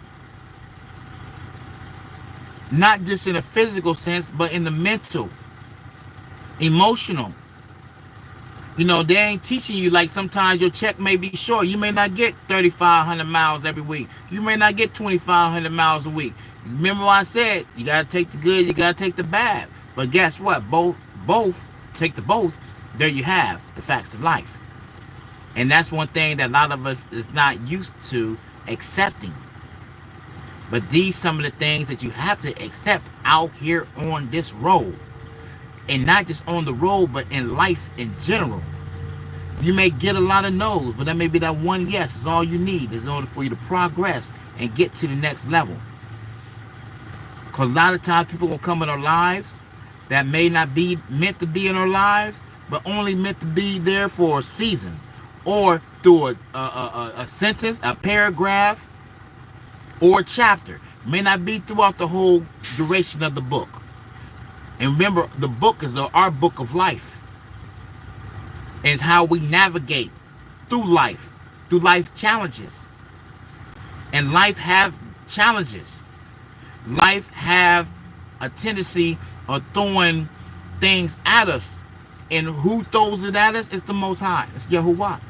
Speaker 1: Not just in a physical sense, but in the mental, emotional. They ain't teaching you, like sometimes your check may be short. You may not get 3,500 miles every week. You may not get 2,500 miles a week. Remember what I said? You got to take the good, you got to take the bad. But guess what? Both, take the both. There you have the facts of life. And that's one thing that a lot of us is not used to accepting. But these some of the things that you have to accept out here on this road. And not just on the road, but in life in general. You may get a lot of no's, but that may be that one yes is all you need in order for you to progress and get to the next level. Because a lot of times people will come in our lives that may not be meant to be in our lives, but only meant to be there for a season or through a sentence, a paragraph, or a chapter. It may not be throughout the whole duration of the book. And remember, the book is our book of life. And it's how we navigate through life challenges. And life have challenges. Life have a tendency of throwing things at us. And who throws it at us? It's the Most High. It's Yahuwah.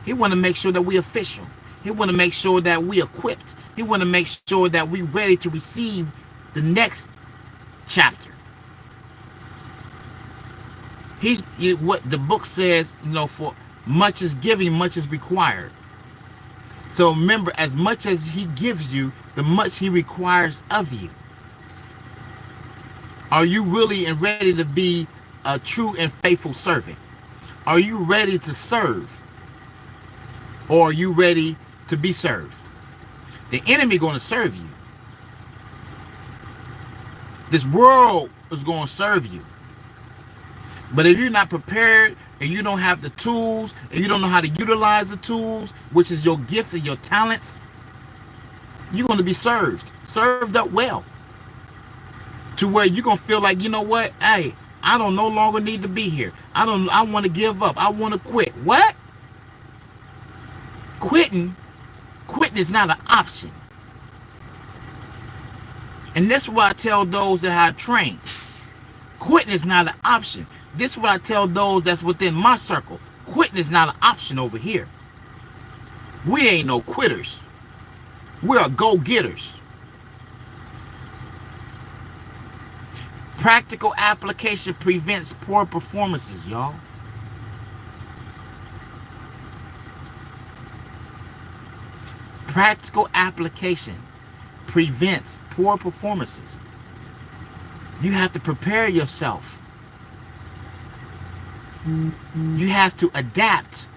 Speaker 1: He want to make sure that we official. He want to make sure that we equipped. He want to make sure that we ready to receive the next chapter. What the book says, for much is given, much is required. So remember, as much as he gives you, the much he requires of you. Are you really and ready to be a true and faithful servant? Are you ready to serve? Or are you ready to be served? The enemy going to serve you. This world is going to serve you. But if you're not prepared and you don't have the tools and you don't know how to utilize the tools, which is your gift and your talents, you're going to be served up well, to where you're going to feel like, you know what? Hey, I don't no longer need to be here. I want to give up. I want to quit. What? Quitting is not an option. And that's what I tell those that have trained. Quitting is not an option. This is what I tell those that's within my circle. Quitting is not an option over here. We ain't no quitters. We are go-getters. Practical application prevents poor performances, y'all. Practical application prevents poor performances. You have to prepare yourself. You have to adapt,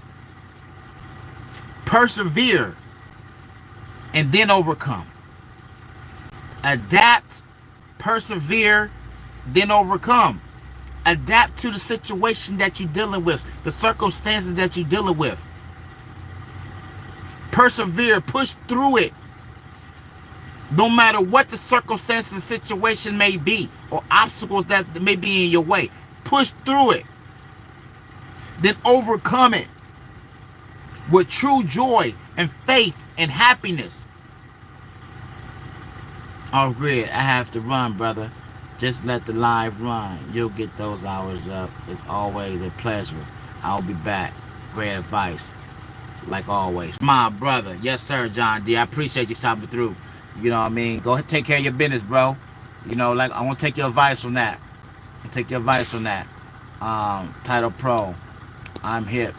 Speaker 1: persevere, and then overcome. Adapt, persevere, then overcome. Adapt to the situation that you're dealing with, the circumstances that you're dealing with. Persevere, push through it. No matter what the circumstances and situation may be, or obstacles that may be in your way, push through it. Then overcome it with true joy and faith and happiness. Oh, great. I have to run, brother. Just let the live run. You'll get those hours up. It's always a pleasure. I'll be back. Great advice. Like always. My brother. Yes, sir, John D. I appreciate you stopping through. You know what I mean? Go ahead, take care of your business, bro. Like, I want to take your advice on that. Title Pro. I'm hip.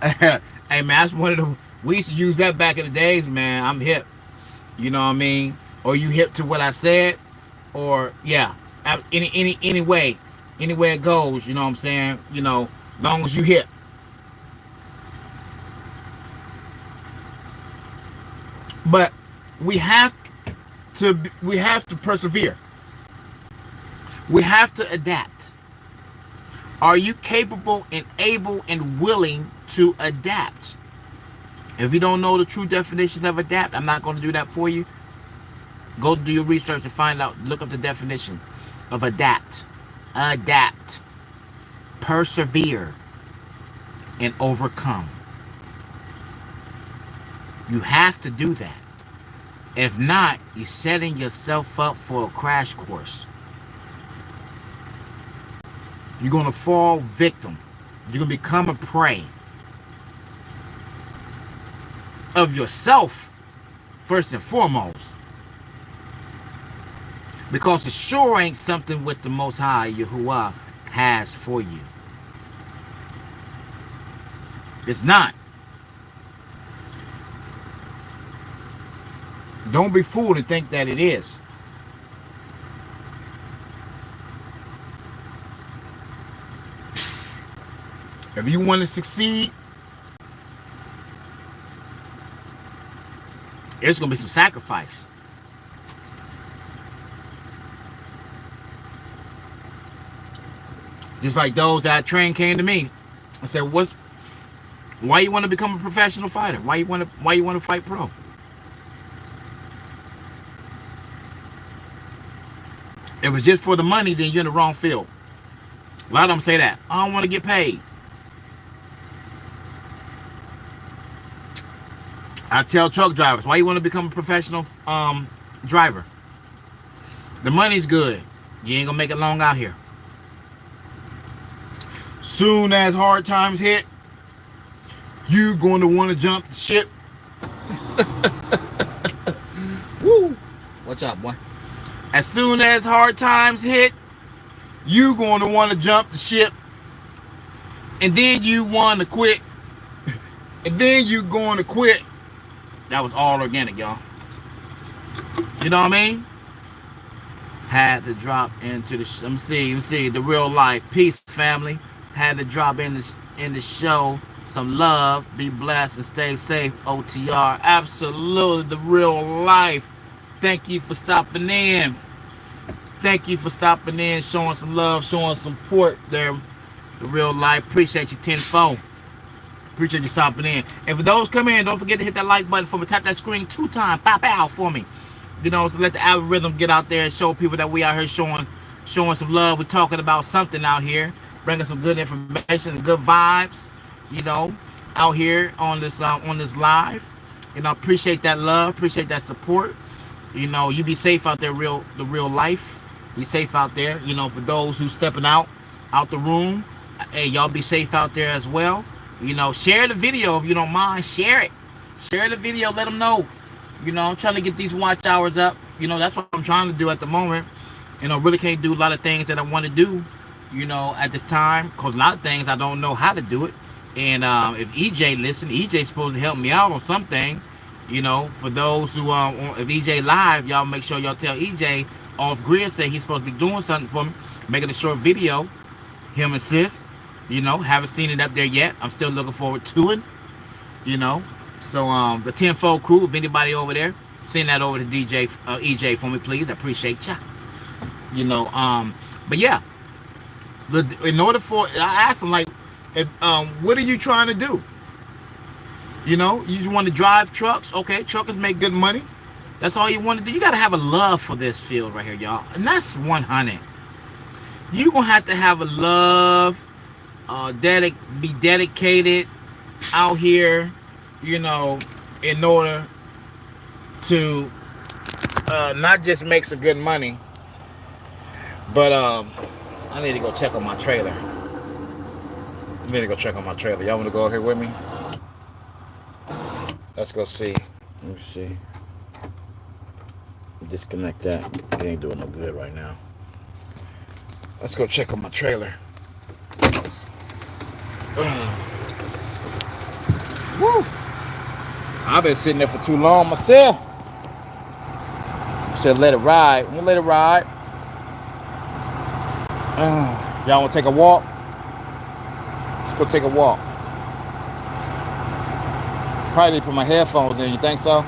Speaker 1: Hey, man, that's one of the... We used to use that back in the days, man. I'm hip. You know what I mean? Or you hip to what I said? Or, yeah. Any way it goes, you know what I'm saying? Long as you hip. But we have to persevere. We have to adapt. Are you capable and able and willing to adapt? If you don't know the true definition of adapt, I'm not going to do that for you. Go do your research and find out. Look up the definition of adapt. Adapt. Persevere. And overcome. You have to do that. If not, you're setting yourself up for a crash course. You're going to fall victim. You're going to become a prey of yourself, first and foremost. Because it sure ain't something with the Most High, Yahuwah, has for you. It's not. Don't be fooled and think that it is. If you want to succeed, there's going to be some sacrifice. Just like those that I trained came to me. I said, why you want to become a professional fighter? Why you want to fight pro? If it's just for the money, then you're in the wrong field. A lot of them say that. I don't want to get paid. I tell truck drivers, why you want to become a professional driver? The money's good. You ain't going to make it long out here. Soon as hard times hit, you're going to want to jump the ship. Woo! Watch out, boy. As soon as hard times hit, you're going to want to jump the ship. And then you want to quit. And then you're going to quit. That was all organic, y'all. You know what I mean? Had to drop into the let me see the real life. Peace, family. Had to drop in the show. Some love. Be blessed and stay safe. OTR. Absolutely the real life. Thank you for stopping in. Thank you for stopping in, showing some love, showing some support there. The real life. Appreciate you tenfold. Appreciate you stopping in. And for those coming in, don't forget to hit that like button for me. Tap that screen 2 times. Pop out for me. You know, so let the algorithm get out there and show people that we out here showing some love. We're talking about something out here, bringing some good information, good vibes. You know, out here on this live. You know, appreciate that love, appreciate that support. You know, you be safe out there, the real life. Be safe out there. You know, for those who stepping out the room, hey, y'all be safe out there as well. You know, share the video if you don't mind. Share it. Share the video. Let them know. You know, I'm trying to get these watch hours up. You know, that's what I'm trying to do at the moment. You know, really can't do a lot of things that I want to do, you know, at this time. Because a lot of things I don't know how to do it. And if EJ listen, EJ's supposed to help me out on something. You know, for those who, if EJ live, y'all make sure y'all tell EJ off grid, say he's supposed to be doing something for me. Making a short video. Him and sis. You know, haven't seen it up there yet. I'm still looking forward to it. You know. So the tenfold crew, if anybody over there, send that over to DJ EJ for me, please. I appreciate ya. You know, but yeah, in order for I asked him like, if, what are you trying to do? You know, you just want to drive trucks. Okay, truckers make good money. That's all you want to do. You got to have a love for this field right here, y'all, and that's 100. You're gonna have to have a love, be dedicated out here. You know, in order to not just make some good money, but I need to go check on my trailer. Y'all want to go here with me? Let's go see. Let me see. Disconnect that. It ain't doing no good right now. Let's go check on my trailer. Woo! I've been sitting there for too long myself. Should let it ride. I'm gonna let it ride. Y'all wanna take a walk? Let's go take a walk. Probably need to put my headphones in. You think so?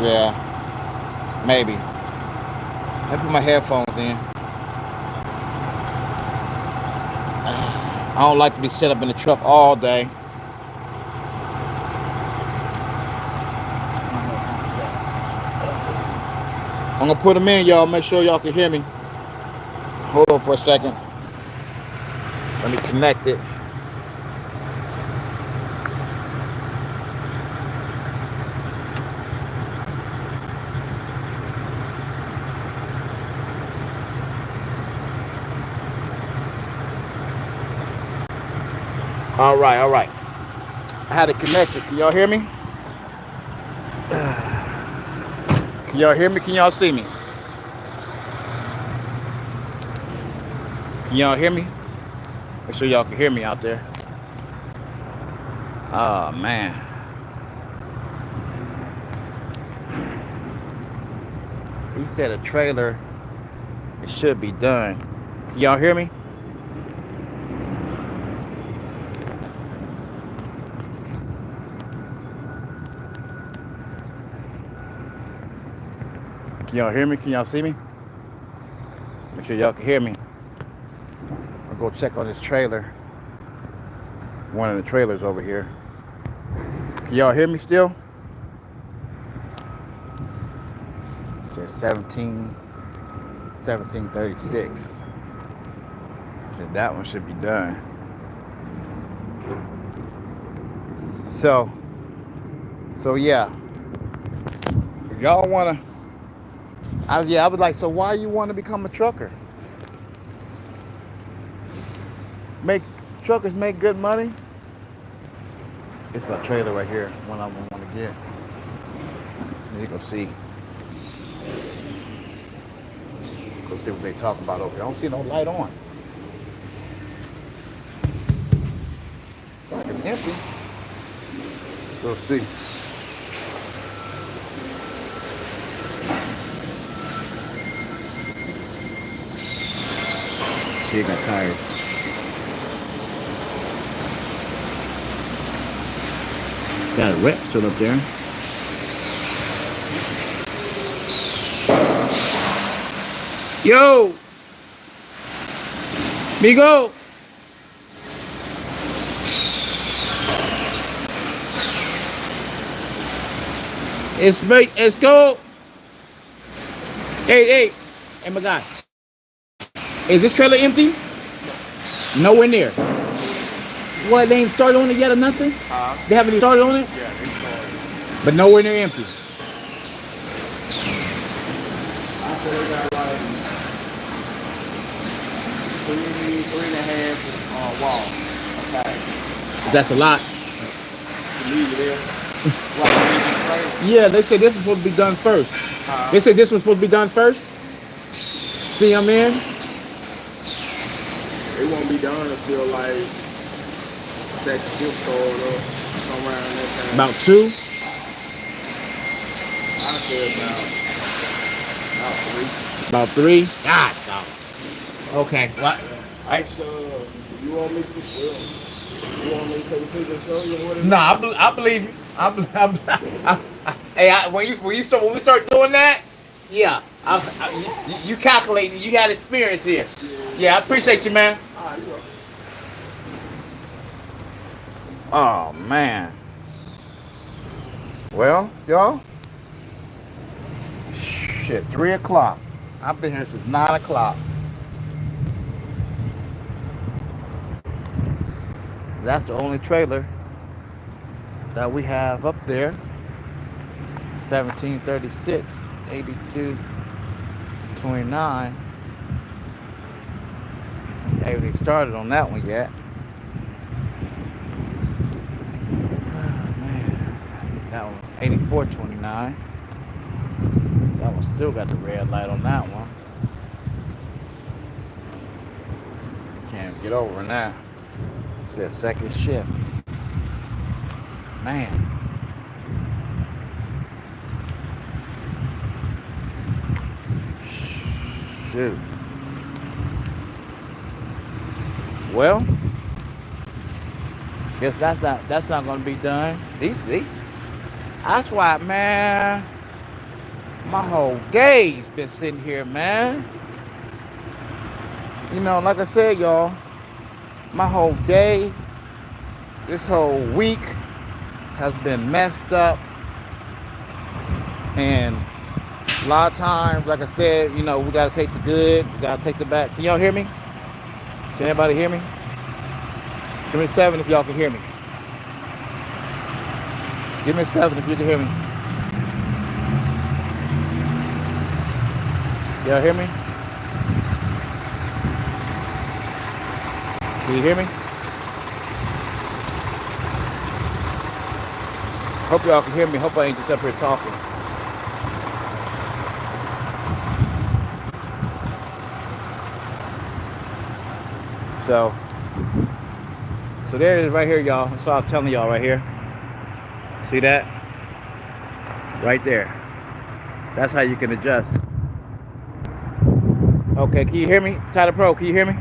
Speaker 1: Yeah. Maybe. Let me put my headphones in. I don't like to be set up in the truck all day. I'm gonna put them in, y'all. Make sure y'all can hear me. Hold on for a second. Let me connect it. All right. I had it connected. Can y'all hear me? Can y'all hear me? Can y'all see me? Can y'all hear me? Make sure y'all can hear me out there. Oh, man. He said a trailer, it should be done. Can y'all hear me? Can y'all hear me? Can y'all see me? Make sure y'all can hear me. I'll go check on this trailer. One of the trailers over here. Can y'all hear me still? It says 1736. So that one should be done. So yeah. If y'all wanna I would like, so why you want to become a trucker? Truckers make good money.
Speaker 2: It's my trailer right here. One I want to get. And you can see. Go see what they talk about over here. I don't see no light on. It's like it's empty. Go see. She got tired. Got a rep still up there. Yo, Migo. It's go. Hey, hey my God. Is this trailer empty? Nowhere near. What, they ain't started on it yet or nothing? They haven't even started on it?
Speaker 3: Yeah, they started.
Speaker 2: But nowhere near empty.
Speaker 3: I said they got like three and a half wall attached.
Speaker 2: That's a lot.
Speaker 3: To leave it there. Like leave it straight.
Speaker 2: Yeah, they said this was supposed to be done first. They said this was supposed to be done first. See, I'm in.
Speaker 3: It won't be done until like second shift start up somewhere around that time.
Speaker 2: About 2.
Speaker 3: I said about 3.
Speaker 2: About 3. God, dog. Okay. What?
Speaker 3: I sure. You want me to? You want me to take a picture and show you what it is?
Speaker 2: No, I believe you. Hey, when we start doing that, yeah, you calculating. You got experience here. Yeah, I appreciate you, man.
Speaker 3: Alright, you welcome.
Speaker 2: Oh man. Well, y'all. Shit, 3 o'clock. I've been here since 9 o'clock. That's the only trailer that we have up there. 1736, 82, 29. Everything started on that one yet. Oh, man. That one, 8429. That one still got the red light on that one. Can't get over that. It says second shift. Man. Shoot. Well, guess that's not gonna be done. These that's why, man, my whole day's been sitting here, man. You know, like I said, y'all, my whole day, this whole week has been messed up. And a lot of times, like I said, you know, we gotta take the good, we gotta take the bad. Can y'all hear me? Can anybody hear me? Give me 7 if y'all can hear me. Give me 7 if you can hear me. Y'all hear me? Can you hear me? Hope y'all can hear me. Hope I ain't just up here talking. So there it is right here, y'all. That's what I was telling y'all right here. See that? Right there. That's how you can adjust. Okay, can you hear me? Tyler Pro, can you hear me?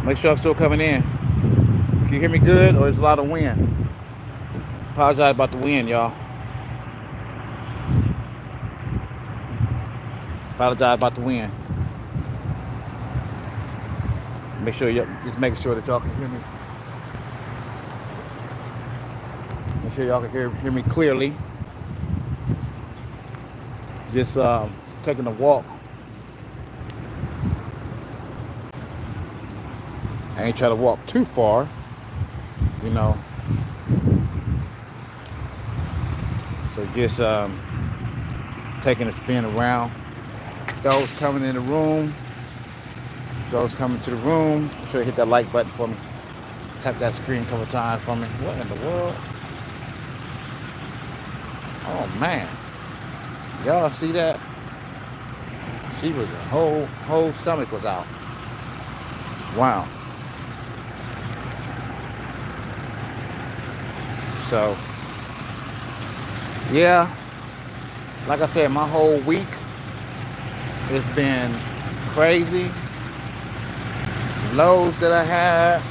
Speaker 2: Make sure I'm still coming in. Can you hear me good, or there's a lot of wind? Apologize about the wind, y'all. Apologize about the wind. Make sure you just making sure that y'all can hear me. Make sure y'all can hear me clearly. Just taking a walk. I ain't trying to walk too far, you know. So just taking a spin around. Those coming in the room. Those coming to the room. Make sure you hit that like button for me. Tap that screen a couple times for me. What in the world? Oh man. Y'all see that? She was a whole stomach was out. Wow. So yeah, like I said, my whole week it's been crazy. Lows that I had,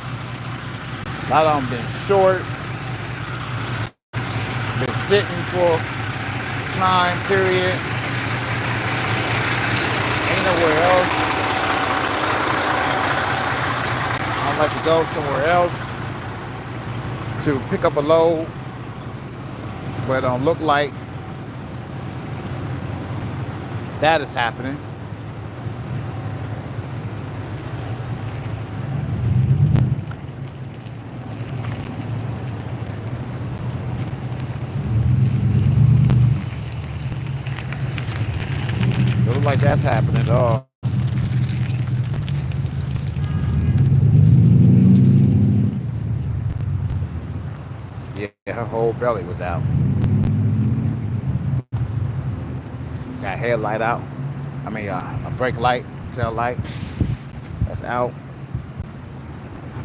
Speaker 2: a lot of them been short, been sitting for time period, ain't nowhere else. I'd like to go somewhere else to pick up a load, but it don't look like that is happening. Doesn't look like that's happening at all. Yeah, her whole belly was out. Got headlight out. I mean, a brake light, tail light. That's out.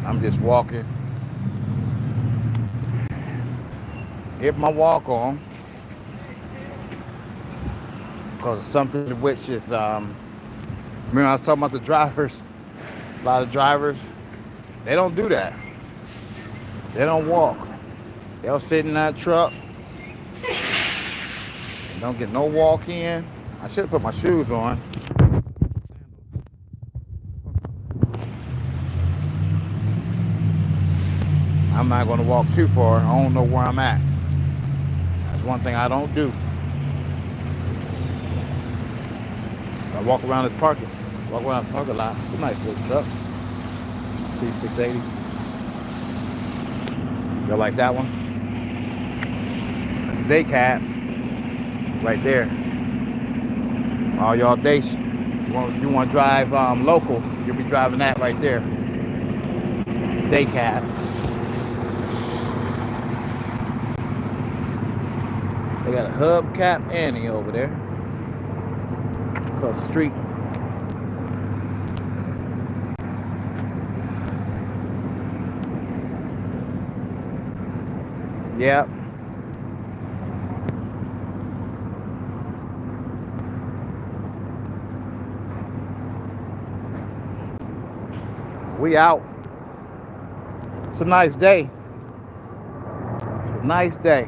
Speaker 2: I'm just walking. Hit my walk on. Because of something which is, remember I was talking about the drivers. A lot of drivers, they don't do that. They don't walk. They'll sit in that truck. Don't get no walk in. I should have put my shoes on. I'm not going to walk too far. I don't know where I'm at. That's one thing I don't do. I walk around this parking. Walk around the parking lot. It's a nice little truck. T680. You like that one? That's a day cab. Right there. All y'all days. You want to drive local, you'll be driving that right there. Day cab. They got a hubcap Annie over there. Across the street. Yep. We out. It's a nice day. Nice day.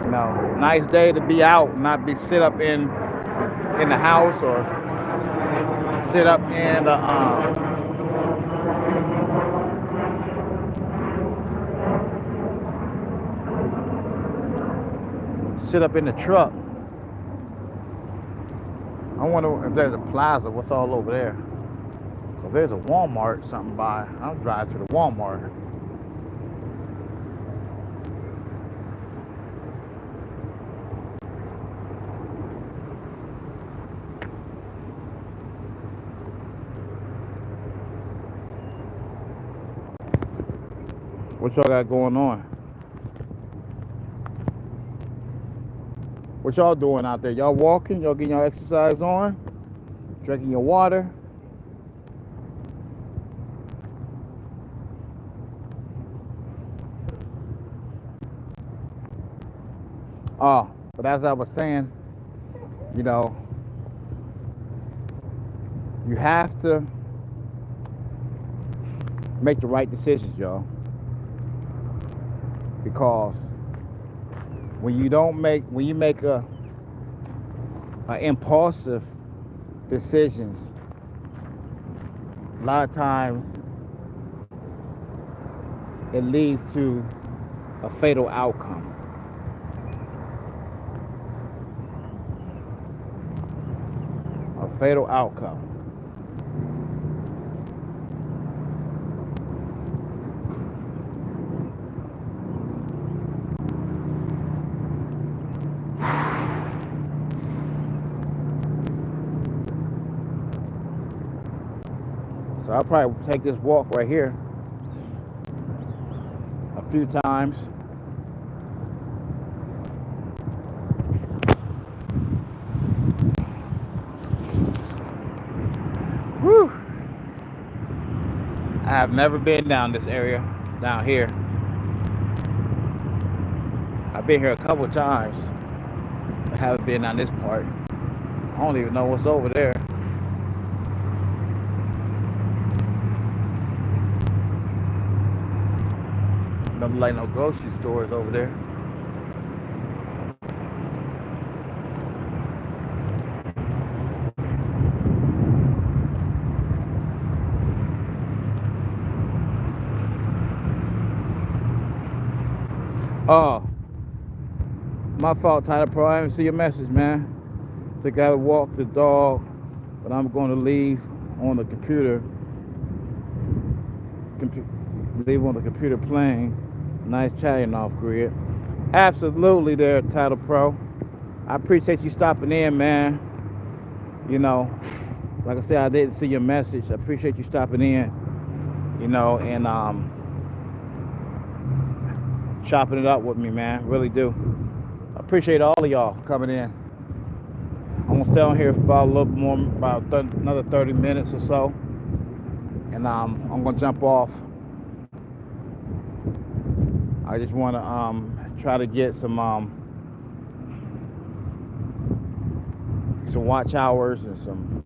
Speaker 2: You know, nice day to be out, not be sit up in the house or sit up in the truck. I wonder if there's a plaza. What's all over there? If there's a Walmart something by, I'll drive to the Walmart. What y'all got going on? What y'all doing out there? Y'all walking? Y'all getting your exercise on? Drinking your water? Oh, but as I was saying, you know, you have to make the right decisions, y'all. Because when you make a impulsive decisions, a lot of times it leads to a fatal outcome. A fatal outcome. So So I'll probably take this walk right here a few times. Whew. I have never been down this area, down here. I've been here a couple times. I haven't been on this part. I don't even know what's over there. Nothing like no grocery stores over there. Oh, my fault, Tyler Pro. I didn't see your message, man. So I gotta walk the dog, but I'm going to leave on the computer. Leave on the computer playing. Nice chatting off grid. Absolutely, there, Tyler Pro. I appreciate you stopping in, man. You know, like I said, I didn't see your message. I appreciate you stopping in. You know, and chopping it up with me, man. Really do. I appreciate all of y'all coming in. I'm gonna stay on here for about a little more, about another 30 minutes or so, and I'm gonna jump off. I just want to try to get some watch hours and some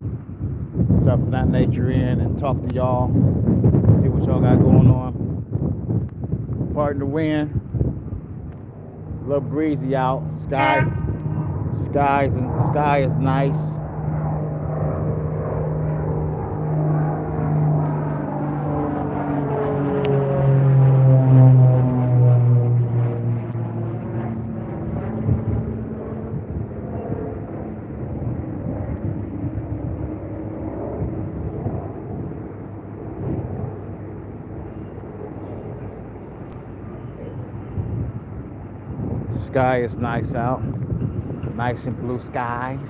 Speaker 2: stuff of that nature in, and talk to y'all, see what y'all got going on. Pardon the wind. It's a little breezy out. Sky is nice. Sky is nice out. Nice and blue skies.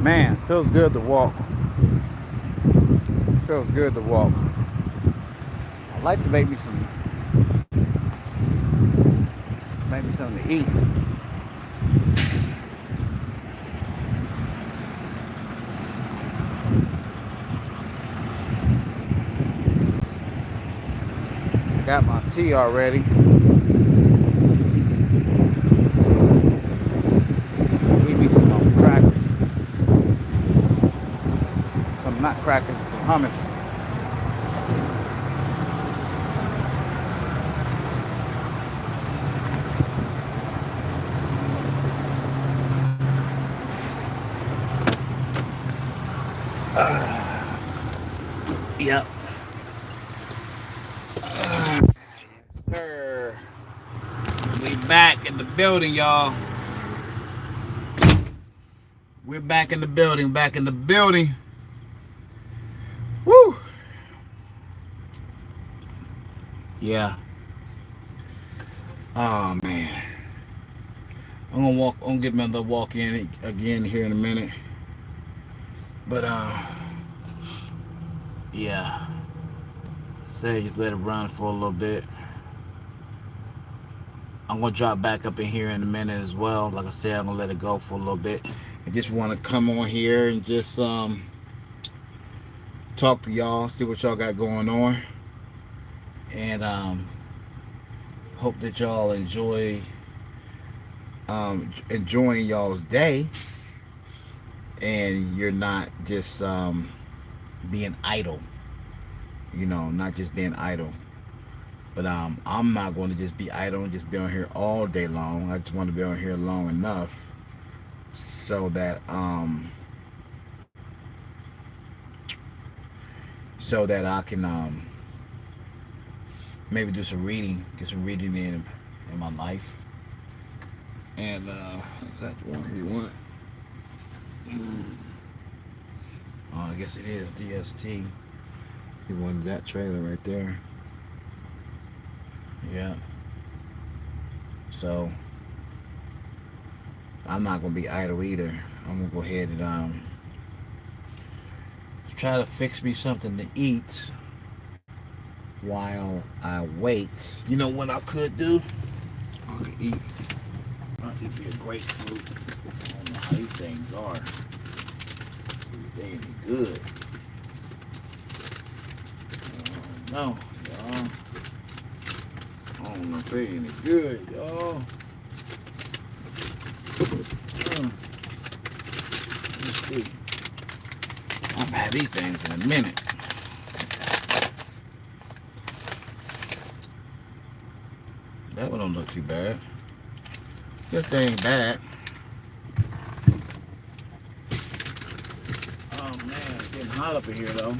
Speaker 2: Man, feels good to walk. Feels good to walk. I'd like to make me something to eat. Got my tea already. Eat me some crackers. Not crackers, some hummus. Yep.
Speaker 1: Sir, we back in the building, y'all. We're back in the building. Woo! Yeah.
Speaker 2: Oh man. I'm gonna get another walk in again here in a minute. But yeah. So just let it run for a little bit. I'm gonna drop back up in here in a minute as well. Like I said, I'm gonna let it go for a little bit. I just wanna come on here and just talk to y'all, see what y'all got going on. And hope that y'all enjoying y'all's day, and you're not just being idle, not just being idle. But I'm not going to just be idle and just be on here all day long. I just want to be on here long enough so that I can maybe do some reading, get some reading in my life. And is that the one you want? Oh, I guess it is DST. You wanted that trailer right there. Yeah. So I'm not gonna be idle either. I'm gonna go ahead and try to fix me something to eat while I wait. You know what I could do? I could eat. I could be a grapefruit. I don't know how these things are. They ain't good. No, y'all. I don't know if they any good, y'all. Let's see. I've had these things in a minute. That one don't look too bad. This thing ain't bad. Oh man, it's getting hot up in here though.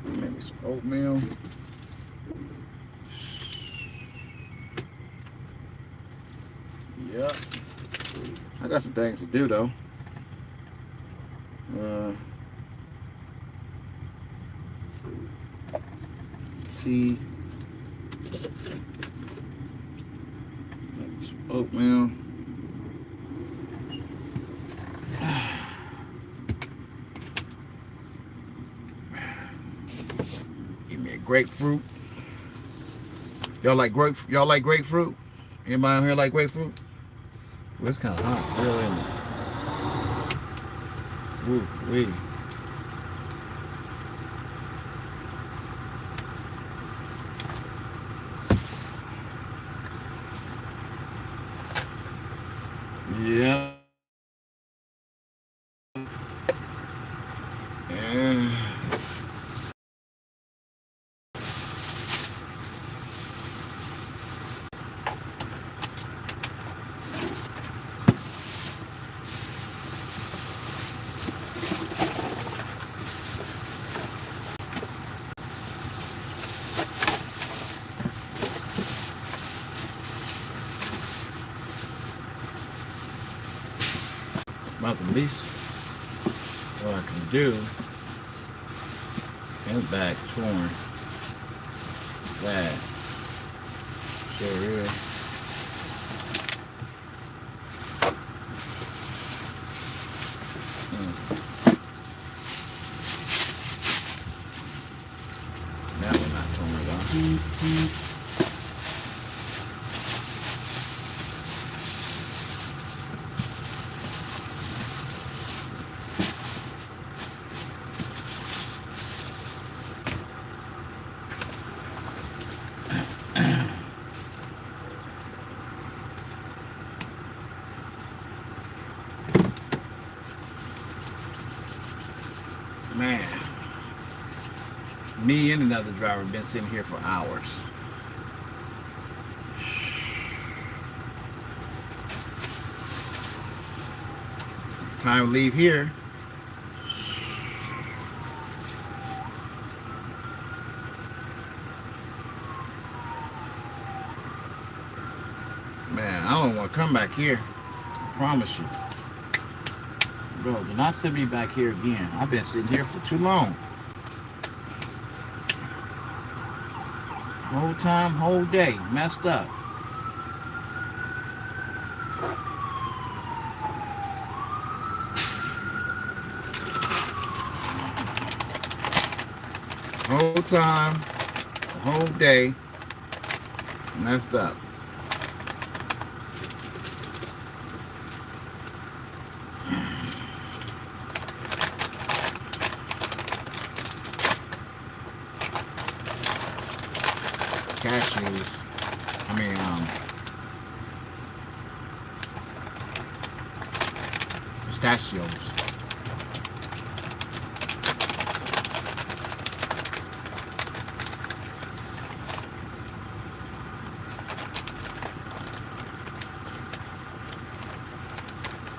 Speaker 2: Maybe some oatmeal. Yep. I got some things to do though. Tea. Some oatmeal. Give me a grapefruit. Y'all like grapefruit? Anybody out here like grapefruit? Well, it's kind of hot, really, isn't it? Woo, wee. Yeah. And about the least what I can do. His back torn. Bad. Sure is. That one not torn at all. Man, me and another driver have been sitting here for hours. Time to leave here. Man, I don't want to come back here. I promise you. Bro, do not send me back here again. I've been sitting here for too long.
Speaker 1: Whole time, whole day, messed up. Whole time, whole day, messed up. Cashews. I mean, pistachios.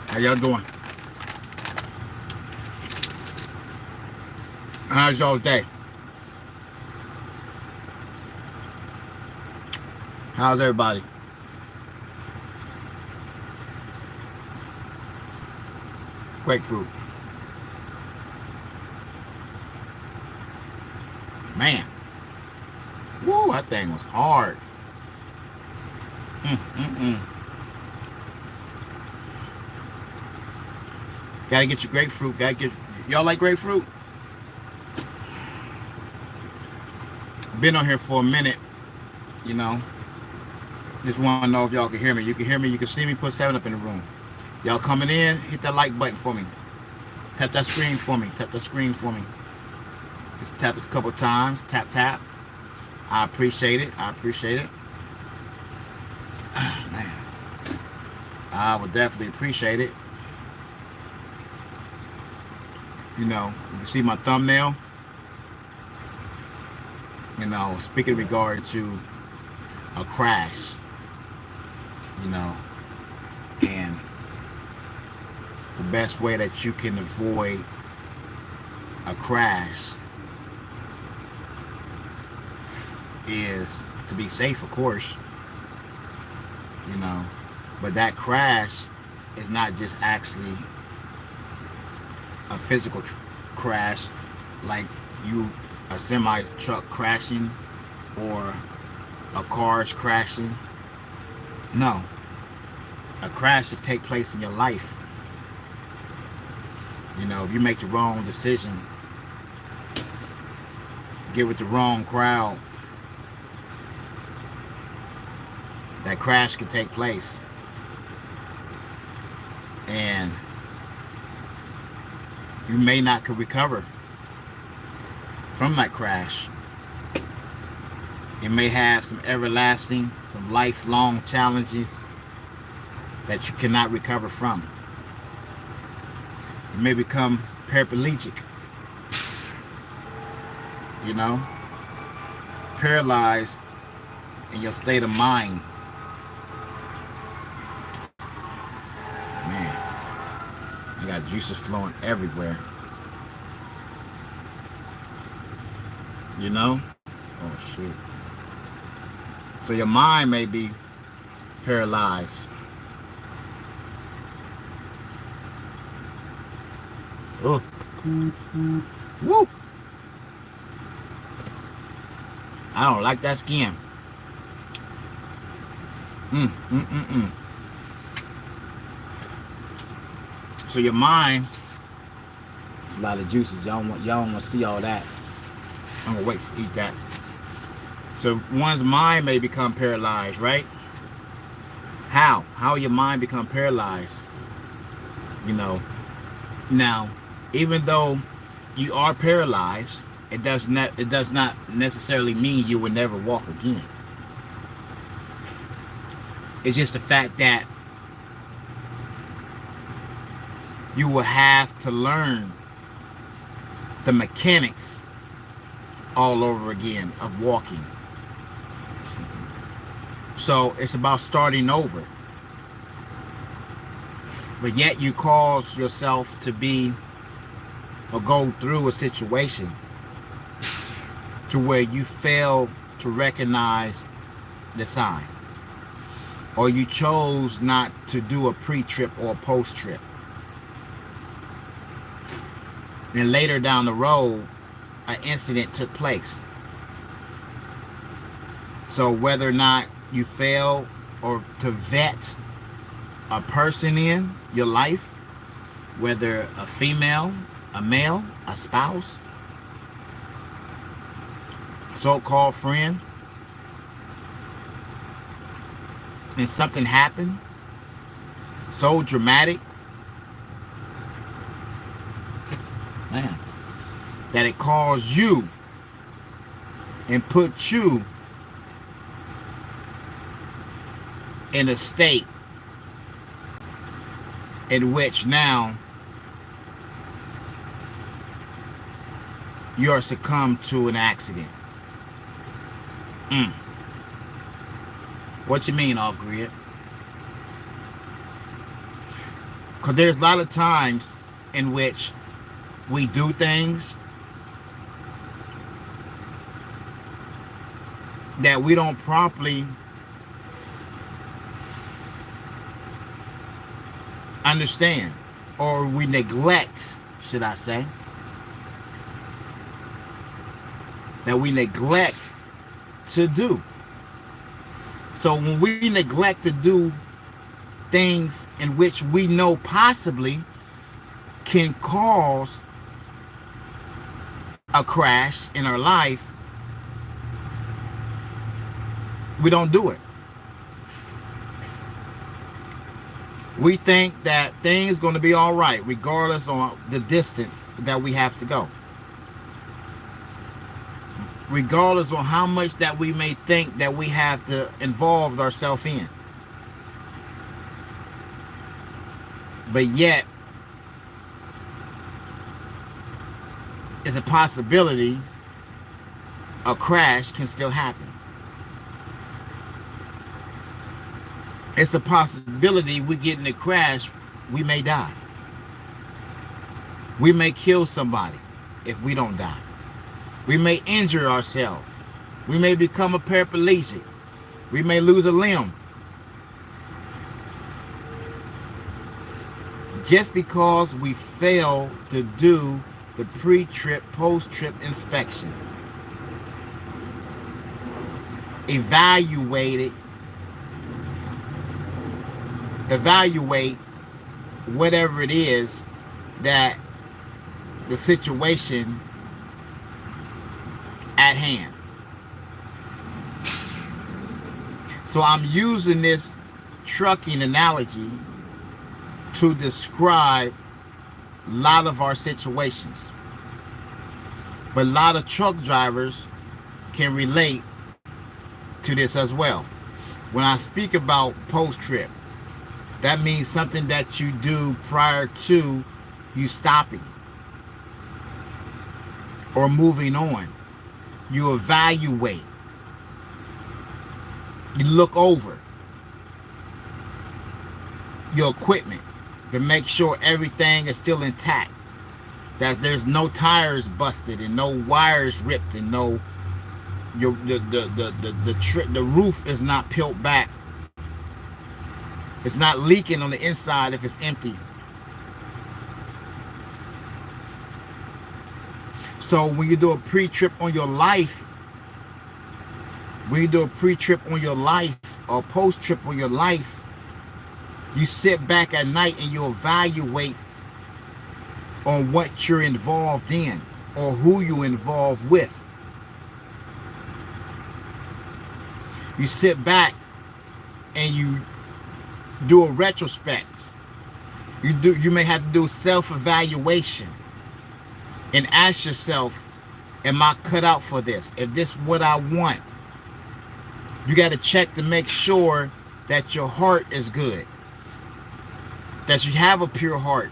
Speaker 1: How y'all doing? How's y'all's day? How's everybody? Grapefruit. Man. Woo, that thing was hard. Gotta get your grapefruit. Y'all like grapefruit? Been on here for a minute, you know. Just want to know if y'all can hear me. You can hear me. You can see me. Put 7 up in the room. Y'all coming in? Hit that like button for me. Tap that screen for me. Tap that screen for me. Just tap it a couple times. Tap, tap. I appreciate it. I appreciate it. Man. I would definitely appreciate it. You know, you can see my thumbnail. You know, speaking in regard to a crash. You know, and the best way that you can avoid a crash is to be safe, of course, you know, but that crash is not just actually a physical crash, like a semi truck crashing or a car's crashing. No, a crash should take place in your life. You know, if you make the wrong decision, get with the wrong crowd, that crash could take place. And you may not could recover from that crash. It may have some everlasting, some lifelong challenges that you cannot recover from. You may become paraplegic, you know, paralyzed in your state of mind. Man, I got juices flowing everywhere. You know? Oh, shoot. So your mind may be paralyzed. Oh. Woo. I don't like that skin. So your mind, it's a lot of juices. Y'all don't want to see all that. I'm gonna wait to eat that. So one's mind may become paralyzed, right? How your mind become paralyzed? You know. Now, even though you are paralyzed, it does not necessarily mean you will never walk again. It's just the fact that you will have to learn the mechanics all over again of walking. So it's about starting over. But yet you cause yourself to be or go through a situation to where you fail to recognize the sign, or you chose not to do a pre-trip or a post-trip, and later down the road an incident took place. So whether or not you fail or to vet a person in your life, whether a female, a male, a spouse, so-called friend, and something happened so dramatic, man, that it caused you and put you in a state in which now you are succumbed to an accident. What you mean off grid? Because there's a lot of times in which we do things that we don't properly understand, or we neglect, should I say, that we neglect to do. So when we neglect to do things in which we know possibly can cause a crash in our life, we don't do it. We think that things going to be all right regardless of the distance that we have to go, regardless of how much that we may think that we have to involve ourselves in. But yet, it's a possibility a crash can still happen. It's a possibility we get in a crash, we may die. We may kill somebody if we don't die. We may injure ourselves. We may become a paraplegic. We may lose a limb. Just because we fail to do the pre-trip, post-trip inspection. Evaluate whatever it is that the situation at hand. So I'm using this trucking analogy to describe a lot of our situations. But a lot of truck drivers can relate to this as well. When I speak about post-trip, that means something that you do prior to you stopping or moving on. You evaluate. You look over your equipment to make sure everything is still intact, that there's no tires busted and no wires ripped and no the roof is not peeled back. It's not leaking on the inside if it's empty. So when you do a pre-trip on your life, or post-trip on your life, you sit back at night and you evaluate on what you're involved in or who you involved with. You sit back and you do a retrospect. You may have to do self-evaluation and ask yourself, am I cut out for this? If this is what I want, you got to check to make sure that your heart is good, that you have a pure heart,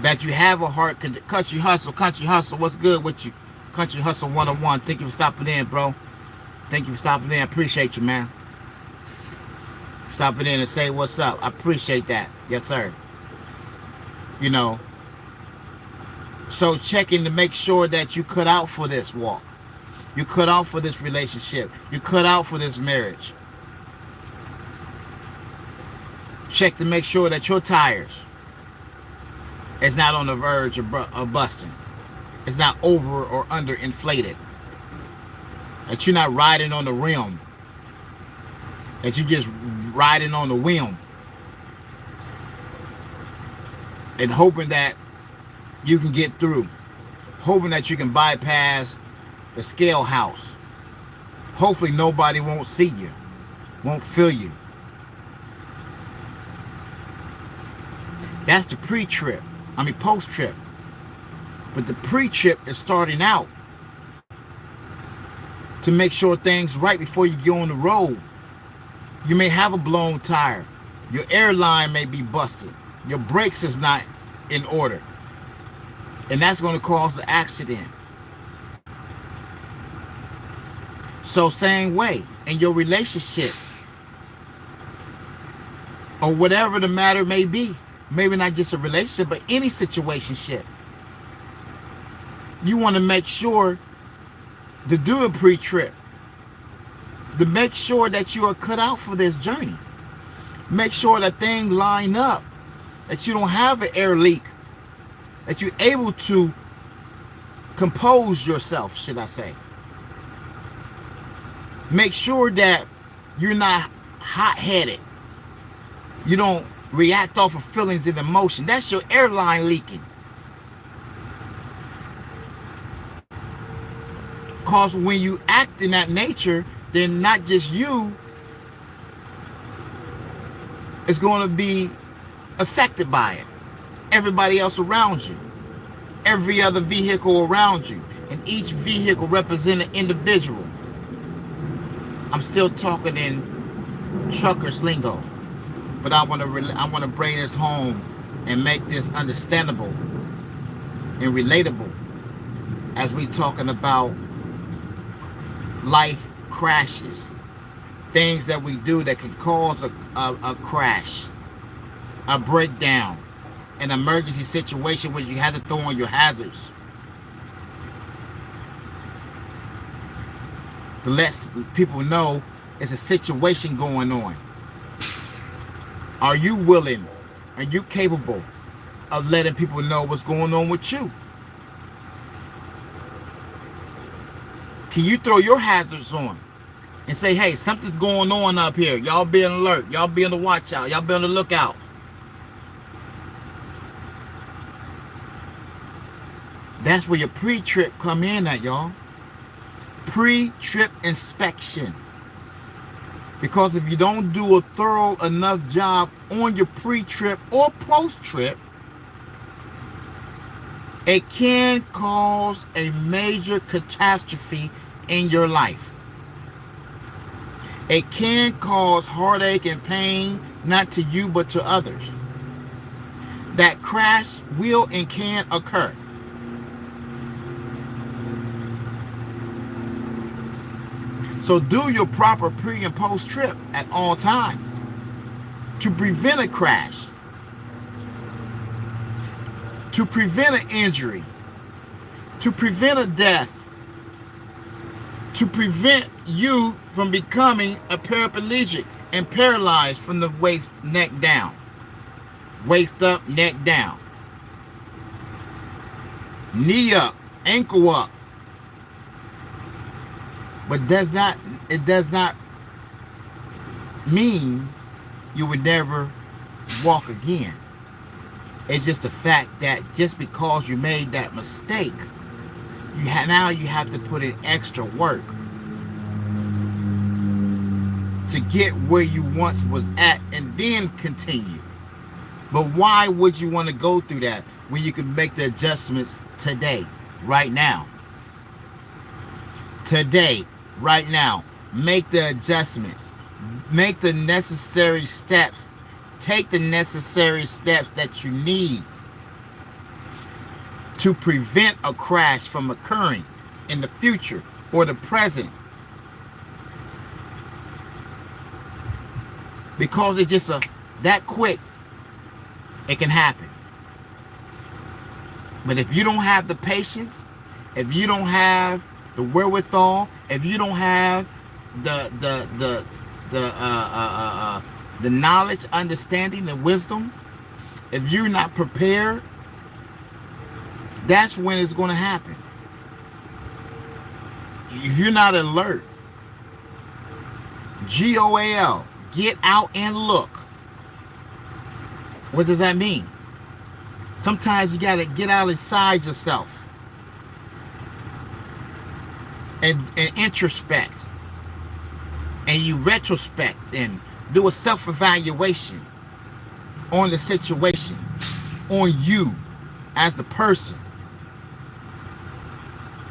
Speaker 1: that you have a heart. Country Hustle, what's good with you? Country Hustle 101. Thank you for stopping in, bro. Thank you for stopping in. I appreciate you, man. Stopping in and say what's up. I appreciate that. Yes, sir. You know, so checking to make sure that you cut out for this walk. You cut out for this relationship. You cut out for this marriage. Check to make sure that your tires is not on the verge of busting. It's not over or under inflated. that you're not riding on the rim, that you're just riding on the whim and hoping that you can get through, hoping that you can bypass the scale house. Hopefully nobody won't see you, won't feel you. That's the pre-trip, post-trip. But the pre-trip is starting out to make sure things right before you go on the road. You may have a blown tire. Your airline may be busted. Your brakes is not in order. And that's going to cause an accident. So same way in your relationship or whatever the matter may be. Maybe not just a relationship, but any situationship. You want to make sure to do a pre-trip, to make sure that you are cut out for this journey. Make sure that things line up, that you don't have an air leak, that you're able to compose yourself, should I say. Make sure that you're not hot-headed. You don't react off of feelings and emotion. That's your airline leaking. Because when you act in that nature, then not just you is going to be affected by it. Everybody else around you. Every other vehicle around you. And each vehicle represents an individual. I'm still talking in truckers lingo. But I want to bring this home and make this understandable and relatable as we talking about life crashes, things that we do that can cause a crash, a breakdown, an emergency situation where you have to throw on your hazards. To let people know it's a situation going on. Are you willing? Are you capable of letting people know what's going on with you? Can you throw your hazards on and say, hey, something's going on up here. Y'all be on alert. Y'all be on the watch out. Y'all be on the lookout. That's where your pre-trip come in at, y'all. Pre-trip inspection. Because if you don't do a thorough enough job on your pre-trip or post-trip, it can cause a major catastrophe in your life. It can cause heartache and pain, not to you, but to others. That crash will and can occur. So do your proper pre and post trip at all times to prevent a crash, to prevent an injury, to prevent a death, to prevent you from becoming a paraplegic and paralyzed from the waist, neck down. Waist up, neck down. Knee up, ankle up. But it does not mean you would never walk again. It's just the fact that just because you made that mistake, now you have to put in extra work to get where you once was at and then continue. But why would you want to go through that when you can make the adjustments today, right now? Today, right now, make the adjustments, make the necessary steps, take the necessary steps that you need to prevent a crash from occurring in the future or the present. Because it's just that quick, it can happen. But if you don't have the patience, if you don't have the wherewithal, if you don't have the knowledge, understanding, the wisdom, if you're not prepared, that's when it's going to happen. If you're not alert, GOAL, get out and look. What does that mean? Sometimes you got to get out inside yourself and introspect, and you retrospect and do a self-evaluation on the situation, on you as the person,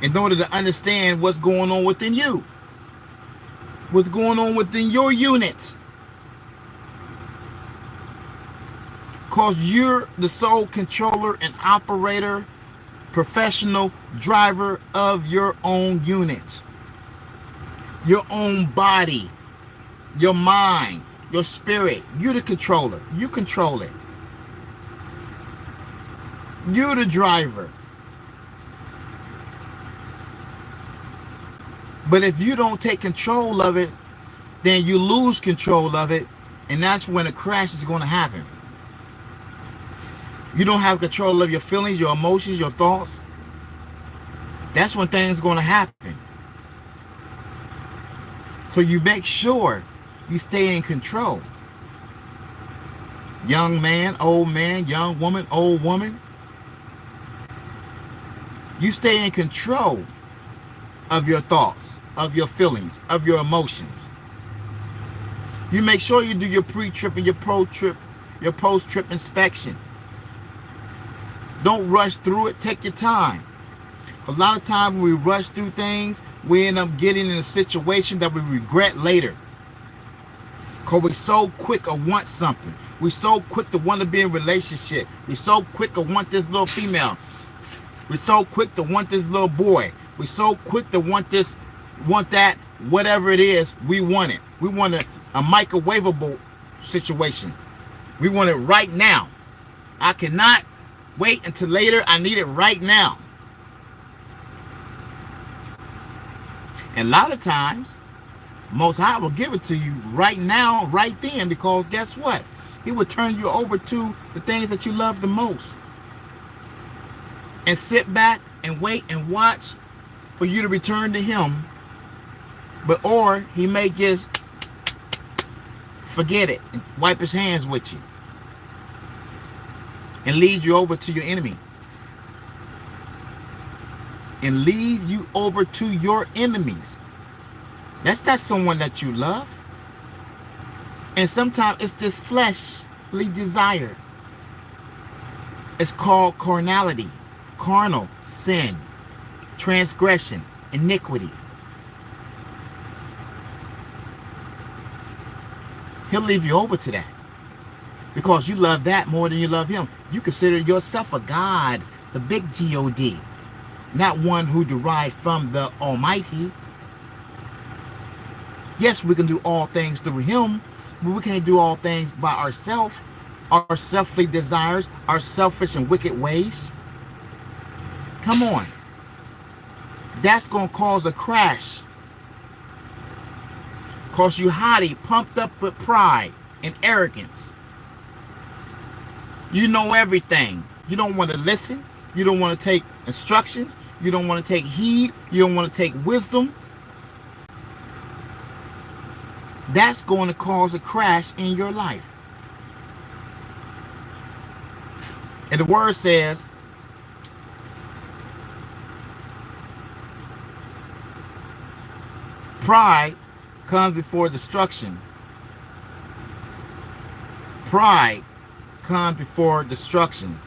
Speaker 1: in order to understand what's going on within you, what's going on within your unit. Because you're the sole controller and operator, professional driver of your own unit, your own body, your mind, your spirit. You're the controller. You control it. You're the driver. But if you don't take control of it, then you lose control of it, and that's when a crash is going to happen. You don't have control of your feelings, your emotions, your thoughts. That's when things are going to happen. So you make sure you stay in control. Young man, young woman, old woman. You stay in control of your thoughts, of your feelings, of your emotions. You make sure you do your pre-trip and your post-trip inspection. Don't rush through it. Take your time. A lot of times when we rush through things, we end up getting in a situation that we regret later. Because we're so quick to want something. We're so quick to want to be in a relationship. We're so quick to want this little female. We're so quick to want this little boy. We're so quick to want this, want that, whatever it is, we want it. We want a microwavable situation. We want it right now. I cannot wait until later. I need it right now. And a lot of times, Most High will give it to you right now, right then, because guess what? He will turn you over to the things that you love the most. And sit back and wait and watch for you to return to him. Or he may just forget it and wipe his hands with you and lead you over to your enemy. And leave you over to your enemies. That's not someone that you love. And sometimes it's this fleshly desire. It's called carnality, carnal sin, transgression, iniquity. He'll leave you over to that because you love that more than you love him. You consider yourself a God, the big God, not one who derived from the Almighty. Yes, we can do all things through him, but we can't do all things by ourselves, our selfly desires, our selfish and wicked ways. Come on. That's going to cause a crash. Cause you haughty, pumped up with pride and arrogance. You know everything. You don't want to listen. You don't want to take instructions. You don't want to take heed. You don't want to take wisdom. That's going to cause a crash in your life. And the word says, pride comes before destruction. Pride comes before destruction.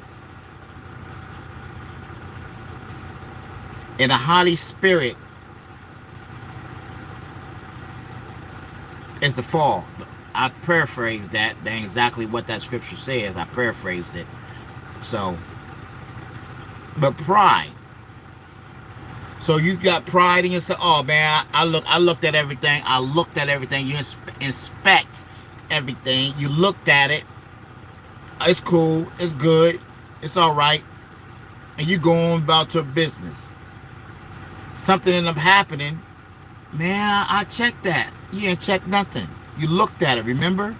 Speaker 1: And a haughty spirit is the fall. I paraphrased that. That's exactly what that scripture says. I paraphrased it. So, but pride. So you got pride in yourself. Oh man, I looked at everything. I looked at everything. You inspect everything. You looked at it. It's cool. It's good. It's all right. And you go on about your business. Something ended up happening. Man, I checked that. You didn't check nothing. You looked at it, remember?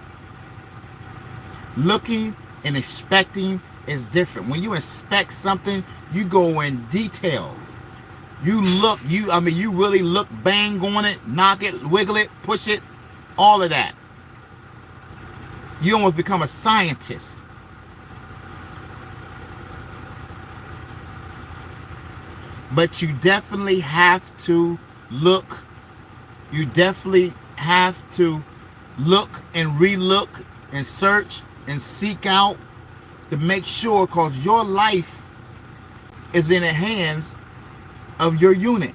Speaker 1: Looking and expecting is different. When you inspect something, you go in detail. I mean, you really look, bang on it, knock it, wiggle it, push it, all of that. You almost become a scientist. But you definitely have to look. You definitely have to look and relook and search and seek out to make sure, because your life is in the hands of your unit.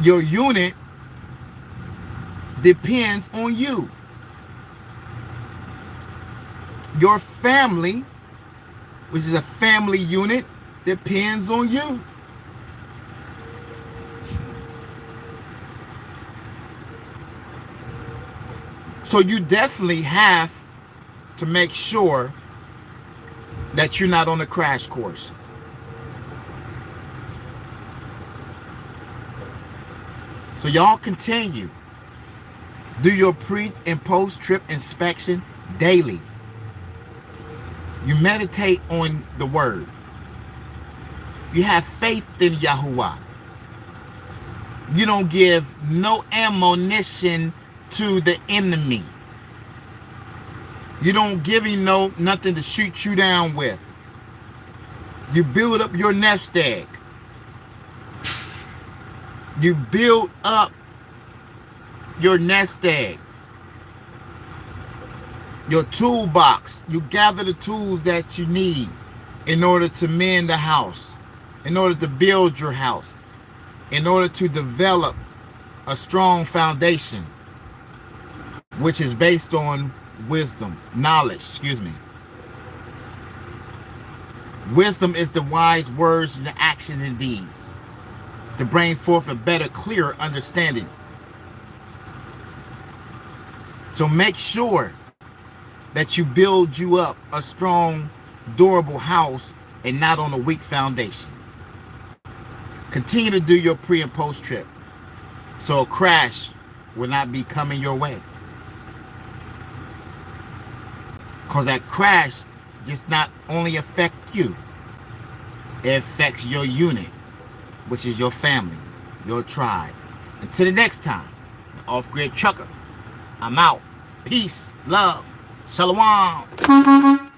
Speaker 1: Your unit depends on you. Your family, which is a family unit, depends on you. So you definitely have to make sure that you're not on a crash course. So y'all continue. Do your pre and post trip inspection daily. You meditate on the word. You have faith in Yahuwah. You don't give no ammunition to the enemy. You don't give him nothing to shoot you down with. You build up your nest egg. You build up your nest egg. Your toolbox. You gather the tools that you need in order to mend the house, in order to build your house, in order to develop a strong foundation, which is based on knowledge. Wisdom is the wise words and the actions and deeds to bring forth a better, clearer understanding. So make sure that you build you up a strong, durable house and not on a weak foundation. Continue to do your pre and post trip so a crash will not be coming your way. Because that crash just not only affects you, it affects your unit, which is your family, your tribe. Until the next time, the Off-Grid Trucker, I'm out. Peace, love, shalom.